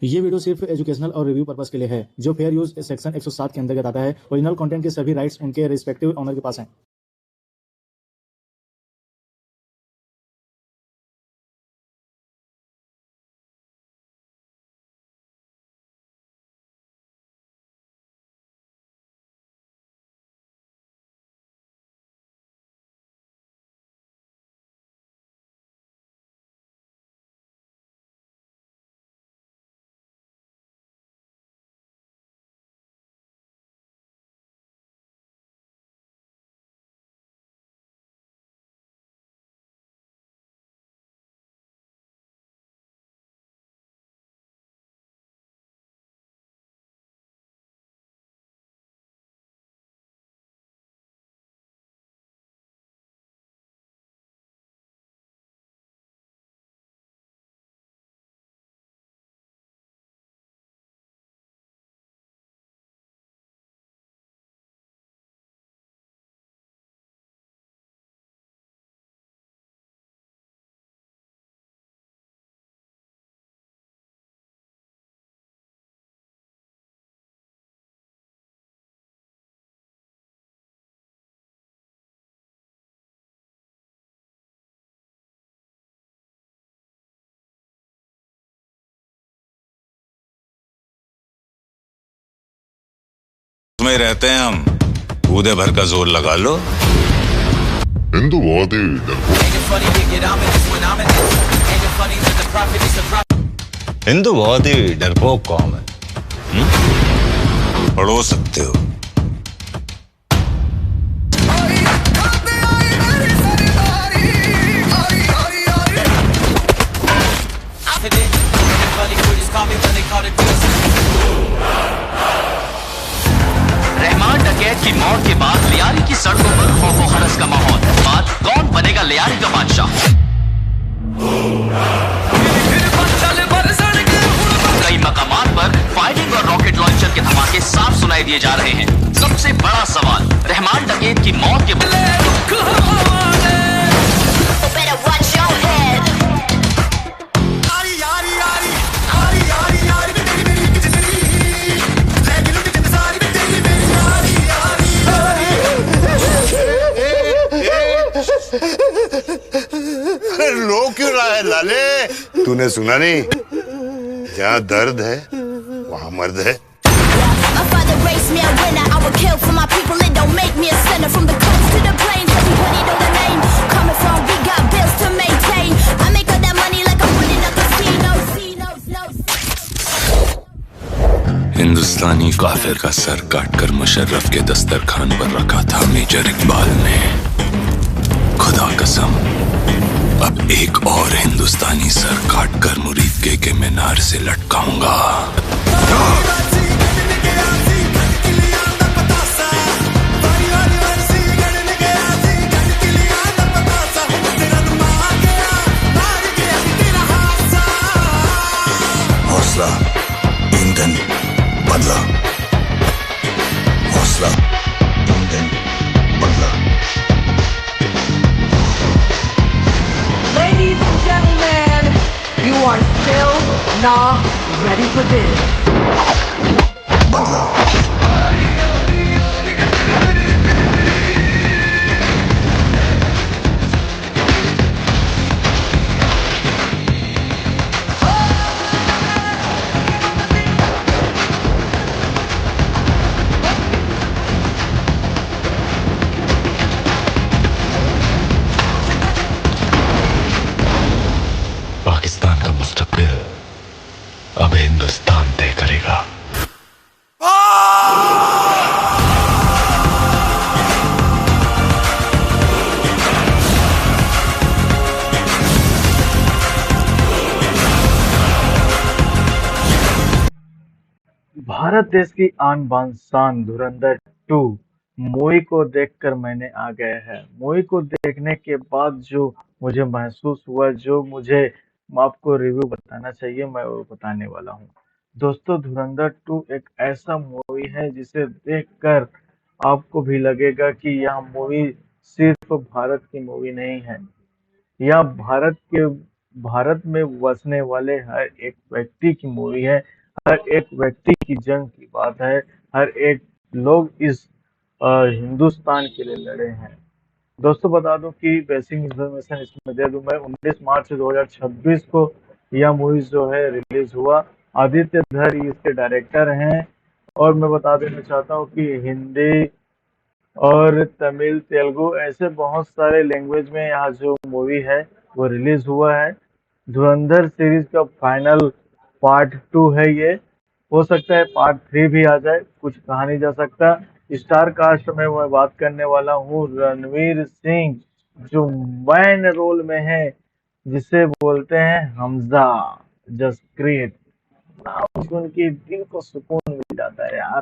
ये वीडियो सिर्फ एजुकेशनल और रिव्यू पर्पस के लिए है, जो फेयर यूज सेक्शन 107 के अंतर्गत आता है। ओरिजिनल कंटेंट के सभी राइट्स उनके रिस्पेक्टिव ऑनर के पास हैं। में रहते हैं हम, कूदे भर का जोर लगा लो। हिंदू बहुत ही हिंदू बहुत ही डरपोक कौम है। पढ़ो सकते हो। रहमान डकैत की मौत के बाद लियारी की सड़कों पर खौफ व हरस का माहौल। बात कौन बनेगा लियारी का बादशाह? कई मकामात पर फायरिंग और रॉकेट लॉन्चर के धमाके साफ सुनाई दिए जा रहे हैं। सबसे बड़ा सवाल, रहमान डकैत की मौत के लो क्यों रहा है लाले? तूने सुना नहीं? जहाँ दर्द है वहाँ मर्द है। हिंदुस्तानी काफिर का सर काटकर मुशर्रफ के दस्तरखान पर रखा था मेजर इकबाल ने। खुदा कसम, अब एक और हिंदुस्तानी सर काटकर मुरीद के मीनार से लटकाऊंगा। हौसला, ईंधन, बदला। हौसला, ईंधन, बदला। Ladies and gentlemen, you are still not ready for this. बदला। पाकिस्तान का मुस्तकबिल अब हिंदुस्तान तय करेगा। भारत देश की आन बान शान धुरंधर 2 मूवी को देखकर मैंने आ गया है। मूवी को देखने के बाद जो मुझे महसूस हुआ, जो मुझे आपको रिव्यू बताना चाहिए, मैं वो बताने वाला हूँ। दोस्तों, धुरंधर 2 एक ऐसा मूवी है जिसे देखकर आपको भी लगेगा कि यह मूवी सिर्फ भारत की मूवी नहीं है। यह भारत के भारत में बसने वाले हर एक व्यक्ति की मूवी है, हर एक व्यक्ति की जंग की बात है, हर एक लोग इस हिंदुस्तान के लिए लड़े हैं। दोस्तों बता दूं कि बेसिक इन्फॉर्मेशन इसमें दे दूं मैं, 19 मार्च 2026 को यह मूवी जो है रिलीज हुआ। आदित्य धर इसके डायरेक्टर हैं और मैं बता देना चाहता हूं कि हिंदी और तमिल, तेलुगु ऐसे बहुत सारे लैंग्वेज में यहाँ जो मूवी है वो रिलीज हुआ है। धुरंधर सीरीज का फाइनल पार्ट 2 है ये। हो सकता है पार्ट 3 भी आ जाए, कुछ कहा नहीं जा सकता। स्टार कास्ट में मैं बात करने वाला हूँ रणवीर सिंह, जो मैन रोल में है, जिसे बोलते हैं हमजा। जस्ट ग्रेट, नाम सुन के दिल को सुकून मिल जाता है यार।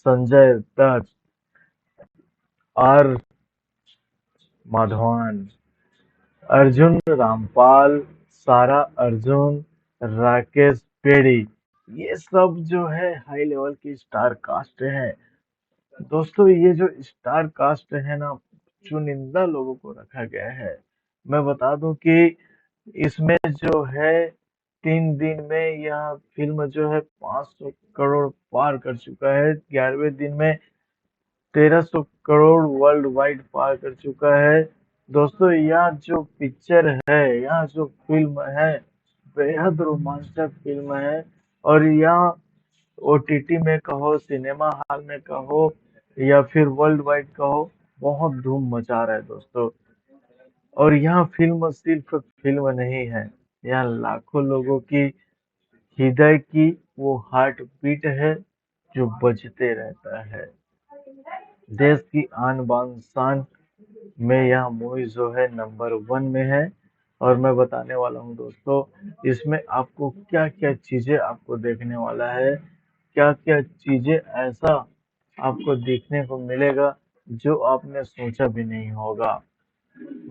संजय दत्त, आर माधवन, अर्जुन रामपाल, सारा अर्जुन, राकेश पेड़ी, ये सब जो है हाई लेवल की स्टार कास्ट है। दोस्तों ये जो स्टार कास्ट है ना, चुनिंदा लोगों को रखा गया है। मैं बता दूं कि इसमें जो है 3 दिन में यह फिल्म जो है 500 करोड़ पार कर चुका है। 11वें दिन में 1300 करोड़ वर्ल्ड वाइड पार कर चुका है। दोस्तों यह जो पिक्चर है, यह जो फिल्म है, बेहद रोमांचक फिल्म है। और यह ओटीटी में कहो, सिनेमा हॉल में कहो या फिर वर्ल्ड वाइड कहो, बहुत धूम मचा रहा है दोस्तों। और यह फिल्म सिर्फ फिल्म नहीं है, यह लाखों लोगों की हृदय की वो हार्ट बीट है जो बजते रहता है। देश की आन बान शान में यह मूवी जो है नंबर 1 में है। और मैं बताने वाला हूँ दोस्तों, इसमें आपको क्या क्या चीजें आपको देखने वाला है, क्या क्या चीजें ऐसा आपको देखने को मिलेगा जो आपने सोचा भी नहीं होगा।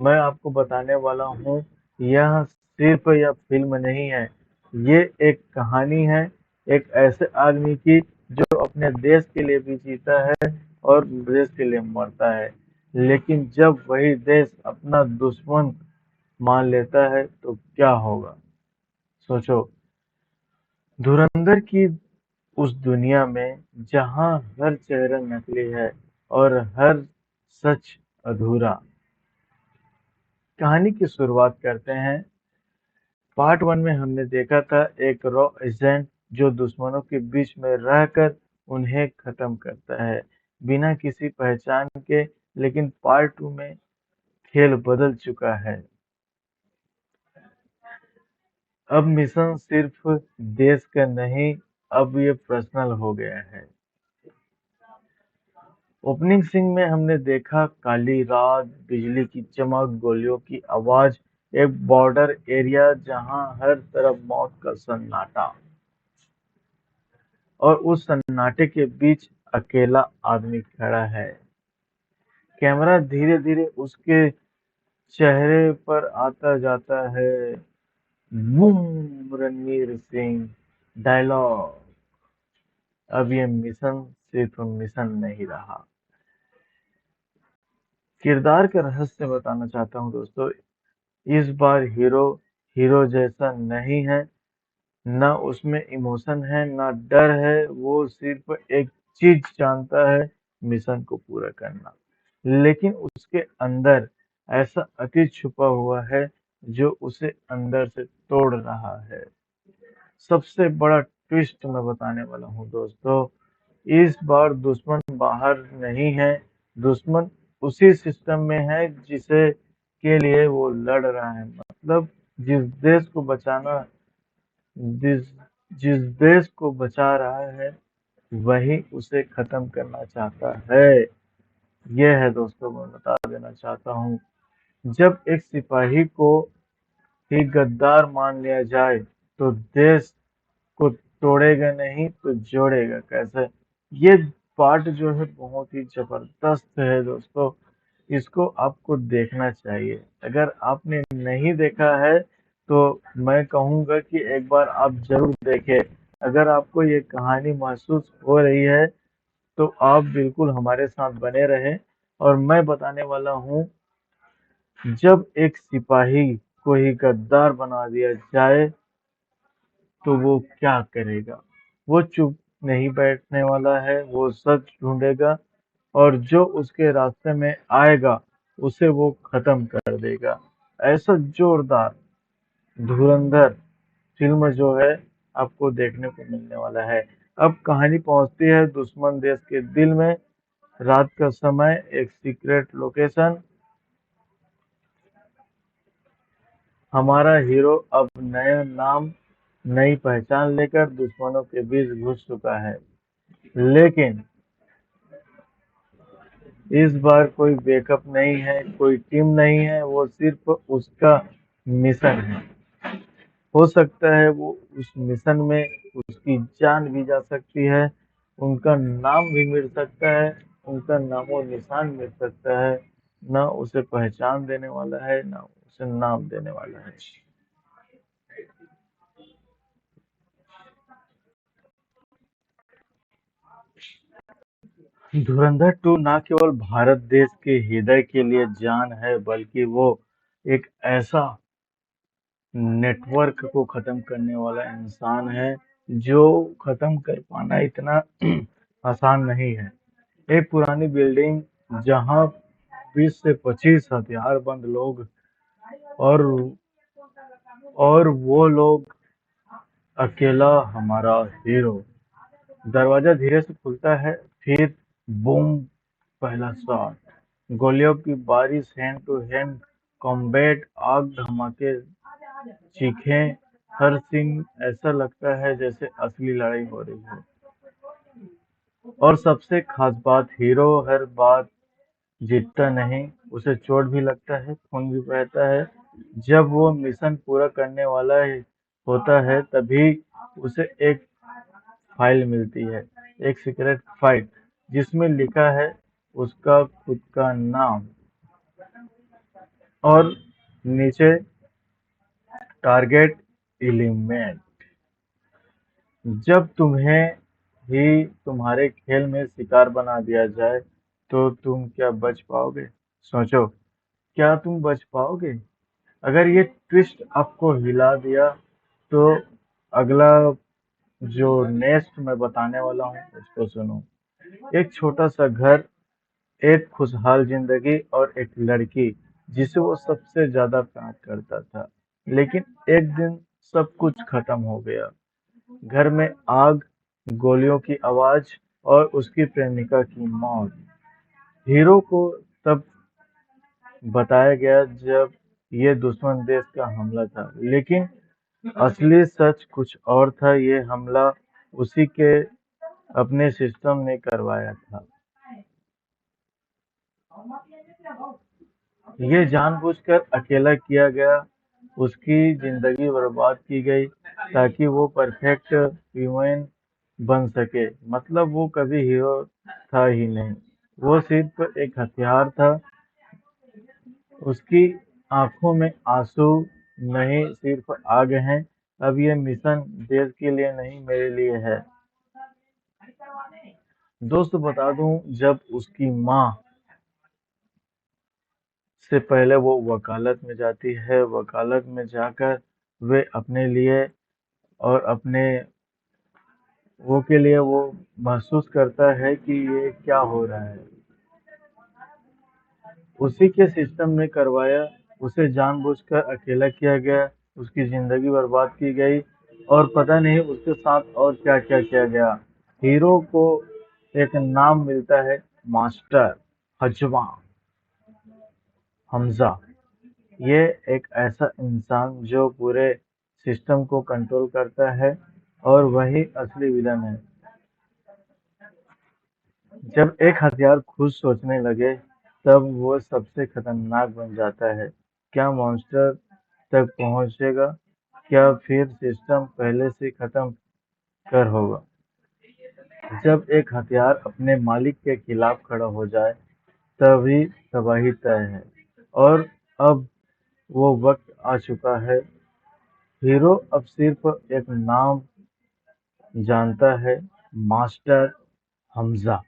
मैं आपको बताने वाला हूँ, यह सिर्फ यह फिल्म नहीं है, ये एक कहानी है, एक ऐसे आदमी की जो अपने देश के लिए भी जीता है और देश के लिए मरता है। लेकिन जब वही देश अपना दुश्मन मान लेता है तो क्या होगा, सोचो। धुरंधर की उस दुनिया में जहां हर चेहरा नकली है और हर सच अधूरा। कहानी की शुरुआत करते हैं। पार्ट 1 में हमने देखा था एक रॉ एजेंट जो दुश्मनों के बीच में रहकर उन्हें खत्म करता है बिना किसी पहचान के। लेकिन पार्ट 2 में खेल बदल चुका है। अब मिशन सिर्फ देश का नहीं, अब ये पर्सनल हो गया है। ओपनिंग सीन में हमने देखा काली रात, बिजली की चमक, गोलियों की आवाज, एक बॉर्डर एरिया जहां हर तरफ मौत का सन्नाटा। और उस सन्नाटे के बीच अकेला आदमी खड़ा है। कैमरा धीरे धीरे उसके चेहरे पर आता जाता है। Boom, Ranveer Singh dialogue. अब ये मिशन सिर्फ मिशन नहीं रहा। किरदार का रहस्य बताना चाहता हूँ दोस्तों। इस बार हीरो हीरो जैसा नहीं है, ना उसमें इमोशन है, ना डर है। वो सिर्फ एक चीज जानता है, मिशन को पूरा करना। लेकिन उसके अंदर ऐसा अतीत छुपा हुआ है जो उसे अंदर से तोड़ रहा है। सबसे बड़ा ट्विस्ट मैं बताने वाला हूँ दोस्तों, इस बार दुश्मन बाहर नहीं है, दुश्मन उसी सिस्टम में है जिसे के लिए वो लड़ रहा है। मतलब जिस देश को बचाना जिस जिस देश को बचा रहा है वही उसे खत्म करना चाहता है। यह है दोस्तों, मैं बता देना चाहता हूँ। जब एक सिपाही को ही गद्दार मान लिया जाए तो देश को तोड़ेगा नहीं तो जोड़ेगा कैसे। ये पार्ट जो है बहुत ही जबरदस्त है दोस्तों, इसको आपको देखना चाहिए। अगर आपने नहीं देखा है तो मैं कहूँगा कि एक बार आप जरूर देखें। अगर आपको ये कहानी महसूस हो रही है तो आप बिल्कुल हमारे साथ बने रहें। और मैं बताने वाला हूँ, जब एक सिपाही उसको ही गद्दार बना दिया जाए तो वो क्या करेगा? वो चुप नहीं बैठने वाला है, वो सच ढूंढेगा और जो उसके रास्ते में आएगा उसे वो खत्म कर देगा। ऐसा जोरदार धुरंधर फिल्म जो है आपको देखने को मिलने वाला है। अब कहानी पहुंचती है दुश्मन देश के दिल में। रात का समय, एक सीक्रेट लोकेशन। हमारा हीरो अब नया नाम, नई पहचान लेकर दुश्मनों के बीच घुस चुका है, लेकिन इस बार कोई बैकअप नहीं है, कोई टीम नहीं है, वो सिर्फ उसका मिशन है। हो सकता है वो उस मिशन में उसकी जान भी जा सकती है, उनका नाम भी मिल सकता है, उनका नामो निशान मिल सकता है। ना उसे पहचान देने वाला है, ना उसे नाम देने वाला है। धुरंधर 2 न केवल भारत देश के हृदय के लिए जान है, बल्कि वो एक ऐसा नेटवर्क को खत्म करने वाला इंसान है जो खत्म कर पाना इतना आसान नहीं है। एक पुरानी बिल्डिंग जहां 20 से 25 हथियारबंद लोग और वो लोग अकेला हमारा हीरो। दरवाजा धीरे से खुलता है, फिर बूम, पहला शॉट, गोलियों की बारिश, हैंड टू हैंड कॉम्बैट, आग, धमाके, चीखें। हर सीन ऐसा लगता है जैसे असली लड़ाई हो रही है। और सबसे खास बात, हीरो हर बार जीतता नहीं, उसे चोट भी लगता है, खून भी बहता है। जब वो मिशन पूरा करने वाला होता है तभी उसे एक फाइल मिलती है, एक सीक्रेट फाइल जिसमें लिखा है उसका खुद का नाम और नीचे टारगेट एलिमेंट। जब तुम्हें ही तुम्हारे खेल में शिकार बना दिया जाए तो तुम क्या बच पाओगे? सोचो, क्या तुम बच पाओगे? अगर ये ट्विस्ट आपको हिला दिया तो अगला जो नेक्स्ट मैं बताने वाला हूँ उसको सुनो। एक छोटा सा घर, एक खुशहाल जिंदगी और एक लड़की जिसे वो सबसे ज्यादा प्यार करता था। लेकिन एक दिन सब कुछ खत्म हो गया। घर में आग, गोलियों की आवाज और उसकी प्रेमिका की मौत। हीरो को तब बताया गया जब ये दुश्मन देश का हमला था, लेकिन असली सच कुछ और था। ये हमला उसी के अपने सिस्टम ने करवाया था। ये जानबूझकर अकेला किया गया, उसकी जिंदगी बर्बाद की गई ताकि वो परफेक्ट ह्यूमन बन सके। मतलब वो कभी हीरो था ही नहीं, वो सिर्फ एक हथियार था। उसकी आंखों में आंसू नहीं, सिर्फ आग हैं। अब ये मिशन देश के लिए नहीं, मेरे लिए है। दोस्त बता दूं, जब उसकी माँ से पहले वो वकालत में जाती है, वकालत में जाकर वे अपने लिए और अपने वो के लिए वो महसूस करता है कि ये क्या हो रहा है। उसी के सिस्टम ने करवाया, उसे जानबूझकर अकेला किया गया, उसकी जिंदगी बर्बाद की गई और पता नहीं उसके साथ और क्या क्या किया गया। हीरो को एक नाम मिलता है, मास्टर हजमा हमजा। ये एक ऐसा इंसान जो पूरे सिस्टम को कंट्रोल करता है और वही असली विलन है। जब एक हथियार खुद सोचने लगे तब वो सबसे खतरनाक बन जाता है। क्या मॉन्स्टर तक पहुंचेगा? क्या फिर सिस्टम पहले से खत्म कर होगा? जब एक हथियार अपने मालिक के खिलाफ खड़ा हो जाए तभी तबाही तय है। और अब वो वक्त आ चुका है। हीरो अब सिर्फ एक नाम जानता है, मास्टर हमजा।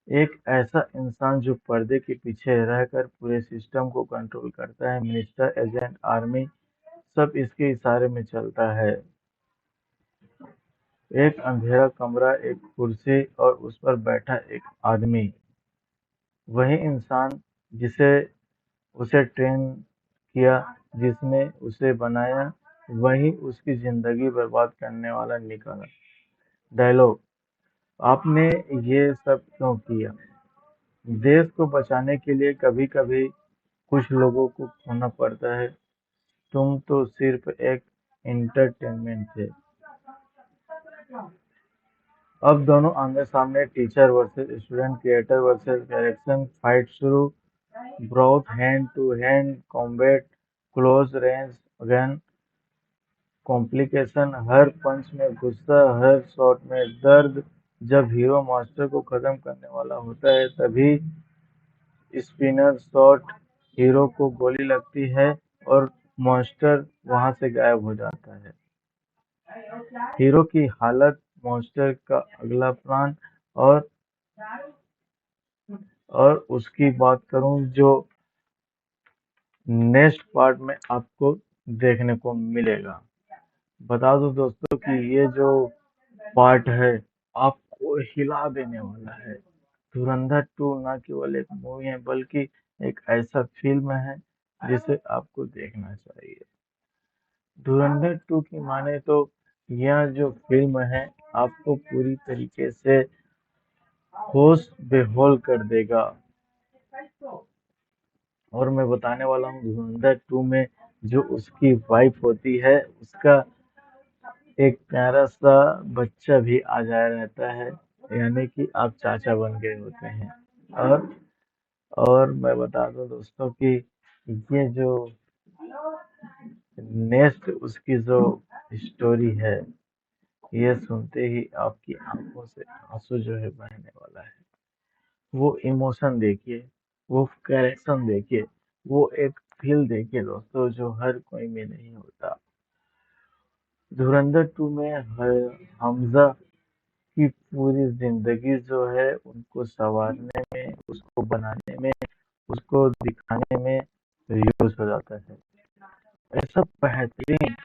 एक ऐसा इंसान जो पर्दे के पीछे रहकर पूरे सिस्टम को कंट्रोल करता है। मिनिस्टर, एजेंट, आर्मी सब इसके इशारे में चलता है। एक अंधेरा कमरा, एक कुर्सी और उस पर बैठा एक आदमी। वही इंसान जिसे उसे ट्रेन किया, जिसने उसे बनाया, वही उसकी जिंदगी बर्बाद करने वाला निकला। डायलॉग: आपने ये सब क्यों किया? देश को बचाने के लिए कभी कभी कुछ लोगों को खोना पड़ता है। तुम तो सिर्फ एक एंटरटेनमेंट थे। अब दोनों आमने सामने, teacher versus student, creator versus direction. Fight शुरू। Broth hand to hand combat, close range gun complication, हर पंच में गुस्सा, हर शॉट में दर्द। जब हीरो मास्टर को खत्म करने वाला होता है तभी स्पिनर शॉट, हीरो को गोली लगती है और मॉन्स्टर वहां से गायब हो जाता है। हीरो की हालत, मॉन्स्टर का अगला प्लान और उसकी बात करूं जो नेक्स्ट पार्ट में आपको देखने को मिलेगा। बता दूं दोस्तों कि ये जो पार्ट है आपको हिला देने वाला है। धुरंधर 2 न केवल एक मूवी है बल्कि एक ऐसा फिल्म है जिसे आपको देखना चाहिए। धुरंधर 2 की माने तो यह जो फिल्म है आपको पूरी तरीके से होश बेहोश कर देगा। और मैं बताने वाला हूँ धुरंधर 2 में जो उसकी वाइफ होती है उसका एक प्यारा सा बच्चा भी आ जाया रहता है, यानी कि आप चाचा बन गए होते हैं। और मैं बता दूं दोस्तों कि ये जो नेक्स्ट उसकी जो स्टोरी है, ये सुनते ही आपकी आंखों से आंसू जो है बहने वाला है। वो इमोशन देखिए, वो करेक्शन देखिए, वो एक फील देखिए दोस्तों जो हर कोई में नहीं होता। धुरंधर 2 में हमजा की पूरी जिंदगी जो है उनको संवारने में, उसको बनाने में, उसको दिखाने में यूज हो जाता है। ऐसा बेहतरीन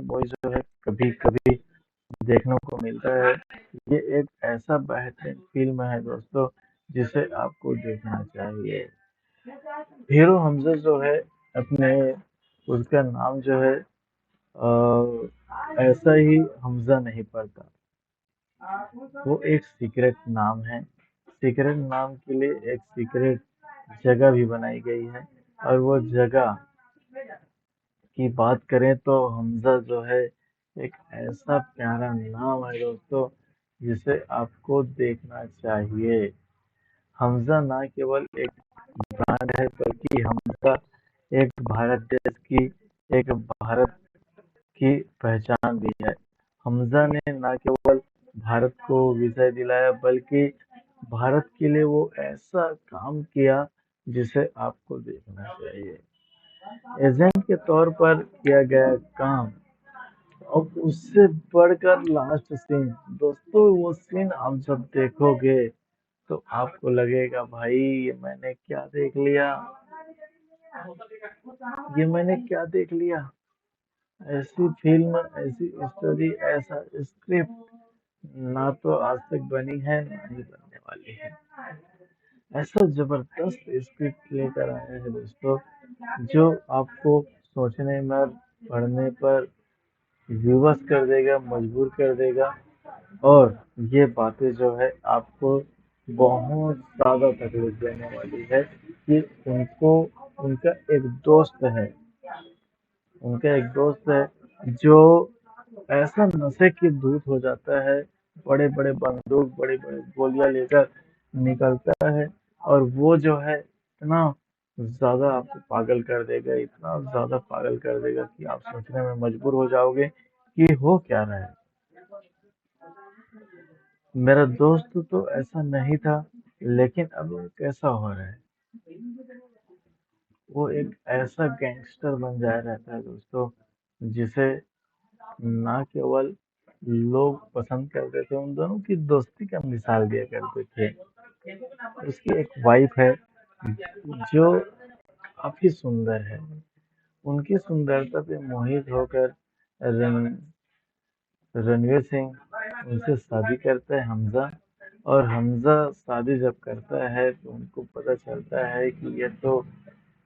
मूवी जो है कभी कभी देखने को मिलता है। ये एक ऐसा बेहतरीन फिल्म है दोस्तों जिसे आपको देखना चाहिए। हीरो हमजा जो है अपने, उसका नाम जो है ऐसा ही हमजा नहीं पड़ता, वो एक सीक्रेट नाम है। सीक्रेट नाम के लिए एक सीक्रेट जगह भी बनाई गई है और वो जगह की बात करें तो हमजा जो है एक ऐसा प्यारा नाम है दोस्तों जिसे आपको देखना चाहिए। हमजा ना केवल एक ब्रांड है बल्कि हमजा एक भारत देश की, एक भारत की पहचान भी है। हमजा ने न केवल भारत को विजय दिलाया बल्कि भारत के लिए वो ऐसा काम किया जिसे आपको देखना चाहिए। एजेंट के तौर पर किया गया काम, और उससे बढ़कर लास्ट सीन दोस्तों, वो सीन आप जब देखोगे तो आपको लगेगा भाई ये मैंने क्या देख लिया, ये मैंने क्या देख लिया। ऐसी फिल्म, ऐसी स्टोरी, ऐसा स्क्रिप्ट ना तो आज तक बनी है ना ही बनने वाली है। ऐसा जबरदस्त स्क्रिप्ट लेकर आया है दोस्तों जो आपको सोचने में, पढ़ने पर विवश कर देगा, मजबूर कर देगा। और ये बातें जो है आपको बहुत ज्यादा तकलीफ देने वाली है कि उनका एक दोस्त है, जो ऐसा नशे की धूत हो जाता है, बड़े बड़े बंदूक, बड़ी बड़ी गोलियां लेकर निकलता है और वो जो है इतना ज्यादा आपको पागल कर देगा, इतना ज्यादा पागल कर देगा कि आप सोचने में मजबूर हो जाओगे कि हो क्या रहा है। मेरा दोस्त तो ऐसा नहीं था लेकिन अब वो कैसा हो रहा है। वो एक ऐसा गैंगस्टर बन जाया रहता है दोस्तों जिसे ना केवल लोग पसंद करते थे, उन दोनों की दोस्ती का मिसाल दिया करते थे। उसकी एक वाइफ है जो काफी सुंदर है। उनकी सुंदरता पे मोहित होकर रण रणवीर सिंह उनसे शादी करता है, हमजा। और हमजा शादी जब करता है तो उनको पता चलता है कि ये तो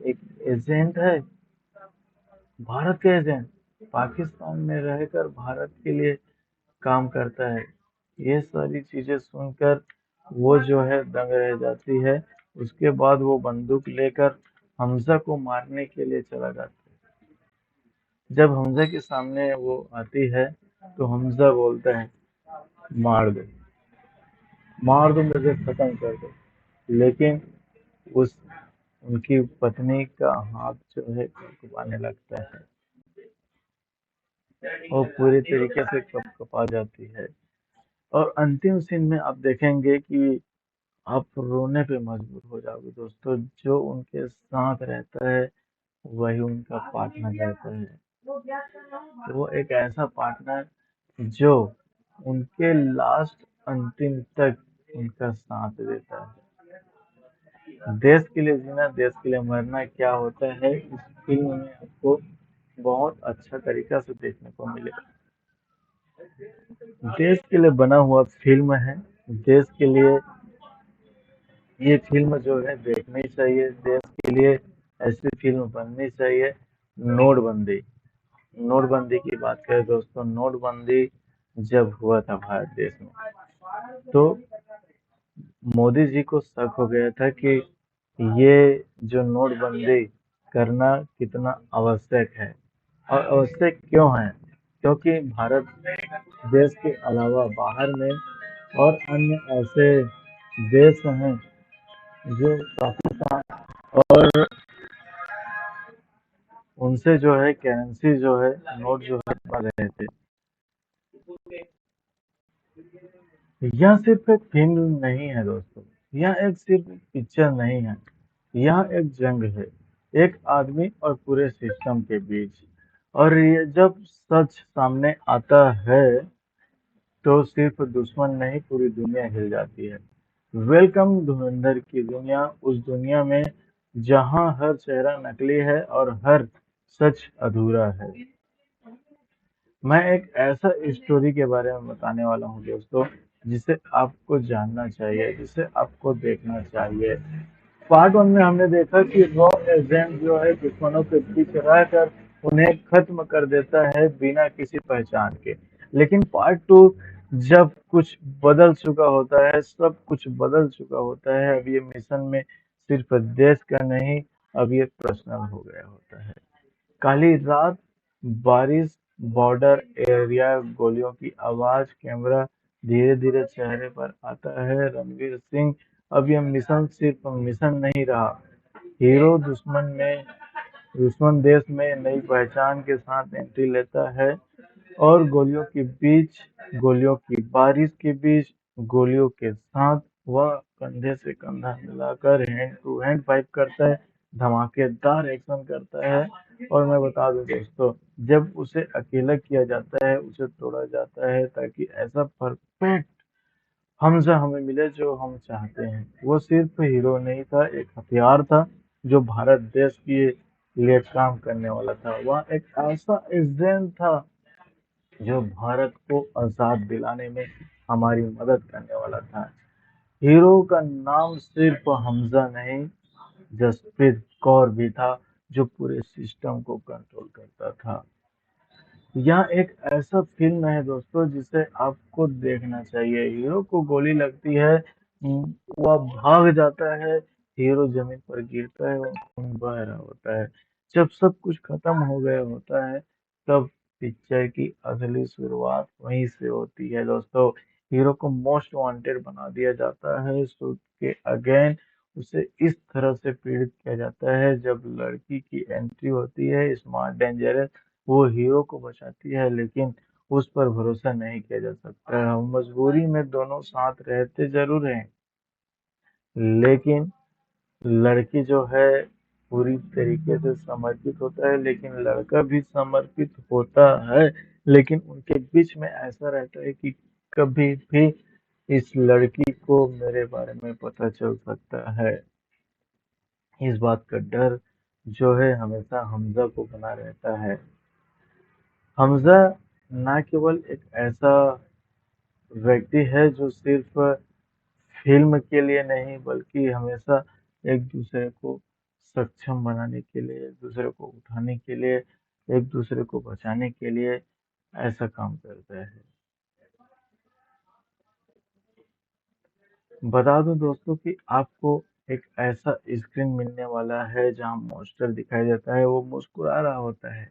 एक एजेंट है, भारत का एजेंट, पाकिस्तान में रहकर भारत के लिए काम करता है। ये सारी चीजें सुनकर वो जो है दंग रह जाती है। उसके बाद वो बंदूक लेकर हमजा को मारने के लिए चला जाता है। जब हमजा के सामने वो आती है तो हमजा बोलता है, मार दो, मार दो, मुझे खत्म कर दो। लेकिन उस उनकी पत्नी का हाथ जो है कँपने लगता है और पूरी तरीके से कँपा जाती है। और अंतिम सीन में आप देखेंगे कि आप रोने पे मजबूर हो जाओगे दोस्तों। जो उनके साथ रहता है वही उनका पार्टनर रहता है। वो एक ऐसा पार्टनर जो उनके लास्ट अंतिम तक उनका साथ देता है। देश के लिए जीना, देश के लिए मरना क्या होता है, इस फिल्म में आपको बहुत अच्छा तरीका से देखने को मिलेगा। देश के लिए बना हुआ फिल्म है। देश के लिए ये फिल्म जो है देखनी चाहिए। देश के लिए ऐसी फिल्म बननी चाहिए। नोटबंदी, नोटबंदी की बात करें दोस्तों, नोटबंदी जब हुआ था भारत देश में तो मोदी जी को शक हो गया था कि ये जो नोटबंदी करना कितना आवश्यक है। और आवश्यक क्यों है? क्योंकि भारत देश के अलावा बाहर में और अन्य ऐसे देश हैं जो पाकिस्तान और उनसे जो है करेंसी जो है, नोट जो है बन रहे थे। यह सिर्फ एक फिल्म नहीं है दोस्तों, यह एक सिर्फ पिक्चर नहीं है, यह एक जंग है, एक आदमी और पूरे सिस्टम के बीच। और ये जब सच सामने आता है तो सिर्फ दुश्मन नहीं, पूरी दुनिया हिल जाती है। वेलकम धुरंधर की दुनिया, उस दुनिया में जहां हर चेहरा नकली है और हर सच अधूरा है। मैं एक ऐसा स्टोरी के बारे में बताने वाला हूँ दोस्तों, जिसे आपको जानना चाहिए, जिसे आपको देखना चाहिए। पार्ट वन में हमने देखा कि रॉ एजेंट जो है दुश्मनों के बीच रहकर उन्हें खत्म कर देता है बिना किसी पहचान के। लेकिन पार्ट टू जब कुछ बदल चुका होता है, सब कुछ बदल चुका होता है। अब ये मिशन में सिर्फ देश का नहीं, अब ये पर्सनल हो गया होता है। काली रात, बारिश, बॉर्डर एरिया, गोलियों की आवाज, कैमरा धीरे धीरे चेहरे पर आता है रणवीर सिंह। अब यह मिशन सिर्फ मिशन नहीं रहा, हीरो दुश्मन देश में नई पहचान के साथ एंट्री लेता है। और गोलियों के बीच, गोलियों की बारिश के बीच, गोलियों के साथ वह कंधे से कंधा मिलाकर हैंड टू हैंड फाइट करता है, धमाकेदार एक्शन करता है। और मैं बता दूं दोस्तों, जब उसे अकेला किया जाता है, उसे तोड़ा जाता है ताकि ऐसा परफेक्ट हमजा हमें मिले जो हम चाहते हैं। वो सिर्फ हीरो नहीं था, एक हथियार था जो भारत देश के लिए काम करने वाला था। वह एक ऐसा एजेंट था जो भारत को आजाद दिलाने में हमारी मदद करने वाला था। हीरो का नाम सिर्फ हमजा नहीं, जसप्रीत कौर भी था, जो पूरे सिस्टम को कंट्रोल करता था। यह एक ऐसा फिल्म है दोस्तों जिसे आपको देखना चाहिए। हीरो को गोली लगती है, वह भाग जाता है, हीरो जमीन पर गिरता है और खून बह रहा होता है। जब सब कुछ खत्म हो गया होता है तब पिक्चर की असली शुरुआत वहीं से होती है दोस्तों। हीरो को मोस्ट वांटेड बना दिया जाता है शूट के अगेन। उसे इस तरह से पीड़ित किया जाता है। जब लड़की की एंट्री होती है स्मार्ट डेंजरस, वो हीरो को बचाती है, लेकिन उस पर भरोसा नहीं किया जा सकता है। मजबूरी में दोनों साथ रहते जरूर हैं, लेकिन लड़की जो है पूरी तरीके से समर्पित होता है, लेकिन लड़का भी समर्पित होता है, लेकिन उनके बीच में ऐसा रहता है कि कभी भी इस लड़की को मेरे बारे में पता चल सकता है। इस बात का डर जो है हमेशा हमजा को बना रहता है। हमजा न केवल एक ऐसा व्यक्ति है जो सिर्फ फिल्म के लिए नहीं, बल्कि हमेशा एक दूसरे को सक्षम बनाने के लिए, एक दूसरे को उठाने के लिए, एक दूसरे को बचाने के लिए ऐसा काम करता है। बता दूं दोस्तों कि आपको एक ऐसा स्क्रीन मिलने वाला है जहां मॉन्स्टर दिखाई देता है, वो मुस्कुरा रहा होता है।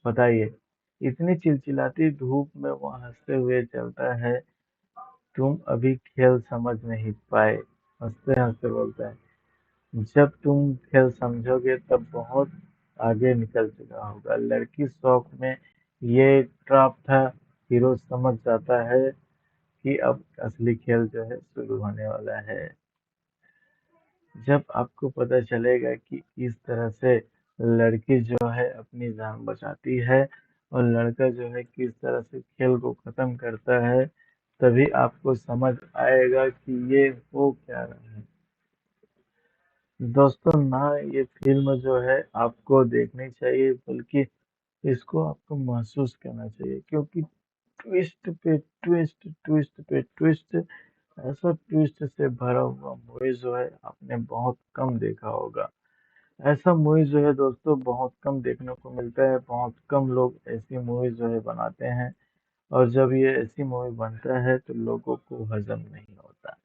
बताइए, इतनी चिलचिलाती धूप में वो हंसते हुए चलता है। तुम अभी खेल समझ नहीं पाए, हंसते हंसते बोलता है। जब तुम खेल समझोगे तब बहुत आगे निकल चुका होगा। लड़की शौक में ये ट्रैप था। हीरो समझ जाता है कि अब असली खेल जो है शुरू होने वाला है। जब आपको पता चलेगा कि किस तरह से लड़की जो है अपनी जान बचाती है और लड़का जो है किस तरह से खेल को खत्म करता है, तभी आपको समझ आएगा कि ये हो क्या रहा है। दोस्तों, ना ये फिल्म जो है आपको देखनी चाहिए, बल्कि इसको आपको महसूस करना चाहिए, क्योंकि ट्विस्ट पे ट्विस्ट, ट्विस्ट पे ट्विस्ट, ऐसा ट्विस्ट से भरा हुआ मूवी जो है आपने बहुत कम देखा होगा। ऐसा मूवी जो है दोस्तों बहुत कम देखने को मिलता है। बहुत कम लोग ऐसी मूवी जो है बनाते हैं, और जब ये ऐसी मूवी बनता है तो लोगों को हजम नहीं होता।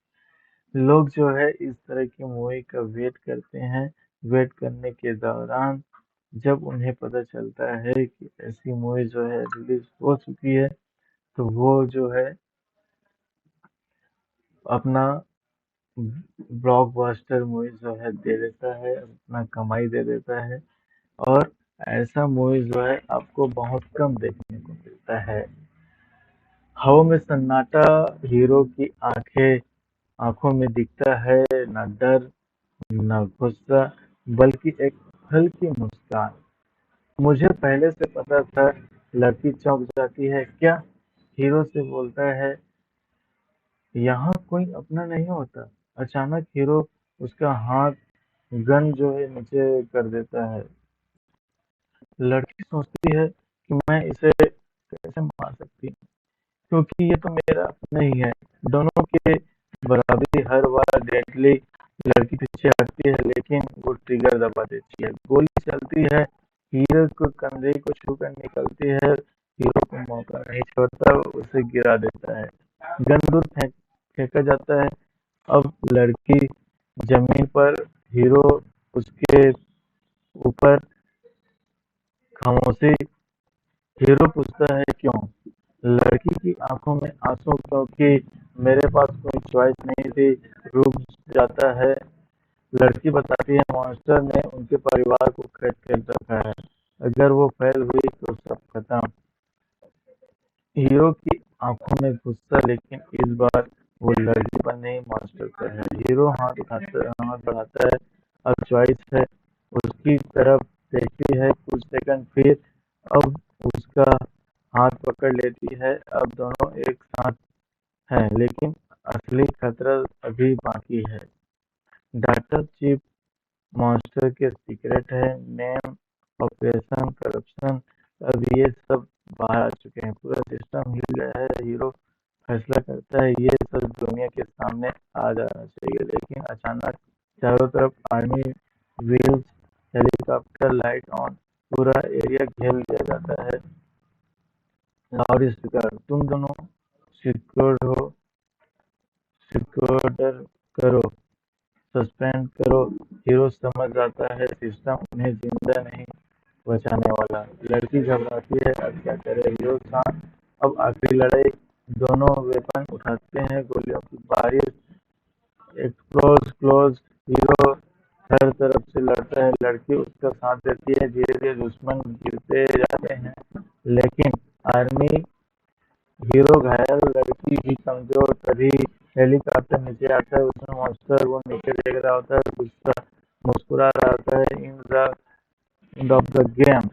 लोग जो है इस तरह की मूवी का वेट करते हैं। वेट करने के दौरान जब उन्हें पता चलता है कि ऐसी मूवी जो है रिलीज हो चुकी है, तो वो जो है अपना ब्लॉकबस्टर मूवी जो है दे देता है, अपना कमाई दे देता है। और ऐसा मूवी जो है आपको बहुत कम देखने को मिलता है। हवा में सन्नाटा, हीरो की आंखों में दिखता है न डर न गुस्सा, बल्कि एक हल्की मुस्कान। मुझे पहले से पता था। लड़की चौंक जाती है। क्या? हीरो से बोलता है, यहाँ कोई अपना नहीं होता। अचानक हीरो उसका हाथ गन जो है नीचे कर देता है। लड़की सोचती है कि मैं इसे कैसे मार सकती हूँ, क्योंकि ये तो मेरा अपना ही है। दोनों के बराबरी हर बार डेडली। लड़की पीछे हटती है, लेकिन वो ट्रिगर दबा देती है। गोली चलती है, हीरो को कंधे को छूकर निकलती है। हीरो को मौका नहीं छोड़ता, उसे गिरा देता है। गन दूर फेंका जाता है। अब लड़की जमीन पर, हीरो उसके ऊपर। खामोशी। हीरो पूछता है, क्यों? लड़की की आंखों में आंसू। क्योंकि मेरे पास कोई चॉइस नहीं थी। रुक जाता है। लड़की बताती है, मॉन्स्टर ने उनके परिवार को कैद कर रखा है। अगर वो फैल हुई तो सब खत्म। हीरो की आंखों में गुस्सा, लेकिन इस बार वो लड़की पर नहीं, मॉन्स्टर पर है। हीरो हाथ बढ़ाता है। अब चॉइस है। उसकी तरफ देखती है कुछ सेकंड, फिर अब उसका हाथ पकड़ लेती है। अब दोनों एक साथ हैं, लेकिन असली खतरा अभी बाकी है। डाटा चिप मॉन्स्टर के सीक्रेट है। नेम, ऑपरेशन, करप्शन, अब ये सब बाहर आ चुके हैं। पूरा सिस्टम हिल गया है। हीरो फैसला करता है ये सब दुनिया के सामने आ जाना चाहिए, लेकिन अचानक चारों तरफ army, wheels, helicopter, light on, पूरा एरिया घेर लिया जाता है। लाउड स्पीकर, तुम दोनों सिक्योर्ड हो, सिक्योर्ड करो, सस्पेंड करो। हीरो समझ आता है सिस्टम उन्हें जिंदा नहीं बचाने वाला। लड़की घबराती है, अब क्या करे? हीरो शांत। अब आखिरी लड़ाई। दोनों वेपन उठाते हैं। गोलियों की बारिश, एक्सप्लोज क्लोज। हीरो हर तरफ से लड़ता है। लड़की उसका साथ देती है। धीरे धीरे दुश्मन गिरते जाते हैं, लेकिन आर्मी, हीरो घायल, लड़की भी कमजोर। तभी हेलीकॉप्टर नीचे आता है। उसमें मॉन्स्टर वो नीचे देख रहा होता है। गुस्सा मुस्कुरा रहा था in the end of the game.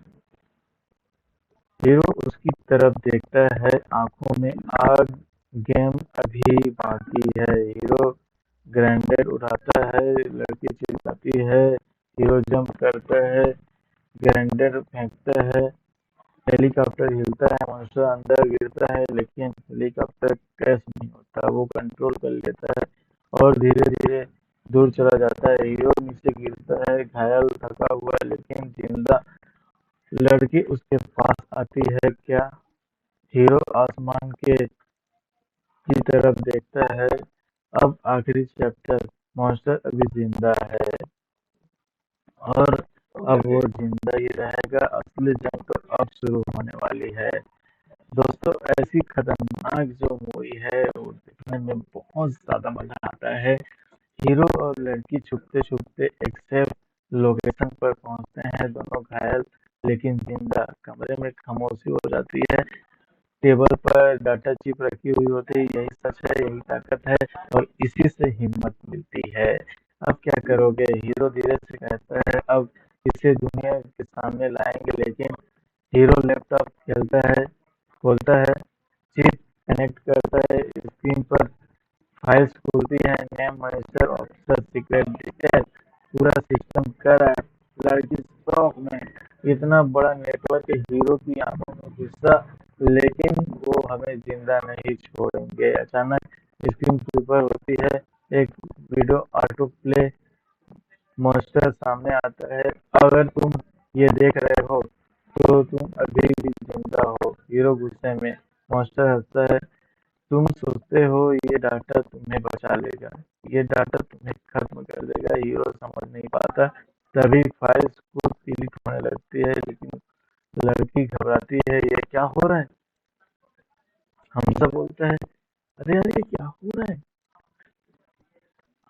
Hero उसकी तरफ देखता है, आंखों में आग, गेम अभी बाकी है। हीरो ग्रेनेड उठाता है, लड़की चिल्लाती है, हीरो जंप करता है, ग्रेनेड फेंकता है, हेलीकॉप्टर हिलता है, मॉन्स्टर अंदर गिरता है, लेकिन हेलीकॉप्टर क्रैश नहीं होता, वो कंट्रोल कर लेता है और धीरे धीरे दूर चला जाता है। हीरो नीचे गिरता है, घायल, थका हुआ लेकिन जिंदा। लड़की उसके पास आती है, क्या? हीरो आसमान की तरफ देखता है। अब आखिरी चैप्टर, मॉन्स्टर अभी जिंदा है और अब वो जिंदा ही रहेगा। असली जंग तो अब शुरू होने वाली है। दोस्तों, ऐसी खतरनाक जो मूवी है वो देखने में बहुत ज्यादा मजा आता है। हीरो और लड़की छुपते छुपते एक सेफ लोकेशन पर पहुंचते हैं, दोनों घायल लेकिन जिंदा। कमरे में खामोशी हो जाती है, टेबल पर डाटा चिप रखी हुई होती है। यही सच है, यही ताकत है और इसी से हिम्मत मिलती है। अब क्या करोगे? हीरो धीरे से कहता है, अब इसे दुनिया के सामने लाएंगे। लेकिन हीरो लैपटॉप खोलता है, चिप कनेक्ट करता है, स्क्रीन पर फाइल्स खुलती है, name, monitor, officer, secret detail, पूरा सिस्टम कर रहा है। लड़की शॉक में, इतना बड़ा नेटवर्क हीरो की आंखों में गुस्सा, लेकिन वो हमें जिंदा नहीं छोड़ेंगे। अचानक स्क्रीन फ्लिपर होती है, एक वीडियो ऑटो प्ले, मॉन्स्टर सामने आता है। अगर तुम ये देख रहे हो तो तुम अभी भी जिंदा हो। हीरो गुस्से में, मॉन्स्टर हंसता है। तुम सोचते हो ये डाटा तुम्हें बचा लेगा, ये डाटा तुम्हें खत्म कर देगा। हीरो समझ नहीं पाता, तभी फाइल्स को डिलीट होने लगती है। लेकिन लड़की घबराती है, ये क्या हो रहा है? हमजा बोलता है, अरे अरे क्या हो रहा है?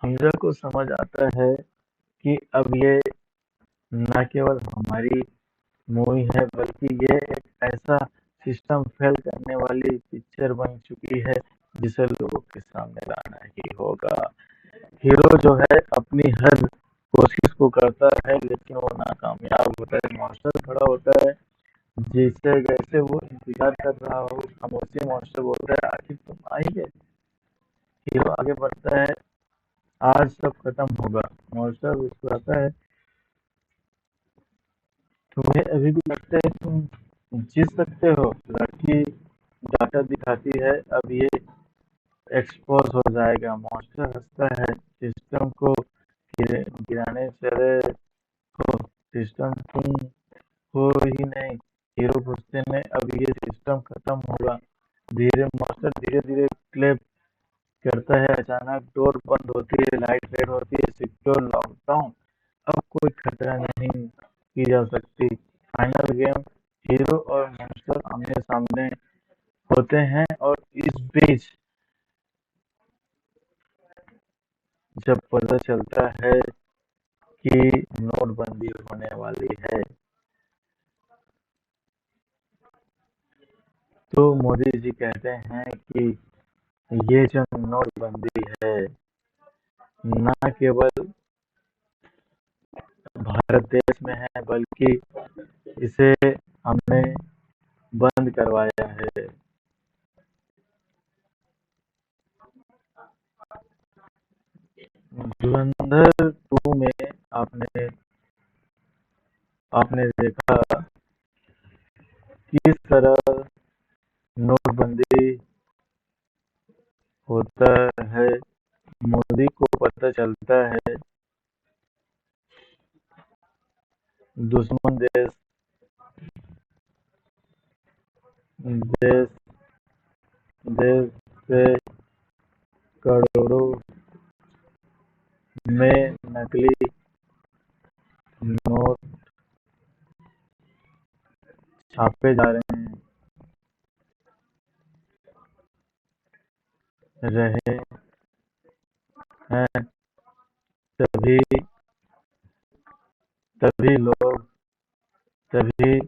हमजा को समझ आता है कि अब ये न केवल हमारी मूवी है, बल्कि ये एक ऐसा सिस्टम फेल करने वाली पिक्चर बन चुकी है जिसे लोगों के सामने लाना ही होगा। हीरो जो है अपनी हर कोशिश को करता है, लेकिन वो नाकामयाब होता है। मॉन्स्टर खड़ा होता है, जिसे जैसे वो इंतजार कर रहा हो। खामोशी, मॉन्स्टर बोलता है, आखिर तुम आई गए। हीरो आगे बढ़ता है, आज सब खत्म होगा। मॉन्स्टर मुस्कुराता है, तुम्हें अभी भी लगता है तुम जीत सकते हो? लड़की डाटा दिखाती है, अब ये एक्सपोज हो जाएगा। मॉन्स्टर हंसता है, सिस्टम को गिराने चले हो, सिस्टम तुम हो ही नहीं। हीरो गुस्से में, अब ये सिस्टम खत्म होगा। मॉन्स्टर धीरे धीरे क्लेप करता है। अचानक डोर बंद होती है, लाइट रेड होती है, सिक्योर लॉकडाउन। अब कोई खतरा नहीं की जा सकती। फाइनल गेम, हीरो और मॉन्स्टर आमने सामने होते हैं और इस बीच जब पता चलता है कि नोटबंदी होने वाली है, तो मोदी जी कहते हैं कि ये जो नोटबंदी है, न केवल भारत देश में है, बल्कि इसे हमने बंद करवाया है। धुरंधर 2 में आपने आपने देखा किस तरह नोटबंदी होता है। मोदी को पता चलता है दुश्मन देश देश देश से करोड़ों में नकली नोट छापे जा रहे हैं। तभी तभी लोग तभी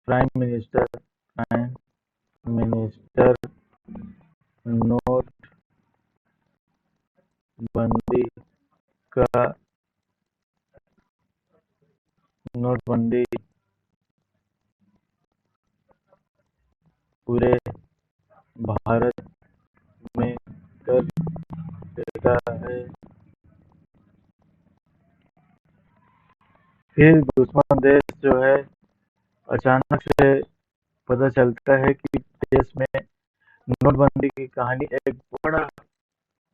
प्राइम मिनिस्टर नोटबंदी का नोटबंदी पूरे भारत में कर देता है। फिर दुश्मन देश जो है अचानक से पता चलता है कि देश में नोटबंदी की कहानी एक बड़ा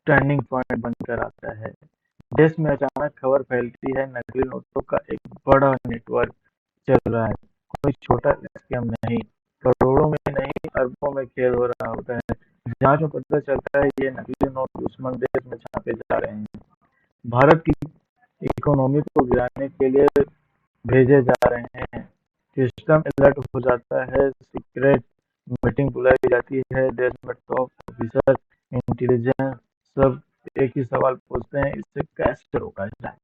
टर्निंग पॉइंट बनकर आता है। देश में अचानक खबर फैलती है नकली नोटों का एक बड़ा नेटवर्क चल रहा है। कोई छोटा स्कैम नहीं, करोड़ों में नहीं अरबों में खेल हो रहा होता है। जांच में पता चलता है ये नकली नोट दुश्मन देश में छापे जा रहे हैं, भारत की इकोनॉमी को गिराने के लिए भेजे जा रहे हैं। सिस्टम अलर्ट हो जाता है, सीक्रेट मीटिंग बुलाई जाती है, देश में टॉप ऑफिसर, इंटेलिजेंस सब एक ही सवाल पूछते हैं, इसे कैसे रोका जाए।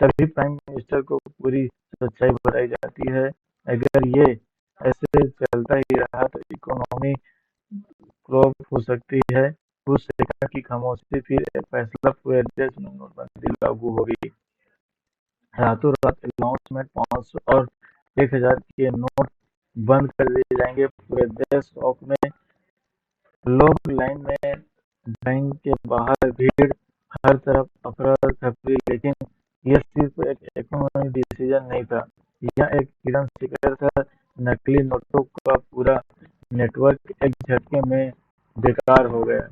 तभी प्राइम मिनिस्टर को पूरी सच्चाई बताई जाती है। अगर ये ऐसे चलता ही रहा तो इकोनॉमी क्रॉप हो सकती है। कुछ सेकंड की खामोशी, फिर एक फैसला, पूरे देश में नोटबंदी लागू होगी। रातों रात अनाउंसमेंट, 500 और 1000 के नोट बंद कर दिए जाएंगे। पूरे देश शौक में, लोग लाइन में, बैंक के बाहर भीड़, हर तरफ अफरा तफरी। लेकिन यह सिर्फ एक इकोनॉमिक डिसीजन नहीं था, यह एक हिडन सीक्रेट था। नकली नोटों का पूरा नेटवर्क एक झटके में बेकार हो गया।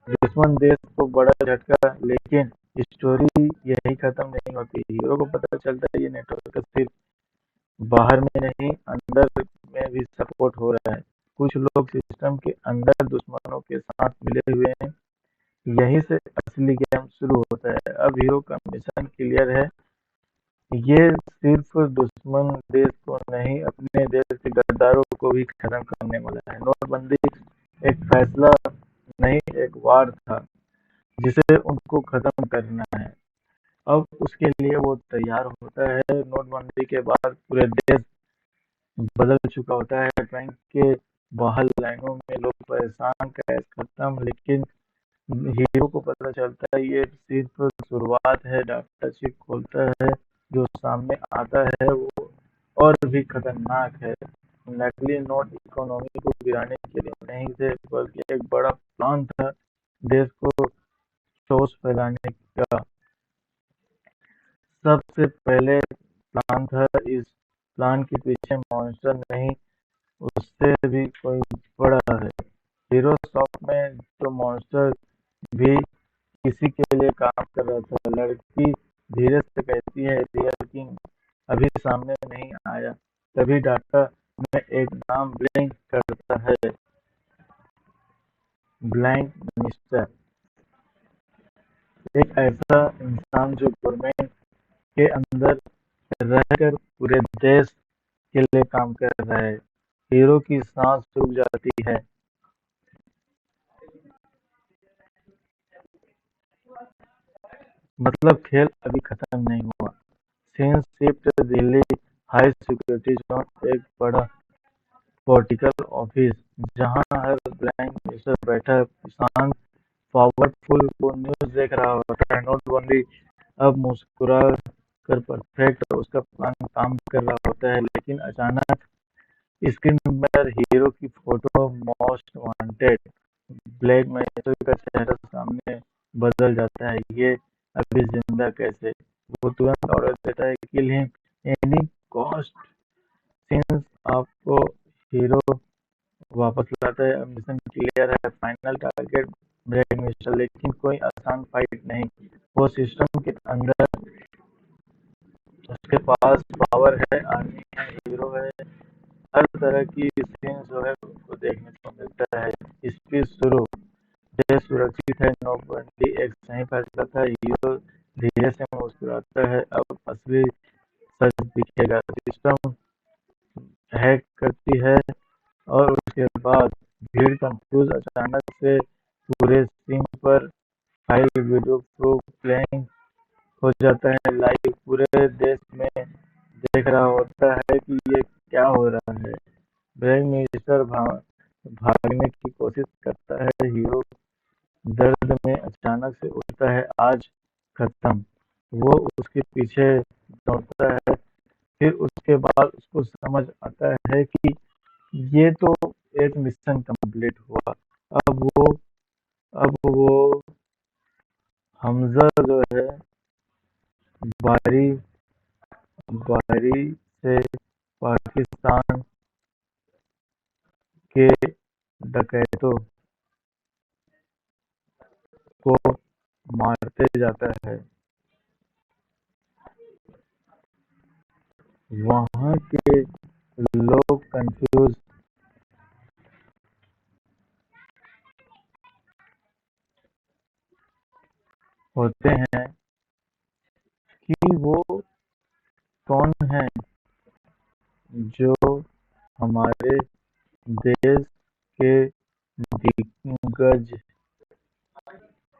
दुश्मन देश को बड़ा झटका, लेकिन स्टोरी यही खत्म नहीं होती। हीरो को पता चलता है ये नेटवर्क सिर्फ बाहर में नहीं, अंदर में भी सपोर्ट हो रहा है। कुछ लोग सिस्टम के अंदर दुश्मनों के साथ मिले हुए हैं। यहीं से असली गेम शुरू होता है। अब हीरो का मिशन क्लियर है, ये सिर्फ दुश्मन देश को नहीं, अपने देश के गद्दारों को भी खत्म करने वाला है। नोटबंदी एक फैसला नहीं, एक वार था जिसे उनको खत्म करना है। अब उसके लिए वो तैयार होता है। नोटबंदी के बाद पूरे देश बदल चुका होता है। बैंक के बाहर लाइनों में लोग परेशान, कैश खत्म। लेकिन हीरो को पता चलता है ये सिर्फ शुरुआत है। डाटा चेक खोलता है, जो सामने आता है वो और भी खतरनाक है। नकली नोट इकोनॉमी को गिराने के लिए नहीं थे, बल्कि एक बड़ा प्लान था, देश को ठोस फैलाने का। सबसे पहले प्लान था, इस प्लान के पीछे मॉन्स्टर नहीं, उससे भी कोई बड़ा है। हीरो शॉप में तो मॉन्स्टर भी किसी के लिए काम कर रहा था। लड़की धीरे से कहती है रियल किंग अभी सामने नहीं आया। तभी डाटा में एक नाम ब्लिंक करता है, ब्लैंक मिनिस्टर। एक ऐसा इंसान जो गवर्नमेंट के अंदर रहकर पूरे देश के लिए काम कर रहा है। हीरो की सांस रुक जाती है। मतलब खेल अभी खत्म नहीं हुआ। Scene shift Delhi, high security zone, एक बड़ा पॉलिटिकल ऑफिस जहां हर ब्लैंक मिनिस्टर बैठा शांत, पावरफुल, वो न्यूज देख रहा होता है। नोटबंदी अब मुस्कुरा कर परफेक्ट उसका प्लान काम कर रहा होता है। लेकिन अचानक स्क्रीन पर हीरो की photo, most wanted, black magic का चेहरा सामने बदल जाता है। ये अभी जिंदा कैसे? वो तुरंत ऑर्डर देता है, kill him any cost. Since आपको हीरो वापस लाता है। अब मिशन क्लियर है, फाइनल टारगेट ब्लैक मिस्टर। लेकिन कोई आसान फाइट नहीं। वो सिस्टम के अंदर, उसके पास पावर है, आर्मी है, हीरो है, हर तरह की सीन जो है उनको देखने को मिलता है। स्पीच शुरू, देश सुरक्षित है, नोटबंदी एक सही फैसला था। हीरो धीरे से मुस्कुराता है, अब असली सच दिखेगा। सिस्टम हैक करती है और उसके बाद भीड़ कंफ्यूज। अचानक से पूरे सीन पर फाइल, वीडियो प्रूफ प्लेइंग हो जाता है लाइव। पूरे देश में देख रहा होता है कि ये क्या हो रहा है। ब्लैक मिनिस्टर भागने की कोशिश करता है। हीरो दर्द में अचानक से उठता है, आज खत्म। वो उसके पीछे दौड़ता है, फिर उसके बाद उसको समझ आता है कि ये तो एक मिशन कंप्लीट हुआ। अब वो अब वो हमजा जो है बारी बारी से पाकिस्तान के डकैतों को मारते जाता है। वहाँ के लोग कंफ्यूज होते हैं कि वो कौन है जो हमारे देश के दिग्गज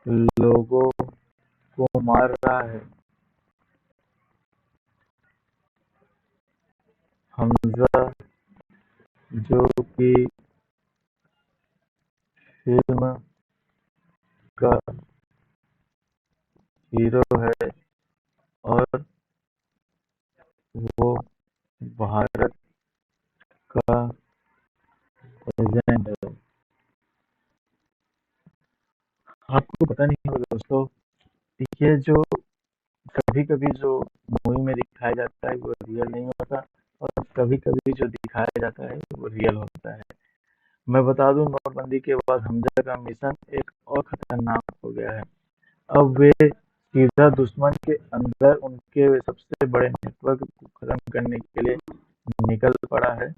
लोगों को मार रहा है। हमजा जो कि फिल्म का हीरो है और वो भारत का एजेंट है। आपको पता नहीं होगा दोस्तों, ये जो कभी-कभी जो मूवी में दिखाया जाता है वो रियल नहीं होता और कभी-कभी जो दिखाया जाता है वो रियल होता है। मैं बता दूं, नोटबंदी के बाद हमजा का मिशन एक और खतरनाक हो गया है। अब वे सीधा दुश्मन के अंदर उनके सबसे बड़े नेटवर्क को खत्म करने के लिए निकल पड़ा है।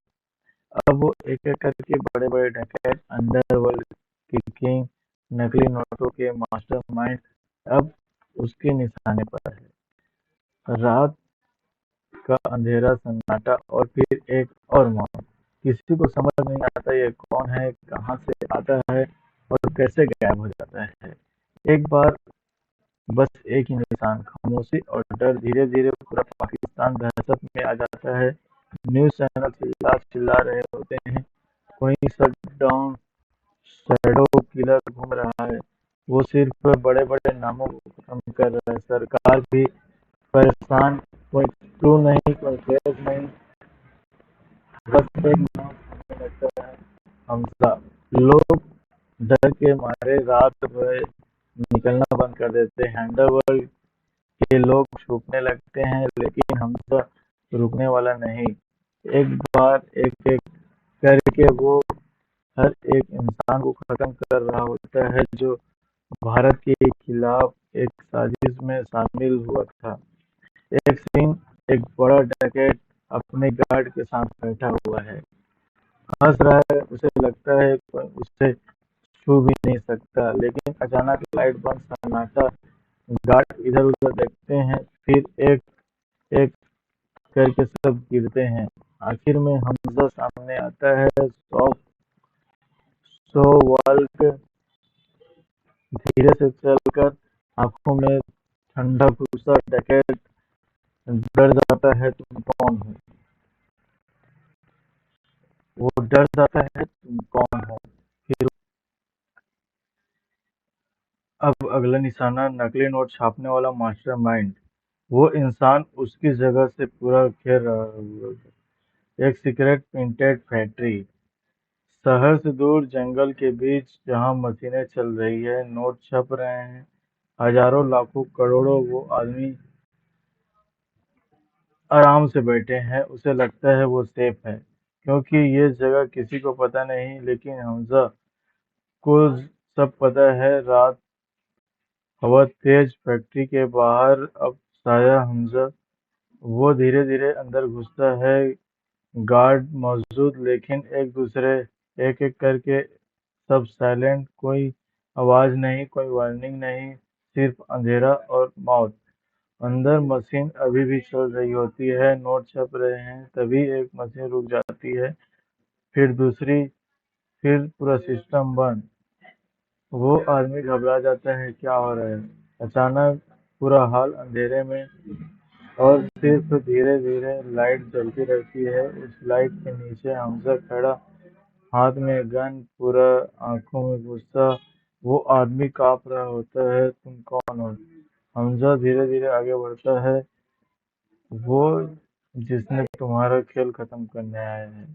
अब वो एक-एक करके बड़े-बड़े डकैत, अंडरवर्ल्ड के किंग, नकली नोटों के मास्टरमाइंड अब उसके निशाने पर है। रात का अंधेरा, सन्नाटा और फिर एक और मौत। किसी को समझ नहीं आता ये कौन है, कहाँ से आता है और कैसे गायब हो जाता है। एक बार बस एक ही निशान, खामोशी और डर। धीरे-धीरे पूरा पाकिस्तान दहशत में आ जाता है। न्यूज़ चैनल चिल्ला रहे होते हैं, कोई शटडाउन, शैडो किलर घूम रहा है। वो सिर्फ बड़े-बड़े नामों को खत्म कर रहा है। सरकार भी परेशान, कोई क्लू नहीं, कोई केस नहीं, बस एक नाम सामने लगता है, हमजा। लोग डर के मारे रात भर निकलना बंद कर देते हैं। अंडरवर्ल्ड के लोग छुपने लगते हैं, लेकिन हमजा रुकने वाला नहीं। एक बार एक-एक करके वो हर एक इंसान को खत्म कर रहा होता है जो भारत के खिलाफ एक साजिश में शामिल हुआ था। एक सीन, एक बड़ा डकैत अपने गार्ड के साथ बैठा हुआ है, हंस रहा है, उसे लगता है कोई उसे छू भी नहीं सकता, लेकिन अचानक लाइट बंद, सन्नाटा, गार्ड इधर-उधर देखते हैं, फिर एक-एक करके सब गिरते हैं। आखिर में हमजा सामने आता है, सोवल्क धीरे से चलकर, आंखों में ठंडा गुस्सा। डकैत डर जाता है, तुम कौन हो? वो डर जाता है, तुम कौन हो? फिर अब अगला निशाना, नकली नोट छापने वाला मास्टरमाइंड। वो इंसान उसकी जगह से पूरा घेर रहा है। एक सीक्रेट प्रिंटेड फैक्ट्री, शहर से दूर, जंगल के बीच, जहां मशीनें चल रही है, नोट छप रहे हैं, हजारों, लाखों, करोड़ों। वो आदमी आराम से बैठे हैं, उसे लगता है वो सेफ है, क्योंकि ये जगह किसी को पता नहीं, लेकिन हमजा को सब पता है। रात, हवा तेज, फैक्ट्री के बाहर अब साया हमजा। वो धीरे-धीरे अंदर घुसता है, गार्ड मौजूद, लेकिन एक-एक करके सब साइलेंट, कोई आवाज नहीं, कोई वार्निंग नहीं, सिर्फ अंधेरा और मौत। अंदर मशीन अभी भी चल रही होती है, नोट छप रहे हैं, तभी एक मशीन रुक जाती है, फिर दूसरी, फिर पूरा सिस्टम बंद। वो आदमी घबरा जाता है, क्या हो रहा है? अचानक पूरा हॉल अंधेरे में और सिर्फ धीरे-धीरे लाइट जलती रहती है। उस लाइट के नीचे हमजा खड़ा, हाथ में गन, पूरा आंखों में गुस्सा। वो आदमी कांप रहा होता है, तुम कौन हो? हमजा धीरे-धीरे आगे बढ़ता है। वो जिसने तुम्हारा खेल खत्म करने आया है।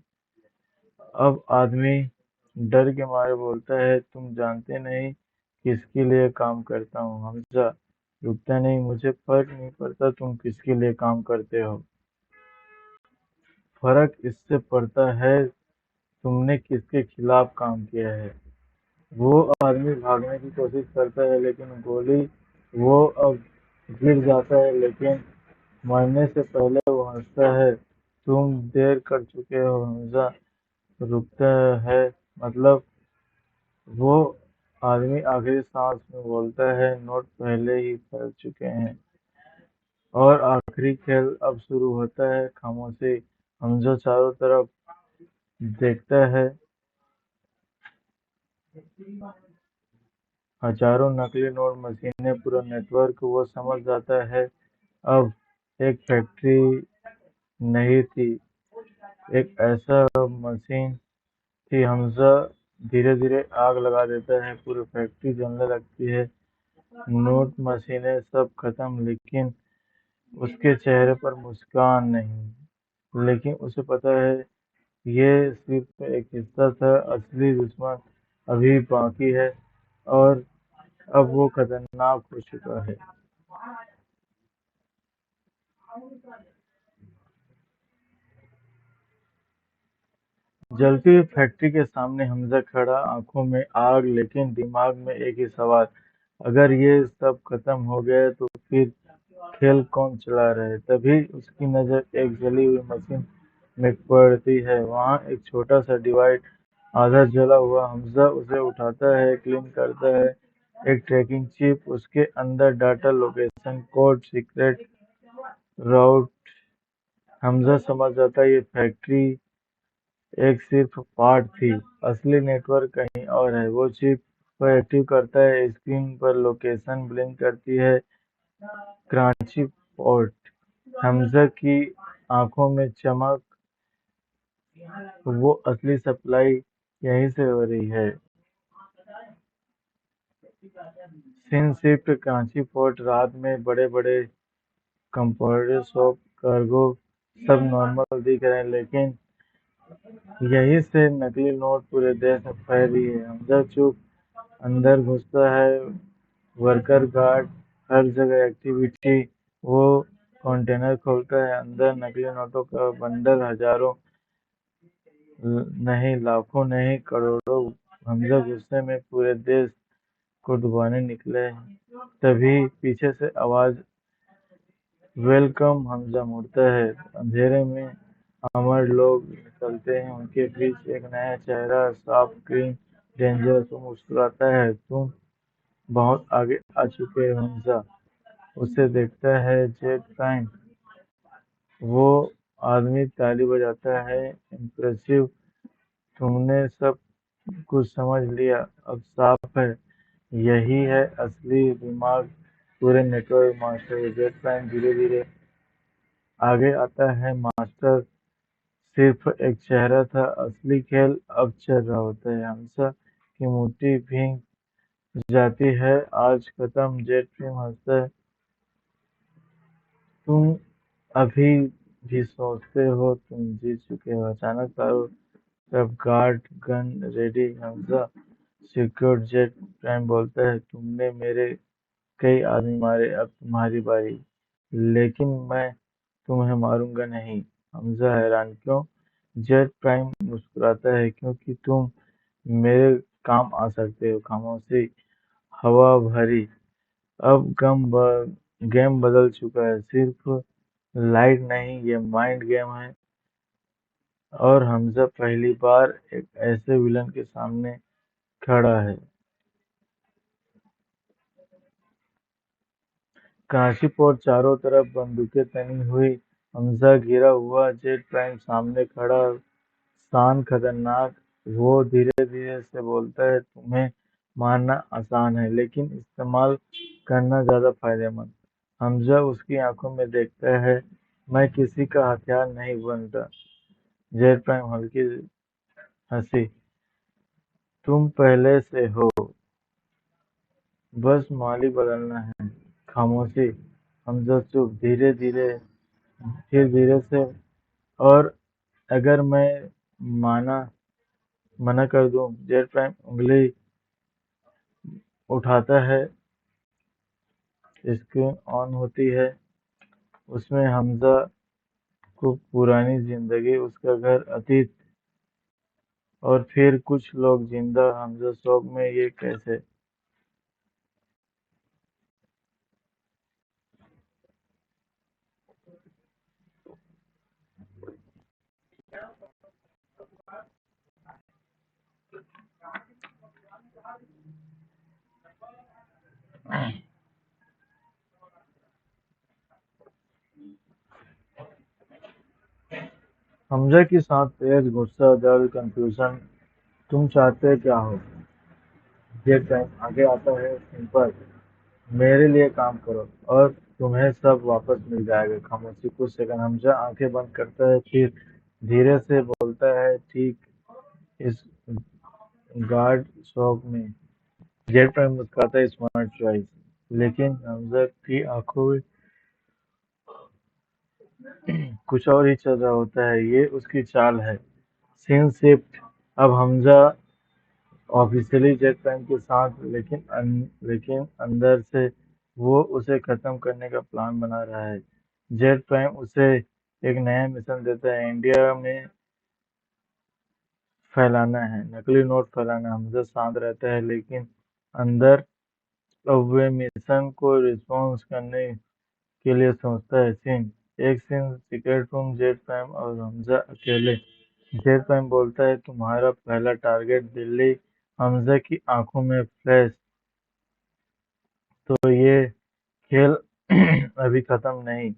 अब आदमी डर के मारे बोलता है, तुम जानते नहीं किसके लिए काम करता हूँ। हमजा रुकता नहीं, मुझे फर्क नहीं पड़ता तुम किसके लिए काम करते हो। फर्क इससे पड़ता है तुमने किसके खिलाफ काम किया है। वो आदमी भागने की कोशिश करता है लेकिन गोली, वो अब गिर जाता है लेकिन मरने से पहले वो हंसता है। तुम देर कर चुके हो। हमजा रुकता है, मतलब। वो आदमी आखिरी सांस में बोलता है, नोट पहले ही फैल चुके हैं और आखिरी खेल अब शुरू होता है। खामोशी। हमजा चारों तरफ देखता है। हजारों नकली नोट मशीनें, पूरा नेटवर्क। वो समझ जाता है अब एक फैक्ट्री नहीं थी, एक ऐसा मशीन थी। हमजा धीरे धीरे आग लगा देता है, पूरी फैक्ट्री जलने लगती है। नोट मशीनें सब खत्म, लेकिन उसके चेहरे पर मुस्कान नहीं। लेकिन उसे पता है ये सिर्फ एक हिस्सा था, असली दुश्मन अभी बाकी है और अब वो खतरनाक हो चुका है। जलती हुई फैक्ट्री के सामने हमजा खड़ा, आंखों में आग लेकिन दिमाग में एक ही सवाल, अगर ये सब खत्म हो गया तो फिर खेल कौन चला रहे। तभी उसकी नजर एक जली हुई मशीन में पड़ती है। वहाँ एक छोटा सा डिवाइस, आधा जला हुआ। हमजा उसे उठाता है, क्लीन करता है। एक ट्रैकिंग चिप, उसके अंदर डाटा, लोकेशन, कोड, सीक्रेट राउट। हमजा समझ जाता है ये फैक्ट्री एक सिर्फ पार्ट थी, असली नेटवर्क कहीं और है। वो चिप को एक्टिव करता है, स्क्रीन पर लोकेशन ब्लिंक करती है, कराची पोर्ट। हमजा की आंखों में चमक, वो असली सप्लाई यहीं से हो रही है। सीन शिफ्ट कराची पोर्ट, रात में बड़े बड़े कंप्यूटर शॉप, कार्गो, सब नॉर्मल दिख रहे हैं, लेकिन यहीं से नकली नोट पूरे देश में फैल रही है। हमजा चुप अंदर घुसता है, वर्कर गार्ड हर जगह एक्टिविटी। वो कंटेनर खोलता है, अंदर नकली नोटों का बंडल, हजारों नहीं, लाखों नहीं, करोड़ों। हमजा गुस्से में पूरे देश को डुबाने निकले हैं। तभी पीछे से आवाज, वेलकम। हमजा मुड़ता है, अंधेरे में अमर लोग निकलते हैं, उनके बीच एक नया चेहरा, साफ क्लीन डेंजर। वो मुस्कुराता है, तुम बहुत आगे आ चुके हो। हमजा उसे देखता है, जेट प्राइम। वो आदमी ताली बजाता है, इम्प्रेसिव, तुमने सब कुछ समझ लिया। अब साफ है, यही है असली दिमाग पूरे नेटवर्क मास्टर। जेट प्राइम धीरे धीरे आगे आता है, मास्टर सिर्फ एक चेहरा था, असली खेल अब चल रहा होता है। हमजा की मुट्ठी भीग जाती है, आज खत्म। जेट प्राइम हंसता है, तुम अभी भी सोचते हो तुम जीत चुके हो। अचानक चारों तरफ guard, gun ready. Hamza secure. Jet prime बोलता है, तुमने मेरे कई आदमी मारे, अब तुम्हारी बारी। लेकिन मैं तुम्हें मारूंगा नहीं। हमजा हैरान, क्यों? जेट प्राइम मुस्कुराता है, क्योंकि तुम मेरे काम आ सकते हो। खामोशी, हवा भरी। अब गेम बदल चुका है, सिर्फ लाइट नहीं, ये माइंड गेम है। और हमजा पहली बार एक ऐसे विलन के सामने खड़ा है। कराची पोर्ट, चारों तरफ बंदूकें तनी हुई, हमजा गिरा हुआ, जेट प्राइम सामने खड़ा, शान खतरनाक। वो धीरे धीरे से बोलता है, तुम्हें मारना आसान है लेकिन इस्तेमाल करना ज्यादा फायदेमंद। हमजा उसकी आंखों में देखता है, मैं किसी का हथियार नहीं बनता। जेट प्राइम हल्की हंसी, तुम पहले से हो, बस माली बदलना है। खामोशी, हमजा चुप। धीरे धीरे फिर धीरे से, और अगर मैं माना मना कर दूं, जेड प्राइम उंगली उठाता है, स्क्रीन ऑन होती है। उसमें हमजा को पुरानी जिंदगी, उसका घर, अतीत, और फिर कुछ लोग जिंदा। हमजा शौक में, ये कैसे? हमजा की सांस तेज, गुस्सा, दर्द, कंफ्यूजन। तुम चाहते क्या हो? जेड प्राइम आगे आता है, सिंपल, मेरे लिए काम करो और तुम्हें सब वापस मिल जाएगा। खामोशी कुछ सेकंड। हमजा आंखें बंद करता है, फिर धीरे से बोलता है, ठीक। इस गार्ड शॉप में। जेड प्राइम मुस्कुराता है, स्मार्ट चॉइस। लेकिन हमजा की आंखों में कुछ और ही चल रहा होता है। ये उसकी चाल है। Scene shift. अब हमजा ऑफिशियली जेड प्राइम के साथ, लेकिन अंदर से वो उसे खत्म करने का प्लान बना रहा है। जेड प्राइम उसे एक नया मिशन देता है, इंडिया में फैलाना है, नकली नोट फैलाना। हमजा शांत रहता है, लेकिन अंदर अब वे मिशन को रिस्पॉन्स करने के लिए सोचता है। एक scene secret room, Z prime और हमजा अकेले। जेड प्राइम बोलता है, तुम्हारा पहला टारगेट दिल्ली। हमजा की आंखों में फ्लैश, तो ये खेल अभी खत्म नहीं।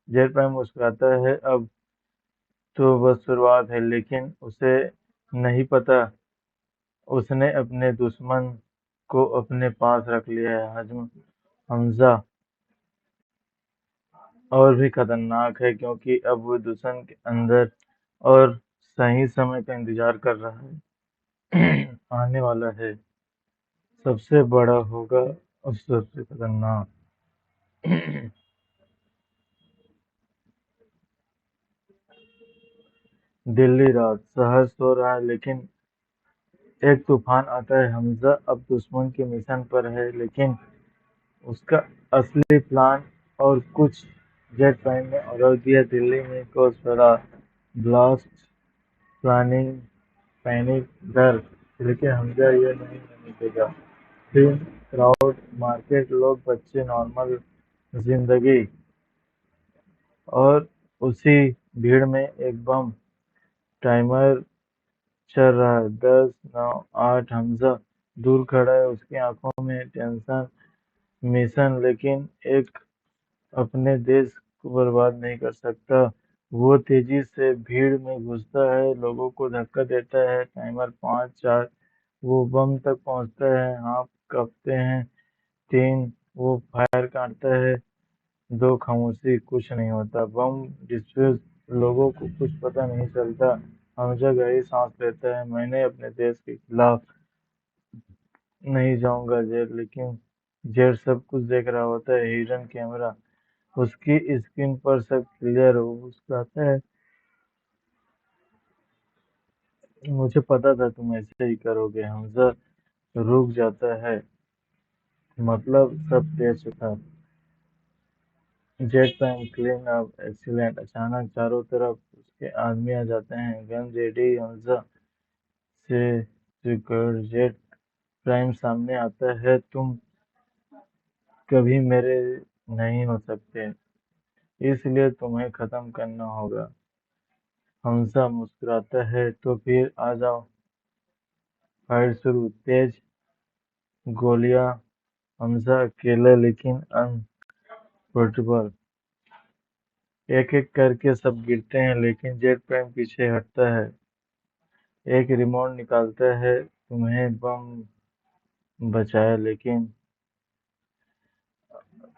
जेड प्राइम मुस्कुराता है, अब तो बस शुरुआत है। लेकिन उसे नहीं पता, उसने अपने दुश्मन को अपने पास रख लिया है। हजम हमजा और भी खतरनाक है, क्योंकि अब वो दुश्मन के अंदर और सही समय का इंतजार कर रहा है। आने वाला है, सबसे बड़ा होगा और सबसे खतरनाक। दिल्ली रात, शहर सो रहा है, लेकिन एक तूफान आता है। हमजा अब दुश्मन के मिशन पर है, लेकिन उसका असली प्लान और कुछ। जेट प्राइम ने ऑर्डर दिया, दिल्ली में कोस फैला, ब्लास्ट, प्लानिंग, पैनिक, डर। लेकिन हमजा ये नहीं होने देगा। फिल्म, क्राउड, मार्केट, लोग, बच्चे, नॉर्मल जिंदगी, और उसी भीड़ में एक बम। टाइमर चल रहा है, 10, 9, 8। हमजा दूर खड़ा है, उसकी आंखों में टेंशन। मिशन, लेकिन एक अपने देश को बर्बाद नहीं कर सकता। वो तेजी से भीड़ में घुसता है, लोगों को धक्का देता है। टाइमर 5, 4। वो बम तक पहुंचता है, हाथ कांपते हैं। 3, वो फायर काटता है। 2, खामोशी, कुछ नहीं होता। बम डिफ्यूज, लोगों को कुछ पता नहीं चलता। हमजा गहरी सांस लेता है, मैंने अपने देश के खिलाफ नहीं जाऊंगा जेल। लेकिन जेल सब कुछ देख रहा होता है, हिडन कैमरा, उसकी स्क्रीन पर सब क्लियर हो। मुस्कुराता है, मुझे पता था तुम ऐसे ही करोगे। हमजा रुक जाता है, मतलब सब तेज था। Jet pan clean up, excellent. अचानक चारों तरफ उसके आदमी आ जाते हैं, गन रेडी। हमजा से सिक्योर। जेट प्राइम सामने आता है, तुम कभी मेरे नहीं हो सकते, इसलिए तुम्हें खत्म करना होगा। हमजा मुस्कुराता है, तो फिर आ जाओ। फाइट शुरू, तेज गोलियां। हमजा अकेले लेकिन अनपोर्टेबल। एक एक करके सब गिरते हैं, लेकिन जेट प्राइम पीछे हटता है, एक रिमोट निकालता है, तुम्हें बम बचाया। लेकिन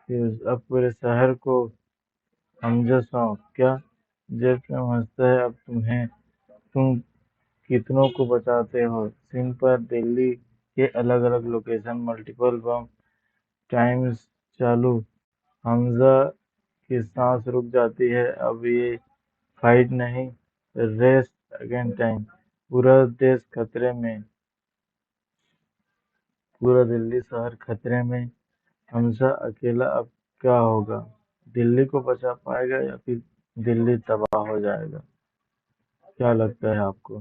फिर अब पूरे शहर को हमजा सौंप क्या? जेट प्राइम हंसता है, अब तुम कितनों को बचाते हो? सीन पर दिल्ली के अलग अलग लोकेशन, मल्टीपल बम, टाइम्स चालू। हमजा की सांस रुक जाती है। अब ये फाइट नहीं, रेस्ट अगेन टाइम। पूरा देश खतरे में, पूरा दिल्ली शहर खतरे में। हमजा अकेला अब क्या होगा? दिल्ली को बचा पाएगा या फिर दिल्ली तबाह हो जाएगा? क्या लगता है आपको?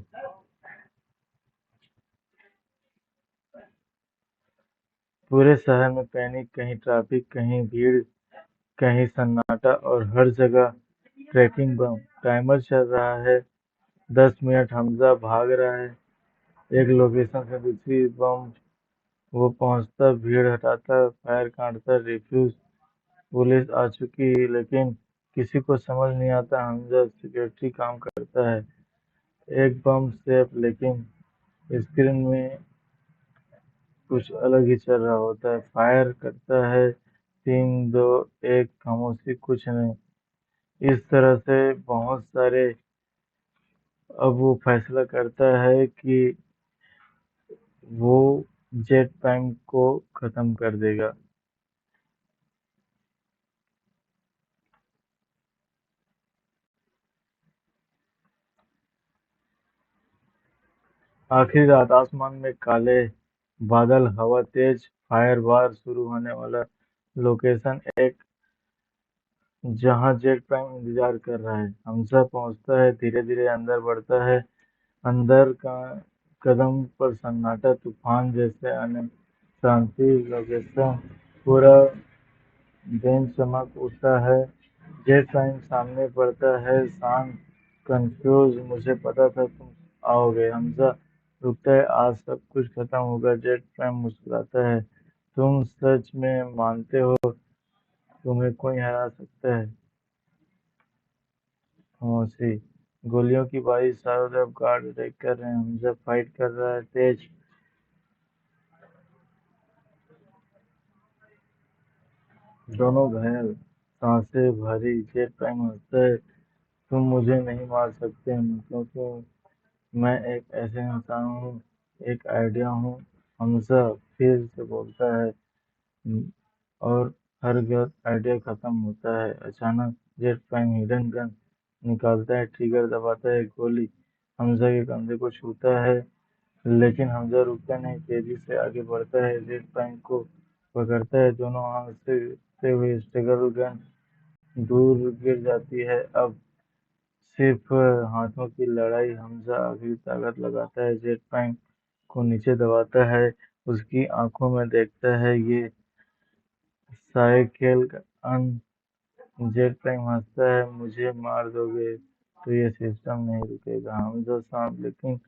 पूरे शहर में पैनिक, कहीं ट्रैफिक, कहीं भीड़, कहीं सन्नाटा और हर जगह ट्रैकिंग बम। टाइमर चल रहा है, 10 मिनट। हमजा भाग रहा है एक लोकेशन से दूसरी। बम वो पहुंचता, भीड़ हटाता, फायर काटता, रिफ्यूज। पुलिस आ चुकी लेकिन किसी को समझ नहीं आता। हमजा सिक्योरिटी काम करता है, एक बम सेफ, लेकिन स्क्रीन में कुछ अलग ही चल रहा होता है। फायर करता है, 3 2 1, खामोशी, कुछ नहीं। इस तरह से बहुत सारे। अब वो फैसला करता है कि वो जेट टाइम को खत्म कर देगा। आखिरी रात, आसमान में काले बादल, हवा तेज, फायर बार शुरू होने वाला। लोकेशन एक, जहां जेट प्राइम इंतजार कर रहा है। हमजा पहुंचता है, धीरे धीरे अंदर बढ़ता है। अंदर का कदम पर सन्नाटा, तूफान जैसे आने शांति। लोकेशन पूरा दिन चमक उठता है। जेट टाइम सामने पड़ता है, शांत, कंफ्यूज। मुझे पता था तुम आओगे। हमजा रुकता है, आज सब कुछ खत्म होगा। जेट टाइम मुस्कुराता है, तुम सच में मानते हो तुम्हें कोई हरा सकता है? खामोशी, गोलियों की बारिश, चारों तरफ गार्ड अटैक कर रहे हैं। हमजा फाइट कर रहा है, तेज, दोनों घायल, सांसें भरी। जेट टाइम हंसता है, तुम मुझे नहीं मार सकते क्योंकि मैं एक ऐसे इंसान हूँ, एक आइडिया हूँ। हमजा फिर से बोलता है, और हर गलत आइडिया खत्म होता है। अचानक जेट प्राइम हिडन गन निकालता है, ट्रिगर दबाता है, गोली हमजा के कंधे को छूता है। लेकिन हमजा रुकता नहीं, तेजी से आगे बढ़ता है, जेट प्राइम को पकड़ता है। दोनों हाथ से हुए स्ट्रगल, गन दूर गिर जाती है। अब सिर्फ हाथों की लड़ाई। हमजा आखिरी ताकत लगाता है, जेट प्राइम को नीचे दबाता है, उसकी आंखों में देखता है ये साइकिल का अंत। जेट प्राइम हंसता है, मुझे मार दोगे तो ये सिस्टम नहीं रुकेगा। हमजा शांत, लेकिन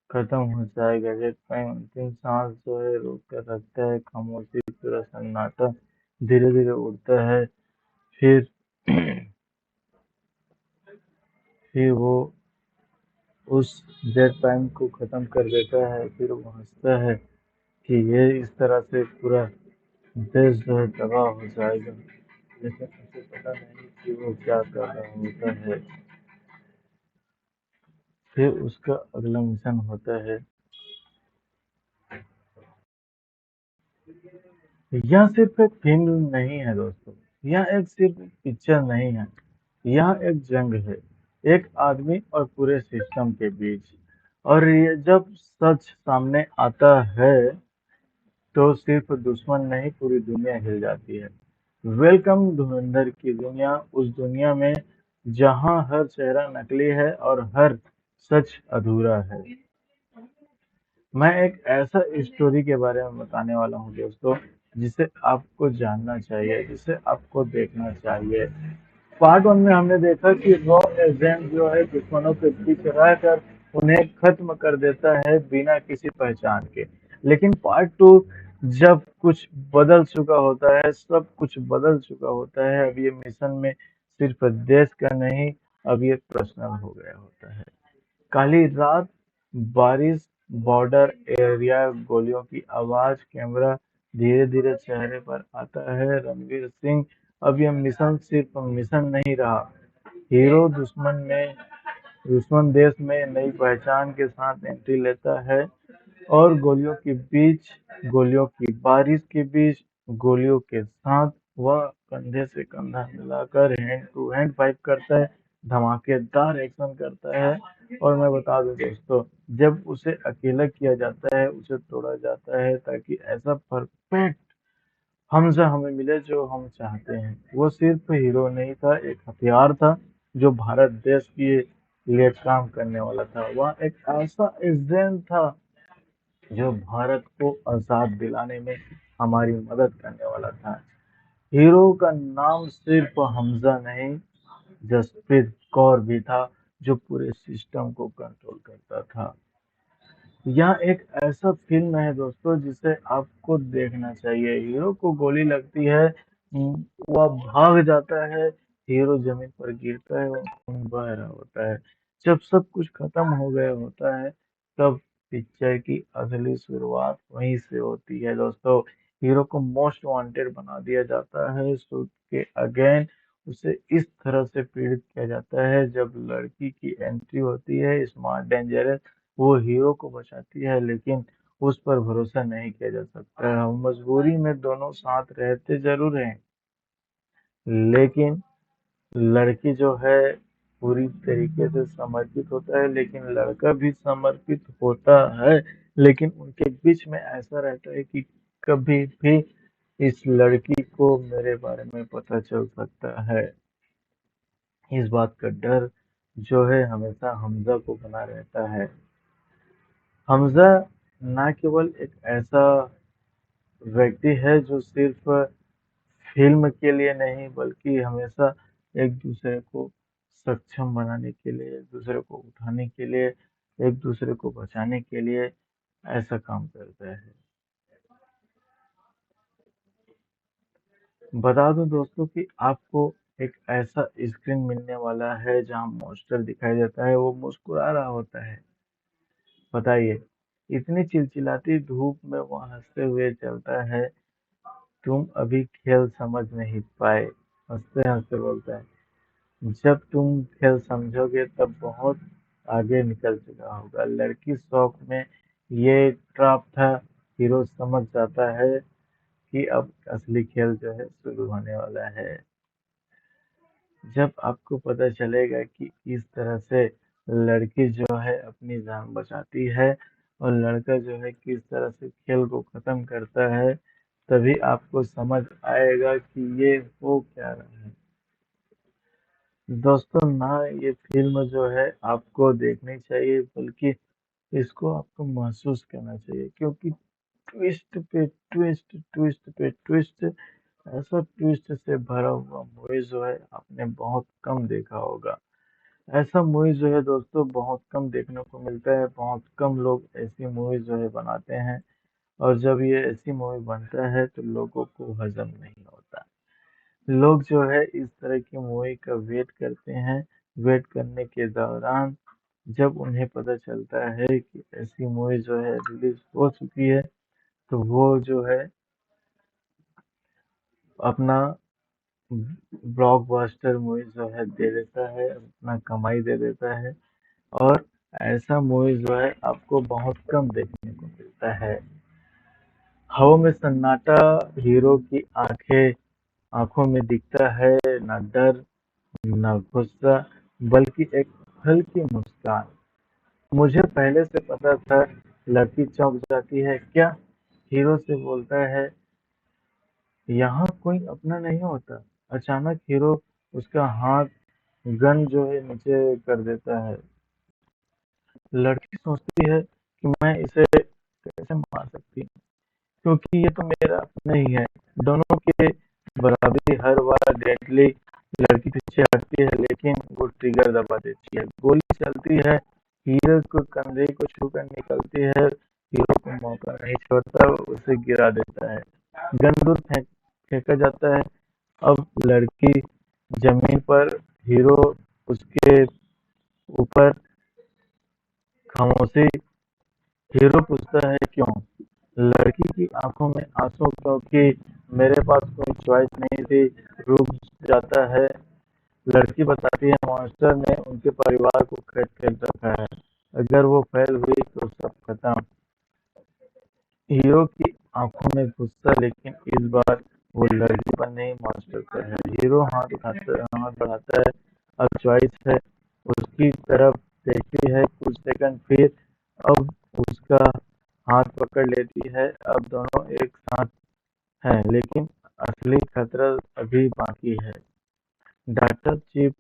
खत्म हो जाएगा। जेट प्राइम अंतिम सांस जो है रोक कर रखता है। खामोशी, पूरा सन्नाटा धीरे धीरे उड़ता है। फिर फिर वो उस जेट टाइम को खत्म कर देता है। फिर वो हंसता है कि ये इस तरह से पूरा देश जो है तबाह हो जाएगा, लेकिन उसे पता नहीं कि वो क्या कर रहा होता है। फिर उसका अगला मिशन होता है। यह सिर्फ एक फिल्म नहीं है दोस्तों, यह एक सिर्फ पिक्चर नहीं है, यह एक जंग है, एक आदमी और पूरे सिस्टम के बीच। और ये जब सच सामने आता है तो सिर्फ दुश्मन नहीं, पूरी दुनिया हिल जाती है। वेलकम धुरंधर की दुनिया, उस दुनिया में जहां हर चेहरा नकली है और हर सच अधूरा है। मैं एक ऐसा स्टोरी के बारे में बताने वाला हूँ दोस्तों, जिसे आपको जानना चाहिए, जिसे आपको देखना चाहिए। पार्ट 1 में हमने देखा कि रॉ एजेंट जो है दुश्मनों के बीच रहकर उन्हें खत्म कर देता है बिना किसी पहचान के। लेकिन पार्ट 2 जब कुछ बदल चुका होता है, सब कुछ बदल चुका होता है। अब ये मिशन में सिर्फ देश का नहीं, अब ये पर्सनल हो गया होता है। काली रात, बारिश, बॉर्डर एरिया, गोलियों की आवाज, कैमरा धीरे धीरे चेहरे पर आता है। रणवीर सिंह, अब यह मिशन सिर्फ मिशन नहीं रहा। हीरो दुश्मन देश में नई पहचान के साथ एंट्री लेता है। और गोलियों के बीच, गोलियों की बारिश के बीच, गोलियों के साथ वह कंधे से कंधा मिलाकर हैंड टू हैंड फाइट करता है, धमाकेदार एक्शन करता है। और मैं बता दूं दोस्तों, जब उसे अकेला किया जाता है, उसे तोड़ा जाता है ताकि ऐसा परफेक्ट हमजा हमें मिले जो हम चाहते हैं। वो सिर्फ हीरो नहीं था, एक हथियार था जो भारत देश के लिए काम करने वाला था। वह एक ऐसा एजेंट था जो भारत को आजाद दिलाने में हमारी मदद करने वाला था। हीरो का नाम सिर्फ हमजा नहीं, जसप्रीत कौर भी था, जो पूरे सिस्टम को कंट्रोल करता था। यह एक ऐसा फिल्म है दोस्तों जिसे आपको देखना चाहिए। हीरो को गोली लगती है, वह भाग जाता है, हीरो जमीन पर गिरता है, वह खून बह रहा होता है। जब सब कुछ खत्म हो गया होता है, तब पिक्चर की असली शुरुआत वहीं से होती है दोस्तों। हीरो को मोस्ट वांटेड बना दिया जाता है, शूट के अगेन उसे इस तरह से पीड़ित किया जाता है। जब लड़की की एंट्री होती है, स्मार्ट डेंजरस, वो हीरो को बचाती है, लेकिन उस पर भरोसा नहीं किया जा सकता है। मजबूरी में दोनों साथ रहते जरूर हैं, लेकिन लड़की जो है पूरी तरीके से समर्पित होता है, लेकिन लड़का भी समर्पित होता है। लेकिन उनके बीच में ऐसा रहता है कि कभी भी इस लड़की को मेरे बारे में पता चल सकता है। इस बात का डर जो है हमेशा हमजा को बना रहता है। हमजा न केवल एक ऐसा व्यक्ति है जो सिर्फ फिल्म के लिए नहीं, बल्कि हमेशा एक दूसरे को सक्षम बनाने के लिए, एक दूसरे को उठाने के लिए, एक दूसरे को बचाने के लिए ऐसा काम करता है। बता दूं दोस्तों कि आपको एक ऐसा स्क्रीन मिलने वाला है जहां मॉन्स्टर दिखाई देता है, वो मुस्कुरा रहा होता है। बताइए, इतनी चिलचिलाती धूप में वो हंसते हुए चलता है। तुम अभी खेल समझ नहीं पाए, हंसते हंसते बोलता है। जब तुम खेल समझोगे तब बहुत आगे निकल चुका होगा। लड़की शौक में ये ट्रैप था। हीरो समझ जाता है कि अब असली खेल जो है शुरू होने वाला है। जब आपको पता चलेगा कि किस तरह से लड़की जो है अपनी जान बचाती है और लड़का जो है किस तरह से खेल को खत्म करता है, तभी आपको समझ आएगा कि ये हो क्या रहा है। दोस्तों ना, ये फिल्म जो है आपको देखनी चाहिए, बल्कि इसको आपको महसूस करना चाहिए, क्योंकि ट्विस्ट पे ट्विस्ट, ट्विस्ट पे ट्विस्ट, ऐसा ट्विस्ट से भरा हुआ मूवी जो है आपने बहुत कम देखा होगा। ऐसा मूवी जो है दोस्तों बहुत कम देखने को मिलता है। बहुत कम लोग ऐसी मूवी जो है बनाते हैं, और जब ये ऐसी मूवी बनता है तो लोगों को हजम नहीं होता। लोग जो है इस तरह की मूवी का वेट करते हैं। वेट करने के दौरान जब उन्हें पता चलता है कि ऐसी मूवी जो है रिलीज हो चुकी है, तो वो जो है अपना ब्लॉकबस्टर मूवी जो है दे देता है, अपना कमाई दे देता है। और ऐसा मूवी जो है आपको बहुत कम देखने को मिलता है। हवा में सन्नाटा, हीरो की आंखों में दिखता है न डर न गुस्सा, बल्कि एक हल्की मुस्कान। मुझे पहले से पता था। लड़की चौंक जाती है। क्या? हीरो से बोलता है, यहाँ कोई अपना नहीं होता। अचानक हीरो उसका हाथ गन जो है नीचे कर देता है। लड़की सोचती है कि मैं इसे कैसे मार सकती हूँ, क्योंकि ये तो मेरा अपना ही है। दोनों के बराबरी हर बार डेडली। लड़की पीछे हटती है, लेकिन वो ट्रिगर दबा देती है। गोली चलती है, हीरो को कंधे को छूकर निकलती है। हीरो को मौका नहीं छोड़ता, वो उसे गिरा देता है। गन दूर फेंका जाता है। अब लड़की जमीन पर, हीरो उसके ऊपर। खामोशी। हीरो पूछता है क्यों? लड़की की आंखों में आंसू, क्योंकि मेरे पास कोई चॉइस नहीं थी। रुक जाता है। लड़की बताती है, मॉन्स्टर ने उनके परिवार को कैद कर रखा है। अगर वो फैल हुई तो सब खत्म। हीरो की आंखों में गुस्सा, लेकिन इस बार वो लड़की पर नहीं मास्टर पर है। हीरो हाथ बढ़ाता है, अब चॉइस है, उसकी तरफ देखती है कुछ सेकंड, फिर अब उसका हाथ पकड़ लेती है। अब दोनों एक साथ हैं, लेकिन असली खतरा अभी बाकी है। डाटा चिप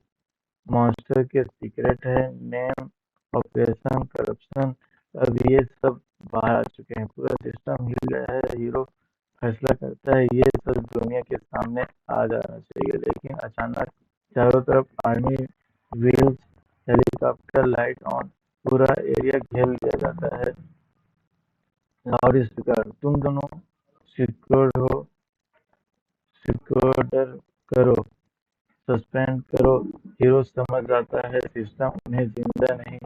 मॉन्स्टर के सीक्रेट है, नेम, ऑपरेशन, करप्शन, अब ये सब बाहर आ चुके हैं। पूरा सिस्टम हिल गया है। हीरो फैसला करता है ये सब दुनिया के सामने आ जाना चाहिए, लेकिन अचानक चारों तरफ army, wheels, helicopter, light on, पूरा एरिया घेर लिया जाता है। लाउड स्पीकर, तुम दोनों सिक्योर करो, सस्पेंड करो। हीरो समझ जाता है सिस्टम उन्हें जिंदा नहीं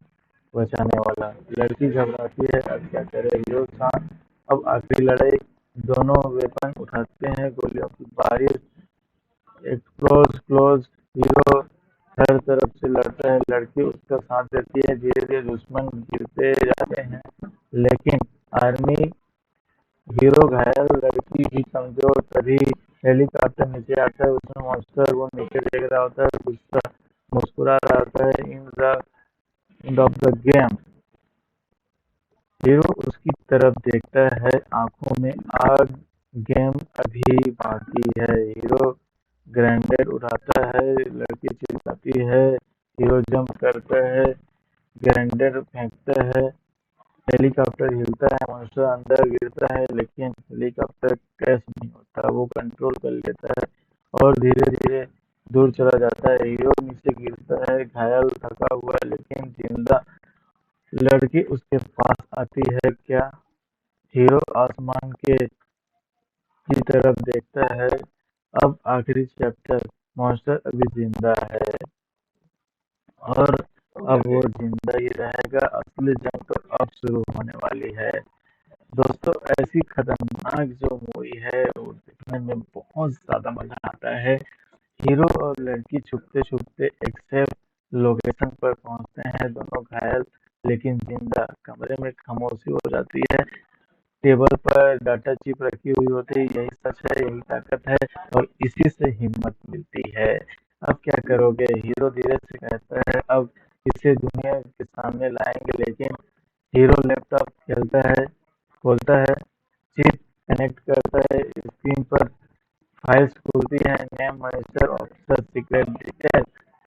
बचाने वाला। लड़की घबराती है, अब क्या करे। हीरो शांत, अब आखिरी लड़ाई। दोनों वेपन उठाते हैं, गोलियों की बारिश, क्लोज। हीरो हर तरफ से लड़ता है, लड़की उसका साथ देती है। धीरे धीरे दुश्मन गिरते जाते हैं, लेकिन आर्मी, हीरो घायल, लड़की भी कमजोर। तभी हेलीकॉप्टर नीचे आता है, उसमें मॉन्स्टर वो नीचे देख रहा होता है, गुस्सा मुस्कुरा रहा होता है। In the end of the game, hero उसकी तरफ देखता है, आंखों में आग। गेम अभी बाकी है। हीरो ग्रेनेड उठाता है, लड़की चिल्लाती है, हीरो जंप करता है, ग्रेनेड फेंकता है, हेलीकॉप्टर हिलता है, मॉन्स्टर अंदर गिरता है, लेकिन हेलीकॉप्टर क्रैश नहीं होता, वो कंट्रोल कर लेता है और धीरे धीरे दूर चला जाता है। हीरो नीचे गिरता है, घायल, थका हुआ लेकिन जिंदा। लड़की उसके पास आती है, क्या? हीरो आसमान की तरफ देखता है। अब आखिरी चैप्टर, मॉन्स्टर अभी जिंदा है और अब वो जिंदा ही रहेगा। असली जंग तो अब शुरू होने वाली है। दोस्तों, ऐसी खतरनाक जो मूवी है वो देखने में बहुत ज्यादा मजा आता है। हीरो और लड़की छुपते छुपते एक सेफ लोकेशन पर पहुंचते हैं, दोनों घायल लेकिन जिंदा। कमरे में खामोशी हो जाती है, टेबल पर डाटा चिप रखी हुई होती है। यही सच है, यही ताकत है और इसी से हिम्मत मिलती है। अब क्या करोगे? हीरो धीरे से कहता है, अब इसे दुनिया के सामने लाएंगे। लेकिन हीरो लैपटॉप खोलता है, चिप कनेक्ट करता है, स्क्रीन पर फाइल्स खुलती है, name, monitor, officer, secret detail,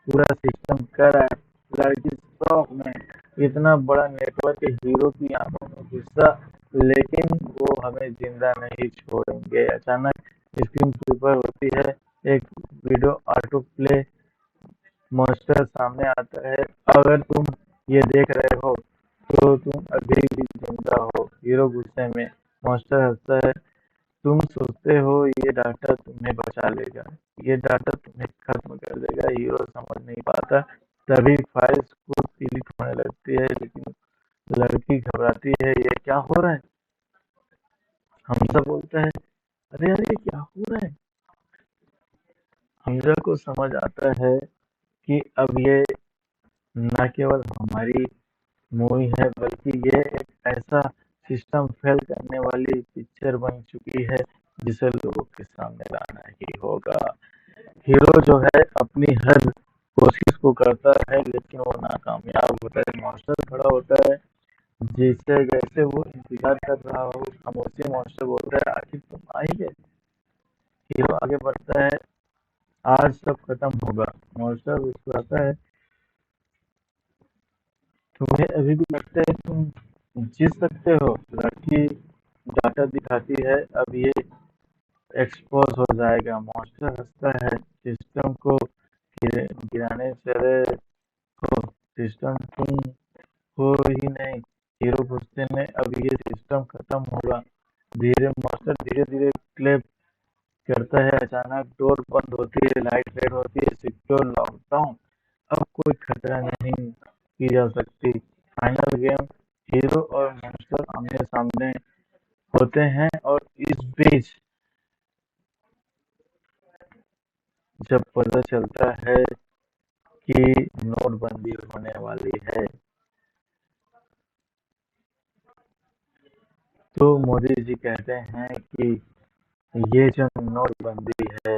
पूरा सिस्टम कर रहा है। लड़की शॉक में, इतना बड़ा नेटवर्क है। हीरो की आंखों में गुस्सा, लेकिन वो हमें जिंदा नहीं छोड़ेंगे। अचानक स्क्रीन फ्लिपर होती है, एक वीडियो ऑटो प्ले, मॉन्स्टर सामने आता है। अगर तुम ये देख रहे हो तो तुम अभी भी जिंदा हो। हीरो गुस्से में, मॉन्स्टर हंसता है, तुम सोचते हो ये डाटा तुम्हें बचा लेगा, ये डाटा तुम्हें खत्म कर देगा। हीरो समझ नहीं पाता, तभी फाइल्स खुद डिलीट होने लगती है, लेकिन लड़की घबराती है, ये क्या हो रहा है? हमजा बोलता है, अरे अरे ये क्या हो रहा है? हमजा को समझ आता है कि अब ये न केवल हमारी मूवी है, बल्कि ये एक ऐसा सिस्टम फेल करने वाली पिक्चर बन चुकी है जिसे लोगों के सामने लाना ही होगा। हीरो जो है अपनी हर कोशिश को करता है, लेकिन वो नाकामयाब होता है। मॉन्स्टर खड़ा होता है, जैसे जैसे वो इंतजार कर रहा हो, खामोशी। मॉन्स्टर बोलता है, आखिर तुम आई गए। हीरो आगे बढ़ता है, आज सब खत्म होगा। मॉन्स्टर मुस्कुराता है, तुम्हें अभी भी लगता है तुम जीत सकते हो? लड़की डाटा दिखाती है, अब ये एक्सपोज हो जाएगा। मॉन्स्टर हंसता है, सिस्टम को गिराने चले हो, सिस्टम तुम हो ही नहीं। हीरो गुस्से में, अब ये सिस्टम खत्म होगा। मॉन्स्टर धीरे धीरे क्लेप करता है, अचानक डोर बंद होती है, लाइट रेड होती है, सिक्योर लॉकडाउन। अब कोई खतरा नहीं की जा सकती। फाइनल गेम, हीरो और मॉन्स्टर आमने सामने होते हैं और इस बीच जब पता चलता है कि नोटबंदी होने वाली है, तो मोदी जी कहते हैं कि ये जो नोटबंदी है,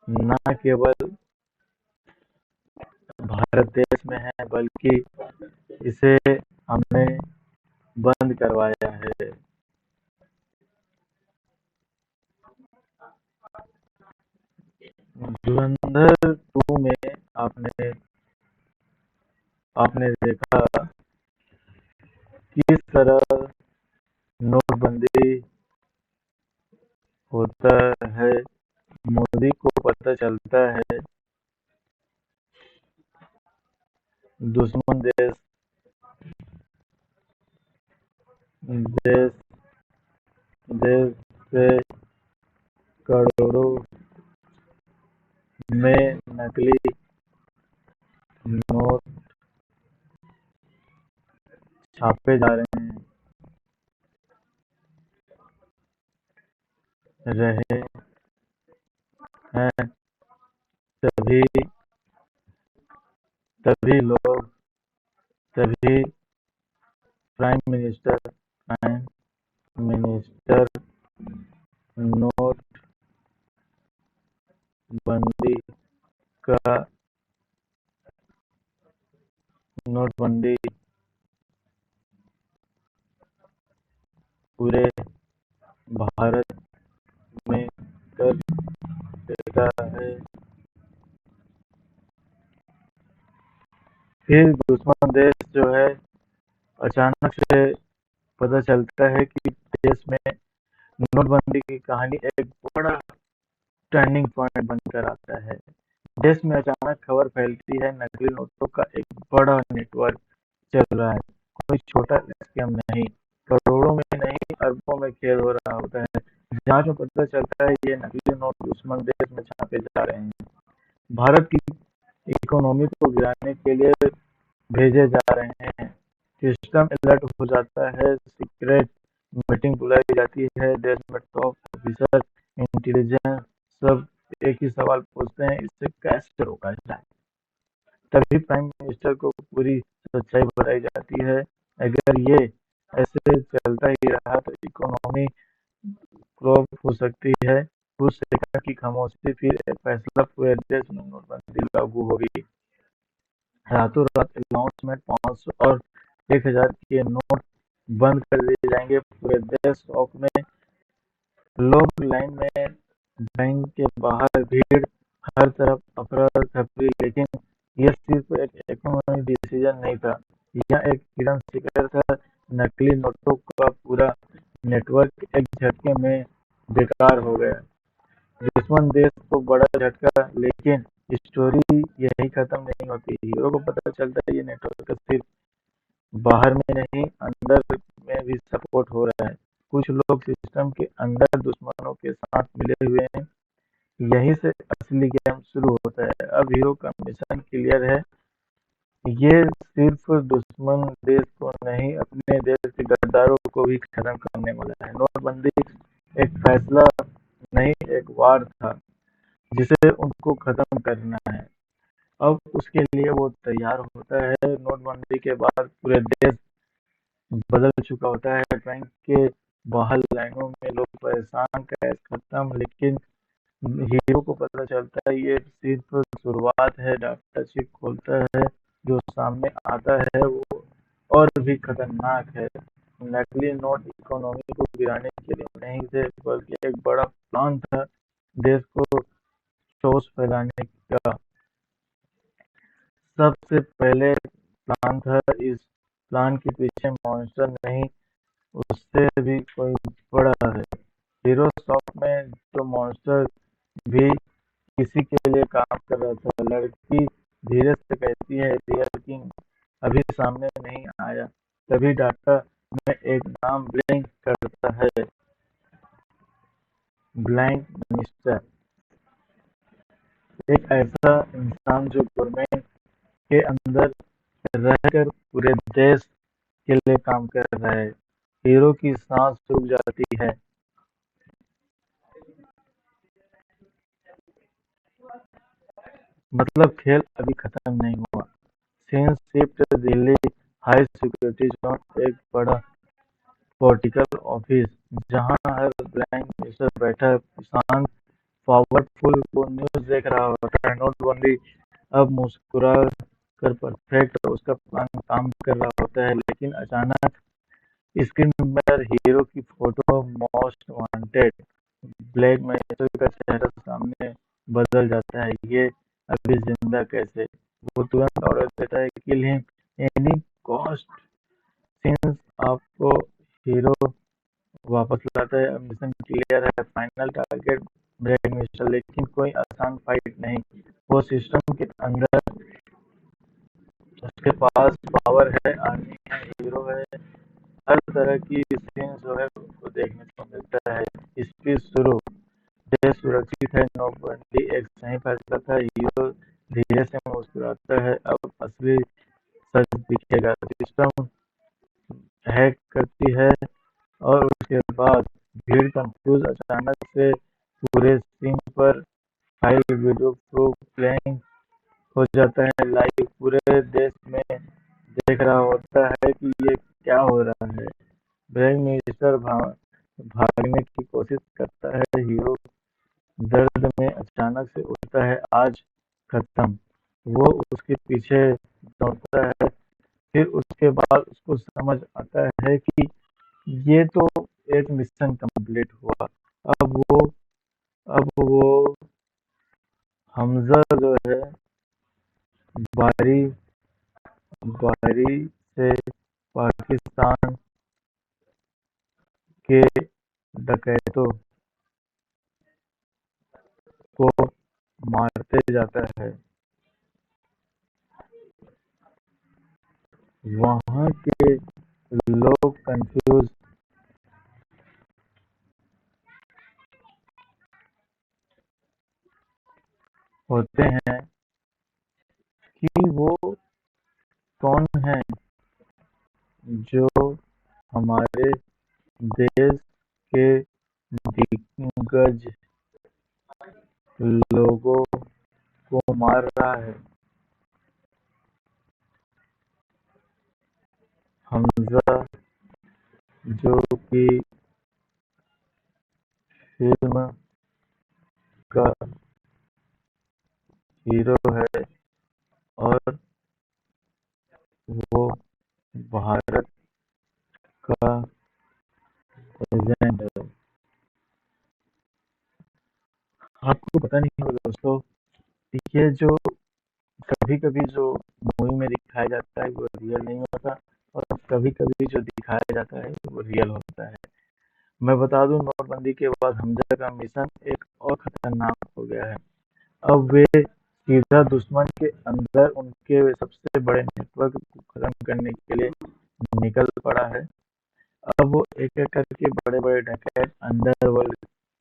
न केवल भारत देश में है बल्कि इसे हमने बंद करवाया है। धुरंधर 2 में आपने आपने देखा किस तरह नोटबंदी होता है। मोदी को पता चलता है दुश्मन देश देश देश से करोड़ों में नकली नोट छापे जा रहे हैं। तभी तभी लोग तभी प्राइम मिनिस्टर नोटबंदी का नोटबंदी पूरे भारत में कर देता है। फिर दुश्मन देश जो है अचानक से पता चलता है कि देश में नोटबंदी की कहानी एक बड़ा टर्निंग पॉइंट बनकर आता है। देश में अचानक खबर फैलती है नकली नोटों का एक बड़ा नेटवर्क चल रहा है। कोई छोटा स्कैम नहीं, करोड़ों में नहीं अरबों में खेल हो रहा होता है। जांच में पता चलता है ये नकली नोट दुश्मन देश में छापे जा रहे हैं, भारत की इकोनॉमी को गिराने के लिए भेजे जा रहे हैं। सिस्टम अलर्ट हो जाता है, सीक्रेट मीटिंग बुलाई जाती है, देश में टॉप ऑफिसर, इंटेलिजेंस सब एक ही सवाल पूछते हैं, इसे कैसे रोका जाए। तभी प्राइम मिनिस्टर को पूरी सच्चाई बताई जाती है। अगर ये ऐसे चलता ही रहा तो इकोनॉमी क्रॉप हो सकती है। कुछ सेकंड की खामोशी, फिर एक फैसला, पूरे देश में नोटबंदी लागू होगी। रातों रात अनाउंसमेंट, 500 और 1000 के नोट बंद कर दिए जाएंगे। पूरे देश शौक में, लोग लाइन में, बैंक के बाहर भीड़, हर तरफ अफरा तफरी। लेकिन यह सिर्फ एक इकोनॉमिक डिसीजन नहीं था, यह एक हिडन सीक्रेट था। नकली नोटों का पूरा नेटवर्क एक झटके में बेकार हो गया। दुश्मन देश को बड़ा झटका, लेकिन स्टोरी यही खत्म नहीं होती। हीरो को पता चलता है ये नेटवर्क सिर्फ बाहर में नहीं अंदर में भी सपोर्ट हो रहा है। कुछ लोग सिस्टम के अंदर दुश्मनों के साथ मिले हुए हैं। यहीं से असली गेम शुरू होता है। अब हीरो का मिशन क्लियर है, ये सिर्फ दुश्मन देश को नहीं अपने देश के गद्दारों को भी खत्म करने वाला है। नोटबंदी एक फैसला नहीं, एक वार था जिसे उनको खत्म करना है। अब उसके लिए वो तैयार होता है। नोटबंदी के बाद पूरे देश बदल चुका होता है। बैंक के बाहर लाइनों में लोग परेशान, कैश खत्म। लेकिन हीरो को पता चलता है ये सिर्फ शुरुआत है। डाटा चेक खोलता है, जो सामने आता है वो और भी खतरनाक है। नकली नोट इकोनॉमी को गिराने के लिए नहीं थे, बल्कि एक बड़ा प्लान था देश को चोस फैलाने का। सबसे पहले प्लान था, इस प्लान के पीछे मॉन्स्टर नहीं, उससे भी कोई बड़ा है। हीरो शॉप में जो मॉन्स्टर भी किसी के लिए काम कर रहा था। लड़की धीरे से कहती है रियल किंग अभी सामने नहीं आया। तभी डाटा में एक नाम ब्लिंक करता है, ब्लैंक मिनिस्टर। एक ऐसा इंसान जो गवर्नमेंट के अंदर रहकर पूरे देश के लिए काम कर रहा है। हीरो की सांस रुक जाती है। मतलब खेल अभी खत्म नहीं हुआ। Scene shift Delhi, high security zone, एक बड़ा पॉलिटिकल ऑफिस जहां हर प्राइम मिनिस्टर बैठा है, शांत पावरफुल, वो न्यूज देख रहा होता है। नोटबंदी अब मुस्कुरा कर परफेक्ट उसका प्लान काम कर रहा होता है, लेकिन अचानक स्क्रीन पर हीरो की photo, most wanted, black magic का चेहरा सामने बदल जाता है। ये अभी जिंदा कैसे? वो तुरंत ऑर्डर देता है, kill him any cost. Since आपको हीरो वापस लाता है। अब मिशन क्लियर है, फाइनल टारगेट ब्लैक मिस्टर, लेकिन कोई आसान फाइट नहीं। वो सिस्टम के अंदर, उसके पास पावर है, आर्मी है, हीरो है, हर तरह की सीन जो है उनको देखने को मिलता है। स्पीच शुरू, देश सुरक्षित है, नोटबंदी एक सही फैसला था। हीरो धीरे से मुस्कुराता है, अब असली सच दिखेगा। सिस्टम हैक करती है और उसके बाद भीड़ कंफ्यूज, अचानक से पूरे सीन पर फाइल वीडियो प्रूफ प्लेइंग हो जाता है लाइव। पूरे देश में देख रहा होता है कि ये क्या हो रहा है। ब्लैक मिनिस्टर भागने की कोशिश करता है, हीरो दर्द में अचानक से उठता है, आज खत्म। वो उसके पीछे दौड़ता है, फिर उसके बाद उसको समझ आता है कि ये तो एक मिशन कंप्लीट हुआ। अब वो अब वो हमजा जो है बारी बारी से पाकिस्तान के डकैतों को मारते जाता है। वहाँ के लोग कंफ्यूज होते हैं कि वो कौन है जो हमारे देश के दिग्गज लोगों को मार रहा है। हमजा जो कि फिल्म का हीरो है और वो भारत का एजेंट है। आपको पता नहीं होगा दोस्तों, ये जो कभी कभी जो मूवी में दिखाया जाता है वो रियल नहीं होता, और कभी कभी जो दिखाया जाता है वो रियल होता है। मैं बता दूं, नोटबंदी के बाद हमजा का मिशन एक और खतरनाक हो गया है। अब वे सीधा दुश्मन के अंदर उनके सबसे बड़े नेटवर्क को खत्म करने के लिए निकल पड़ा है। अब वो एक एक करके बड़े बड़े डकैत, अंडरवर्ल्ड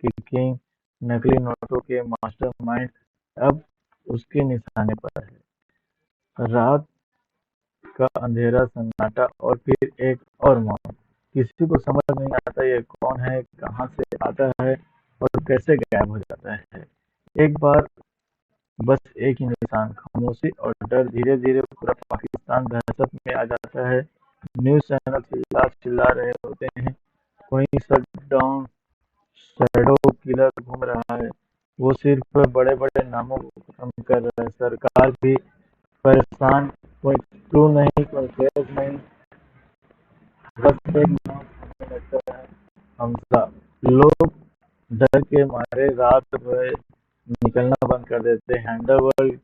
के किंग, नकली नोटों के मास्टरमाइंड अब उसके निशाने पर है। रात का अंधेरा, सन्नाटा, और फिर एक और मौत। किसी को समझ नहीं आता ये कौन है, कहाँ से आता है और कैसे गायब हो जाता है। एक बार बस एक ही निशान, खामोशी और डर। धीरे धीरे पूरा पाकिस्तान दहशत में आ जाता है। न्यूज चैनल चिल्ला रहे होते हैं, कोई शट डाउन, शैडो किलर घूम रहा है। वो सिर्फ बड़े बड़े नामों को खत्म कर रहा है। सरकार भी परेशान, कोई क्रू नहीं, कोई केस नहीं, बस एक नाम सामने लगता है, हमजा। लोग डर के मारे रात भर निकलना बंद कर देते हैं। अंडरवर्ल्ड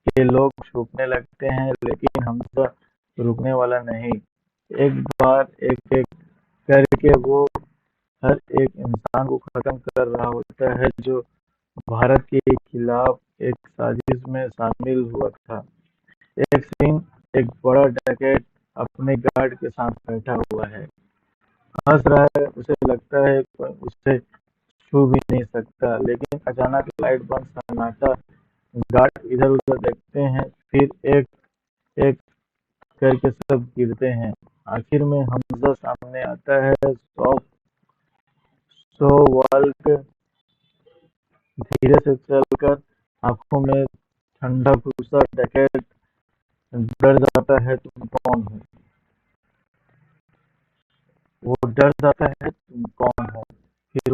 के लोग छुपने लगते हैं, लेकिन हमजा रुकने वाला नहीं। एक बार एक एक करके वो हर एक इंसान को खत्म कर रहा होता है जो भारत के खिलाफ एक साजिश में शामिल हुआ था। एक सीन, एक बड़ा डकैत अपने गार्ड के साथ बैठा हुआ है, हंस रहा है, उसे लगता है कोई उसे छू भी नहीं सकता, लेकिन अचानक लाइट बंद, सन्नाटा, गार्ड इधर उधर देखते हैं, फिर एक एक करके सब गिरते हैं। आखिर में हमजा सामने आता है, सो वाल्क धीरे से चलकर, आंखों में ठंडा गुस्सा। डकैत डर जाता है, तुम कौन हो? वो डर जाता है, तुम कौन हो? फिर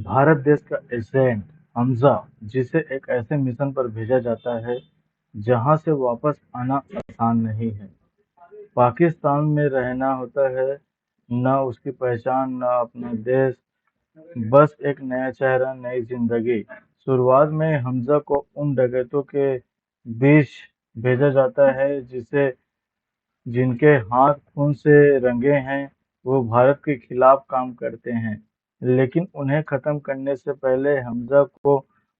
भारत देश का एजेंट हमजा, जिसे एक ऐसे मिशन पर भेजा जाता है जहां से वापस आना आसान नहीं है। पाकिस्तान में रहना होता है, न उसकी पहचान, न अपना देश, बस एक नया चेहरा, नई जिंदगी। शुरुआत में हमजा को उन डकैतों के बीच भेजा जाता है जिनके हाथ खून से रंगे हैं। वो भारत के खिलाफ काम करते हैं, लेकिन उन्हें खत्म करने से पहले हमजा को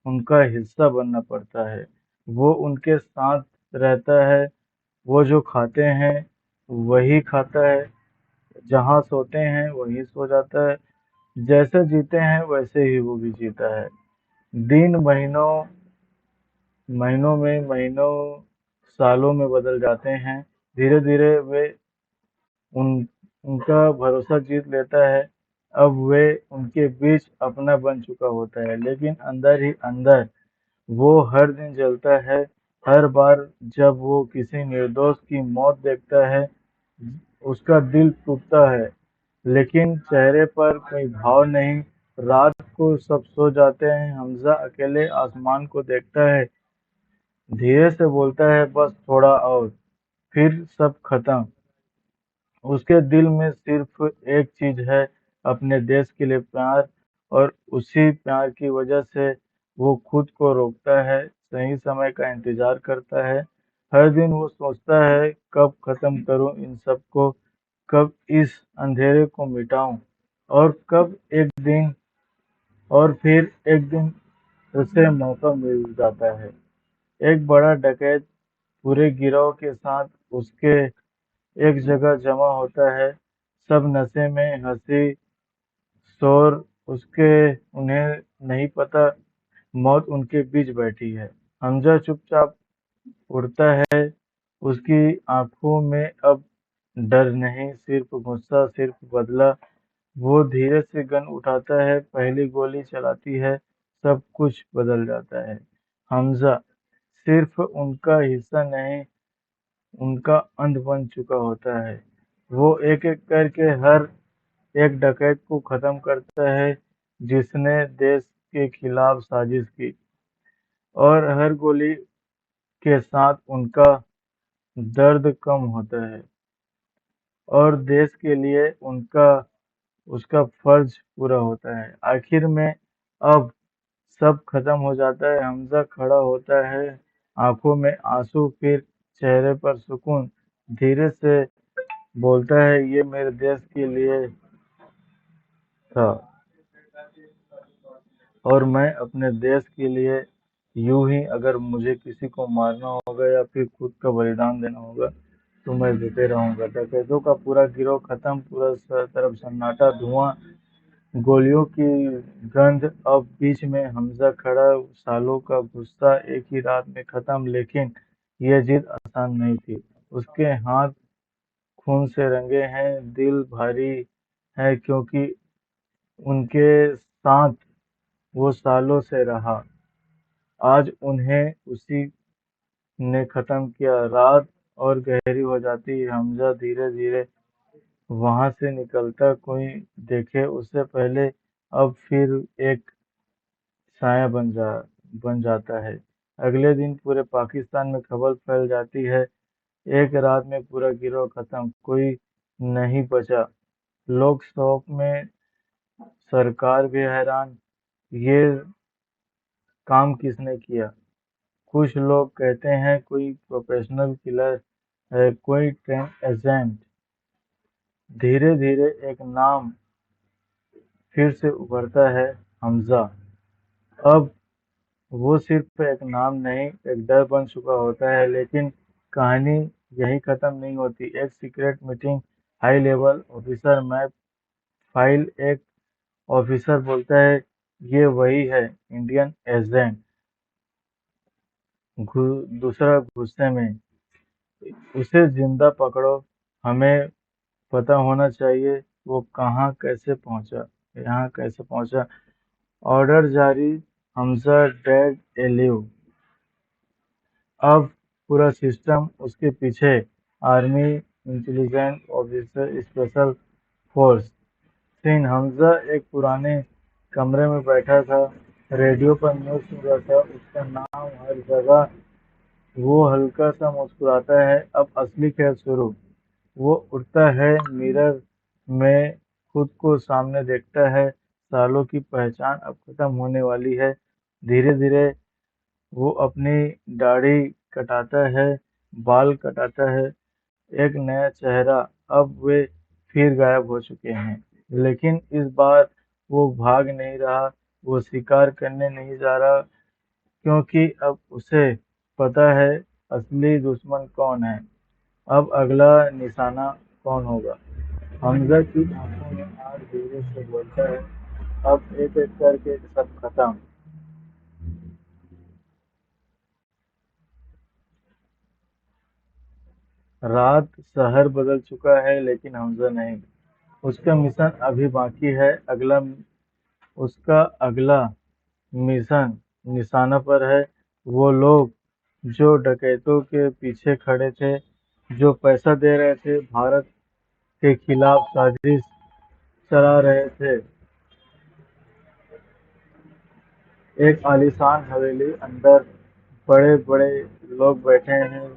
उनका हिस्सा बनना पड़ता है। वो उनके साथ रहता है, वो जो खाते हैं वही खाता है, जहाँ सोते हैं वही सो जाता है, जैसे जीते हैं वैसे ही वो भी जीता है। दिन महीनों में, महीनों सालों में बदल जाते हैं। धीरे धीरे वे उन उनका भरोसा जीत लेता है। अब वे उनके बीच अपना बन चुका होता है, लेकिन अंदर ही अंदर वो हर दिन जलता है। हर बार जब वो किसी निर्दोष की मौत देखता है, उसका दिल टूटता है, लेकिन चेहरे पर कोई भाव नहीं। रात को सब सो जाते हैं, हमजा अकेले आसमान को देखता है, धीरे से बोलता है, बस थोड़ा और, फिर सब खत्म। उसके दिल में सिर्फ एक चीज है, अपने देश के लिए प्यार, और उसी प्यार की वजह से वो खुद को रोकता है, सही समय का इंतजार करता है। हर दिन वो सोचता है, कब खत्म करूं इन सबको, कब इस अंधेरे को मिटाऊं, और कब एक दिन, और फिर एक दिन उसे मौका मिल जाता है। एक बड़ा डकैत पूरे गिरोह के साथ उसके एक जगह जमा होता है। सब नशे में, हंसी शोर, उसके उन्हें नहीं पता मौत उनके बीच बैठी है। हमजा चुपचाप उड़ता है, उसकी आंखों में अब डर नहीं, सिर्फ गुस्सा, सिर्फ बदला। वो धीरे से गन उठाता है, पहली गोली चलाती है, सब कुछ बदल जाता है। हमजा सिर्फ उनका हिस्सा नहीं, उनका अंत बन चुका होता है। वो एक एक करके हर एक डकैत को खत्म करता है जिसने देश के खिलाफ साजिश की, और हर गोली के साथ उनका दर्द कम होता है, और देश के लिए उनका उसका फर्ज पूरा होता है। आखिर में अब सब खत्म हो जाता है। हमजा खड़ा होता है, आंखों में आंसू, फिर चेहरे पर सुकून। धीरे से बोलता है, ये मेरे देश के लिए था, और मैं अपने देश के लिए यूं ही, अगर मुझे किसी को मारना होगा या फिर खुद का बलिदान देना होगा तो मैं देते रहूंगा। डकैतों का पूरा गिरोह खत्म, पूरा तरफ सन्नाटा, धुआं, गोलियों की गंध। अब बीच में हमजा खड़ा, सालों का गुस्सा एक ही रात में खत्म। लेकिन यह जीत आसान नहीं थी। उसके हाथ खून से रंगे हैं, दिल भारी है, क्योंकि उनके साथ वो सालों से रहा। आज उन्हें उसी ने खत्म किया। रात और गहरी हो जाती है, हमजा धीरे धीरे वहां से निकलता, कोई देखे उससे पहले। अब फिर एक साया बन जाता है। अगले दिन पूरे पाकिस्तान में खबर फैल जाती है, एक रात में पूरा गिरोह खत्म, कोई नहीं बचा। लोग शौक में, सरकार भी हैरान, ये काम किसने किया। कुछ लोग कहते हैं कोई प्रोफेशनल किलर है, कोई ट्रेन एजेंट। धीरे धीरे एक नाम फिर से उभरता है, हमजा। अब वो सिर्फ एक नाम नहीं, एक डर बन चुका होता है। लेकिन कहानी यही खत्म नहीं होती। एक secret meeting, high level officer, मैं फाइल, एक ऑफिसर बोलता है, ये वही है इंडियन एजेंट। दूसरा गुस्से में, उसे जिंदा पकड़ो, हमें पता होना चाहिए वो कहाँ कैसे पहुंचा, यहाँ कैसे पहुंचा। ऑर्डर जारी, हमजा डेड एलिव। अब पूरा सिस्टम उसके पीछे, army, intelligence officer, special force. Scene, Hamza एक पुराने कमरे में बैठा था, रेडियो पर न्यूज़ सुन रहा था, उसका नाम हर जगह। वो हल्का सा मुस्कुराता है, अब असली खेल शुरू। वो उठता है, मिरर में खुद को सामने देखता है, सालों की पहचान अब खत्म होने वाली है। धीरे धीरे वो अपनी दाढ़ी कटाता है, बाल कटाता है, एक नया चेहरा। अब वे फिर गायब हो चुके हैं, लेकिन इस बार वो भाग नहीं रहा, वो शिकार करने नहीं जा रहा, क्योंकि अब उसे पता है असली दुश्मन कौन है। अब अगला निशाना कौन होगा? हमजा की आंखों में आग धीरे से बोलता है, अब एक एक करके सब खत्म। रात शहर बदल चुका है, लेकिन हमजा नहीं। उसका मिशन अभी बाकी है। उसका अगला मिशन निशाना पर है। वो लोग जो डकैतों के पीछे खड़े थे, जो पैसा दे रहे थे, भारत के खिलाफ साजिश चला रहे थे। एक आलीशान हवेली, अंदर बड़े बड़े लोग बैठे हैं,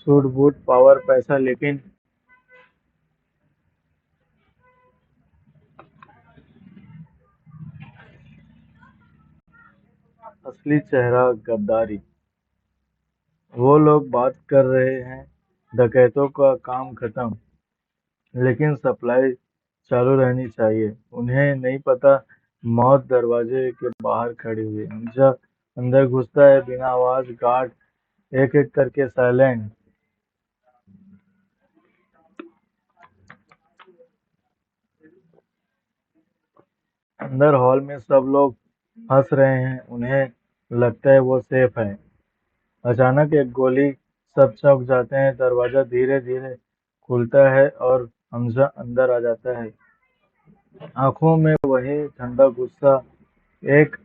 सूट बूट, पावर, पैसा, लेकिन असली चेहरा गद्दारी। वो लोग बात कर रहे हैं, डकैतों का काम खत्म, लेकिन सप्लाई चालू रहनी चाहिए। उन्हें नहीं पता मौत दरवाजे के बाहर खड़ी हुई है। हमजा अंदर घुसता है, बिना आवाज। गार्ड एक एक करके साइलेंट। अंदर हॉल में सब लोग हंस रहे हैं, उन्हें लगता है वो सेफ है। अचानक एक गोली, सब चौंक जाते हैं, दरवाजा धीरे धीरे खुलता है और हमजा अंदर आ जाता है। आंखों में वही ठंडा गुस्सा। एक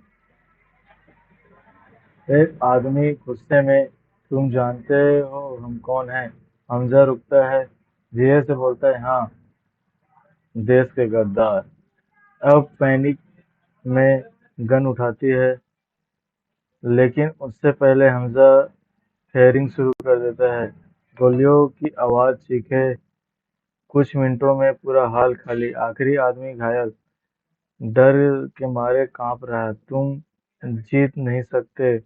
एक आदमी गुस्से में, तुम जानते हो हम कौन हैं? हमजा रुकता है, धीरे से बोलता है, हाँ, देश के गद्दार। अब पैनिक में गन उठाती है, लेकिन उससे पहले हमजा फायरिंग शुरू कर देता है। गोलियों की आवाज, चीखे। कुछ मिनटों में पूरा हाल खाली, आखिरी आदमी घायल, डर के मारे कांप रहा है। तुम जीत नहीं सकते,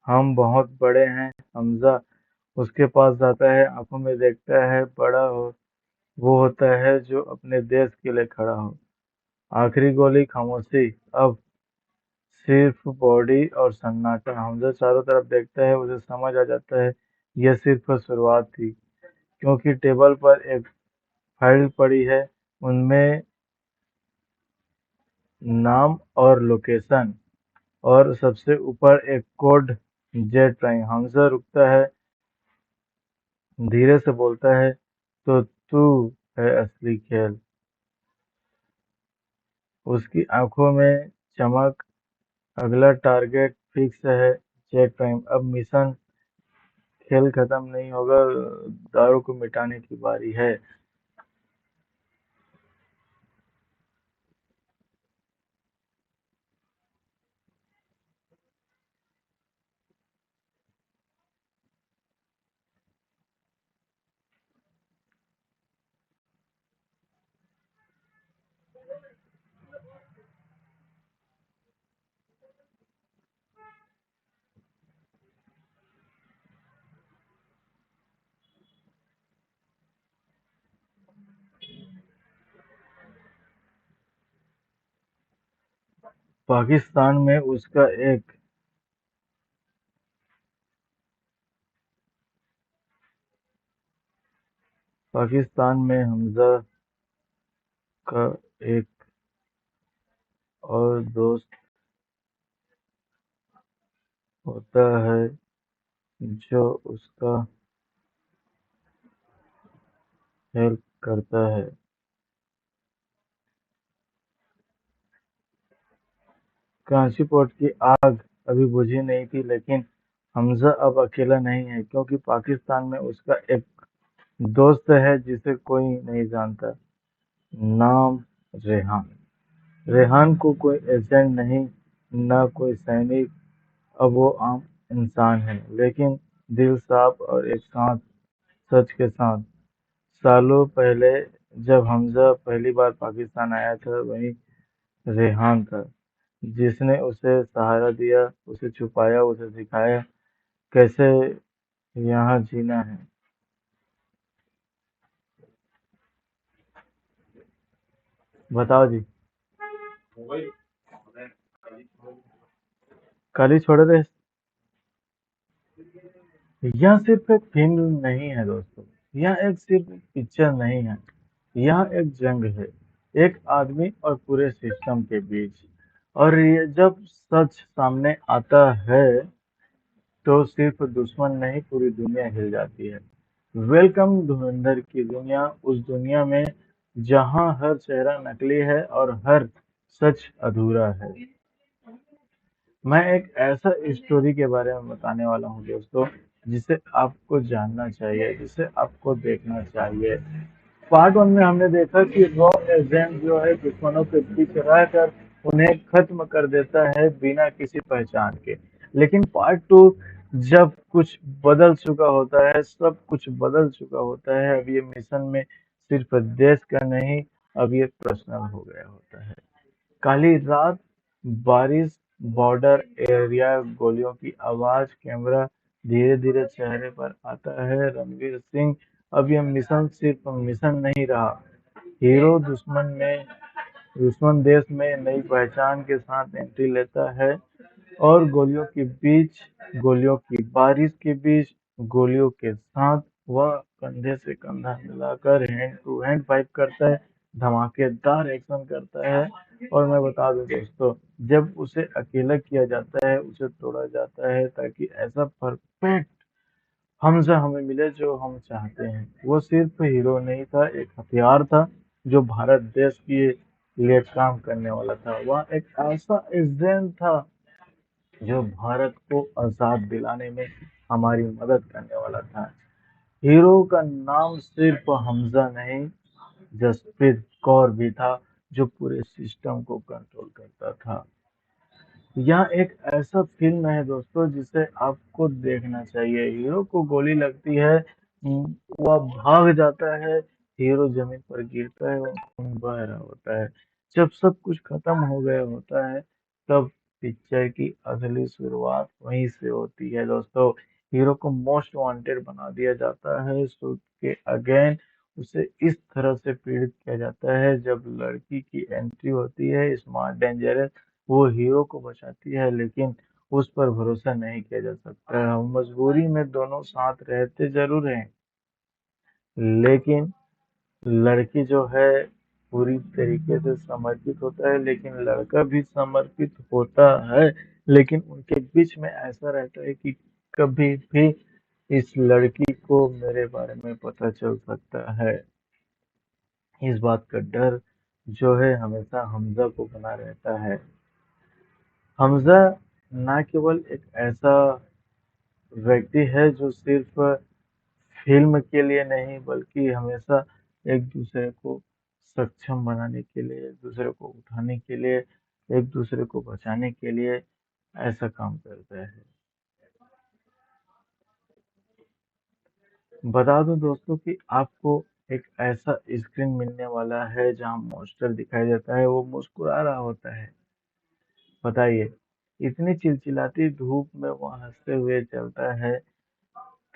हम बहुत बड़े हैं। हमजा उसके पास जाता है, आंखों में देखता है। बड़ा हो वो होता है जो अपने देश के लिए खड़ा हो। आखिरी गोली, खामोशी। अब सिर्फ बॉडी और सन्नाटा। हमजा चारों तरफ देखता है, उसे समझ आ जाता है यह सिर्फ शुरुआत थी, क्योंकि टेबल पर एक फाइल पड़ी है, उनमें नाम और लोकेशन, और सबसे ऊपर एक कोड, जेट प्राइम। हमजा रुकता है, धीरे से बोलता है, तो तू है असली खेल। उसकी आंखों में चमक। अगला टारगेट फिक्स है, जेट प्राइम। अब मिशन, खेल खत्म नहीं होगा, दारू को मिटाने की बारी है। पाकिस्तान में उसका एक पाकिस्तान में हमजा का एक और दोस्त होता है, जो उसका हेल्प करता है। कराची पोर्ट की आग अभी बुझी नहीं थी, लेकिन हमजा अब अकेला नहीं है, क्योंकि पाकिस्तान में उसका एक दोस्त है जिसे कोई नहीं जानता। नाम रेहान। रेहान को कोई एजेंट नहीं, न कोई सैनिक, अब वो आम इंसान है, लेकिन दिल साफ और एक साथ सच के साथ। सालों पहले जब हमजा पहली बार पाकिस्तान आया था, वही रेहान था जिसने उसे सहारा दिया, उसे छुपाया, उसे सिखाया कैसे यहाँ जीना है। बताओ जी। खाली छोड़ दे। यह सिर्फ एक फिल्म नहीं है दोस्तों, यह एक सिर्फ पिक्चर नहीं है, यह एक जंग है, एक आदमी और पूरे सिस्टम के बीच। और ये जब सच सामने आता है तो सिर्फ दुश्मन नहीं, पूरी दुनिया हिल जाती है। वेलकम धुरंधर की दुनिया, उस दुनिया में जहां हर चेहरा नकली है और हर सच अधूरा है। मैं एक ऐसा स्टोरी के बारे में बताने वाला हूँ दोस्तों, जिसे आपको जानना चाहिए, जिसे आपको देखना चाहिए। पार्ट वन में हमने देखा कि रॉ एजेंट जो है दुश्मनों के बीच रहकर उन्हें खत्म कर देता है बिना किसी पहचान के। लेकिन पार्ट टू, जब कुछ बदल चुका होता है, सब कुछ बदल चुका होता है, अब ये मिशन में सिर्फ देश का नहीं, अब ये पर्सनल हो गया होता है। काली रात, बारिश, बॉर्डर एरिया, गोलियों की आवाज, कैमरा धीरे धीरे चेहरे पर आता है रणवीर सिंह। अब यह मिशन सिर्फ मिशन नहीं रहा, हीरो दुश्मन देश में नई पहचान के साथ एंट्री लेता है। और गोलियों के बीच, गोलियों की बारिश के बीच, गोलियों के साथ वह कंधे से कंधा मिलाकर हैंड टू हैंड फाइट करता है, धमाकेदार एक्शन करता है। और मैं बता दूं दोस्तों, जब उसे अकेला किया जाता है, उसे तोड़ा जाता है ताकि ऐसा परफेक्ट हमजा हमें मिले जो हम चाहते हैं। वो सिर्फ हीरो नहीं था, एक हथियार था जो भारत देश के लिए काम करने वाला था। वह एक ऐसा एजेंट था जो भारत को आजाद दिलाने में हमारी मदद करने वाला था। हीरो का नाम सिर्फ हमजा नहीं, जसप्रीत कौर भी था, जो पूरे सिस्टम को कंट्रोल करता था। यह एक ऐसा फिल्म है दोस्तों, जिसे आपको देखना चाहिए। हीरो को गोली लगती है, वह भाग जाता है, हीरो जमीन पर गिरता है, वह खून बह रहा होता है। जब सब कुछ खत्म हो गया होता है, तब पिक्चर की असली शुरुआत वहीं से होती है दोस्तों। हीरो को मोस्ट वांटेड बना दिया जाता है, शूट के अगेन उसे इस तरह से पीड़ित किया जाता है। जब लड़की की एंट्री होती है, स्मार्ट डेंजरस, वो हीरो को बचाती है, लेकिन उस पर भरोसा नहीं किया जा सकता है। मजबूरी में दोनों साथ रहते जरूर हैं, लेकिन लड़की जो है पूरी तरीके से समर्पित होता है, लेकिन लड़का भी समर्पित होता है। लेकिन उनके बीच में ऐसा रहता है कि कभी भी इस लड़की को मेरे बारे में पता चल सकता है। इस बात का डर जो है हमेशा हमजा को बना रहता है। हमजा न केवल एक ऐसा व्यक्ति है जो सिर्फ फिल्म के लिए नहीं, बल्कि हमेशा एक दूसरे को सक्षम बनाने के लिए, एक दूसरे को उठाने के लिए, एक दूसरे को बचाने के लिए ऐसा काम करता है। बता दूं दोस्तों कि आपको एक ऐसा स्क्रीन मिलने वाला है जहां मॉन्स्टर दिखाई देता है, वो मुस्कुरा रहा होता है। बताइए, इतनी चिलचिलाती धूप में वो हंसते हुए चलता है।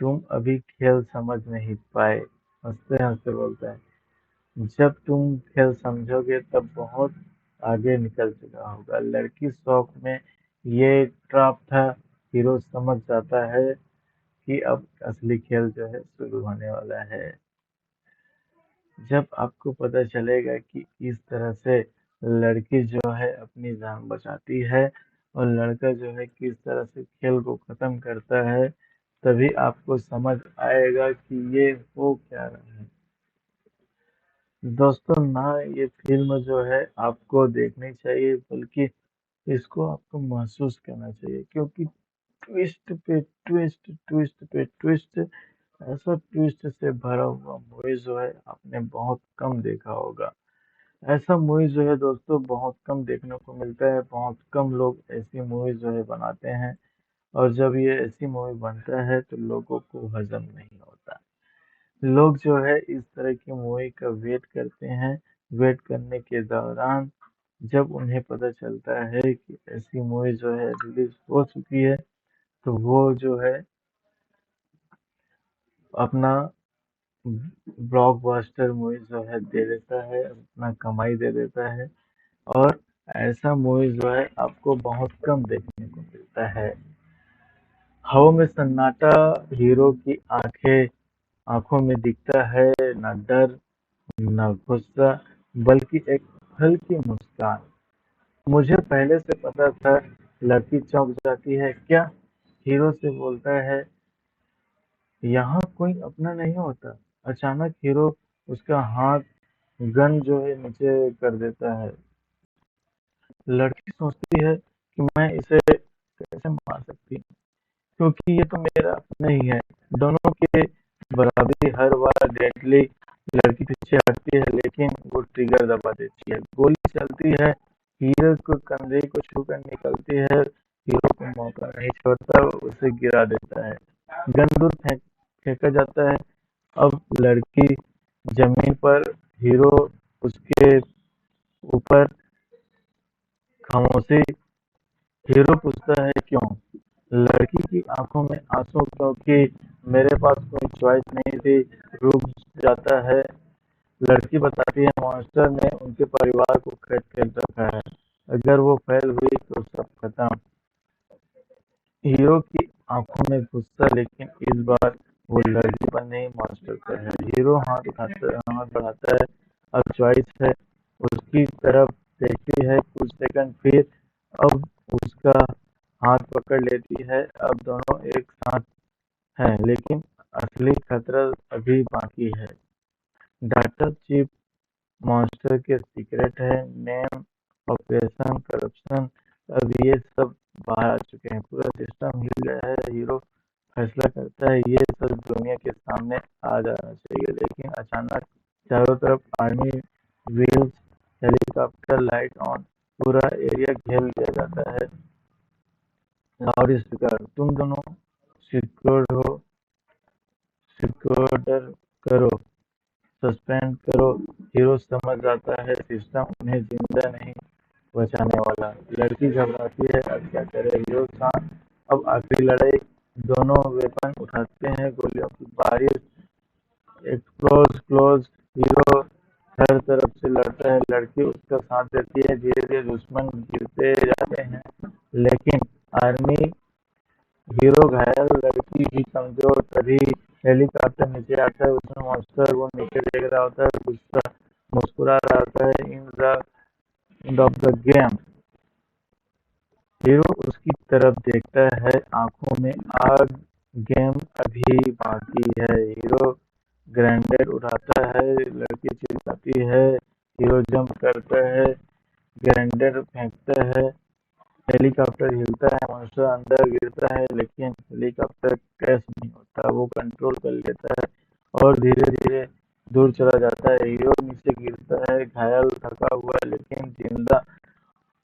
तुम अभी खेल समझ नहीं पाए, हंसते हंसते बोलता है। जब तुम खेल समझोगे तब बहुत आगे निकल चुका होगा। लड़की शौक में ये ट्रैप था, हीरो समझ जाता है कि अब असली खेल जो है शुरू होने वाला है। जब आपको पता चलेगा कि इस तरह से लड़की जो है अपनी जान बचाती है और लड़का जो है किस तरह से खेल को खत्म करता है, तभी आपको समझ आएगा कि ये हो क्या रहा है। दोस्तों ना, ये फिल्म जो है आपको देखनी चाहिए, बल्कि इसको आपको महसूस करना चाहिए, क्योंकि ट्विस्ट पे ट्विस्ट, ट्विस्ट पे ट्विस्ट, ऐसा ट्विस्ट से भरा हुआ मूवी जो है आपने बहुत कम देखा होगा। ऐसा मूवी जो है दोस्तों बहुत कम देखने को मिलता है, बहुत कम लोग ऐसी मूवी जो है बनाते हैं, और जब ये ऐसी मूवी बनता है तो लोगों को हजम नहीं होता। लोग जो है इस तरह की मूवी का वेट करते हैं। वेट करने के दौरान जब उन्हें पता चलता है कि ऐसी मूवी जो है रिलीज हो चुकी है, तो वो जो है अपना ब्लॉकबस्टर मूवी जो है दे देता है, अपना कमाई दे देता है। और ऐसा मूवी जो है आपको बहुत कम देखने को मिलता है। हवा में सन्नाटा, हीरो की आंखों में दिखता है न डर न गुस्सा, बल्कि एक हल्की मुस्कान। मुझे पहले से पता था लड़की चौंक जाती है क्या, हीरो से बोलता है यहाँ कोई अपना नहीं होता। अचानक हीरो उसका हाथ गन जो है नीचे कर देता है। लड़की सोचती है कि मैं इसे कैसे मार सकती हूँ, क्योंकि ये तो मेरा अपना ही है। दोनों के बराबरी हर बार डेडली। लड़की पीछे हटती है लेकिन वो ट्रिगर दबा देती है। गोली चलती है, हीरो को कंधे को छूकर निकलती है। हीरो को मौका नहीं छोड़ता, उसे गिरा देता है। गन दूर फेंका जाता है। अब लड़की जमीन पर, हीरो उसके ऊपर। खामोशी। हीरो पूछता है क्यों? लड़की की आंखों में आंसू, क्योंकि मेरे पास कोई चॉइस नहीं थी। रुक जाता है। लड़की बताती है मॉन्स्टर ने उनके परिवार को कैद कर रखा है। अगर वो फैल हुई तो सब खत्म। हीरो की आंखों में गुस्सा, लेकिन इस बार वो लड़की पर नहीं मॉन्स्टर पर है। हीरो हाथ बढ़ाता है। अब चॉइस है। उसकी तरफ देखती है कुछ सेकंड, फिर अब उसका हाथ पकड़ लेती है। अब दोनों एक साथ हैं, लेकिन असली खतरा अभी बाकी है। डाटा चिप मॉन्स्टर के सीक्रेट है, नेम, ऑपरेशन, करप्शन। अब ये सब बाहर आ चुके हैं, पूरा सिस्टम हिल गया है। हीरो फैसला करता है ये सब दुनिया के सामने आ जाना चाहिए, लेकिन अचानक चारों तरफ army, wheels, helicopter, light on, पूरा एरिया घेर लिया जाता है। लाउड स्पीकर, तुम दोनों सिक्योर्ड हो, सिक्योर्ड करो, सस्पेंड करो। हीरो समझ जाता है सिस्टम उन्हें जिंदा नहीं बचाने वाला। लड़की घबराती है, अब क्या करे? हीरो शांत। अब आखिरी लड़ाई। दोनों वेपन उठाते हैं, गोलियों की बारिश, एक्सप्लोज क्लोज। हीरो हर तरफ से लड़ता है, लड़की उसका साथ देती है। धीरे धीरे दुश्मन गिरते जाते हैं, लेकिन आर्मी, हीरो घायल, लड़की भी कमजोर। तभी हेलीकॉप्टर नीचे आता है, उसमें मॉन्स्टर वो नीचे देख रहा होता है, गुस्सा मुस्कुरा रहा होता है। In the end of the game, hero उसकी तरफ देखता है, आंखों में आग। गेम अभी बाकी है। हीरो ग्रेनेड उठाता है, लड़की चिल्लाती है। हीरो जंप करता है, ग्रेनेड फेंकता है। हेलीकॉप्टर हिलता है, मॉन्स्टर अंदर गिरता है, लेकिन हेलीकॉप्टर क्रैश नहीं होता। वो कंट्रोल कर लेता है और धीरे धीरे दूर चला जाता है। हीरो नीचे गिरता है, घायल, थका हुआ, लेकिन जिंदा।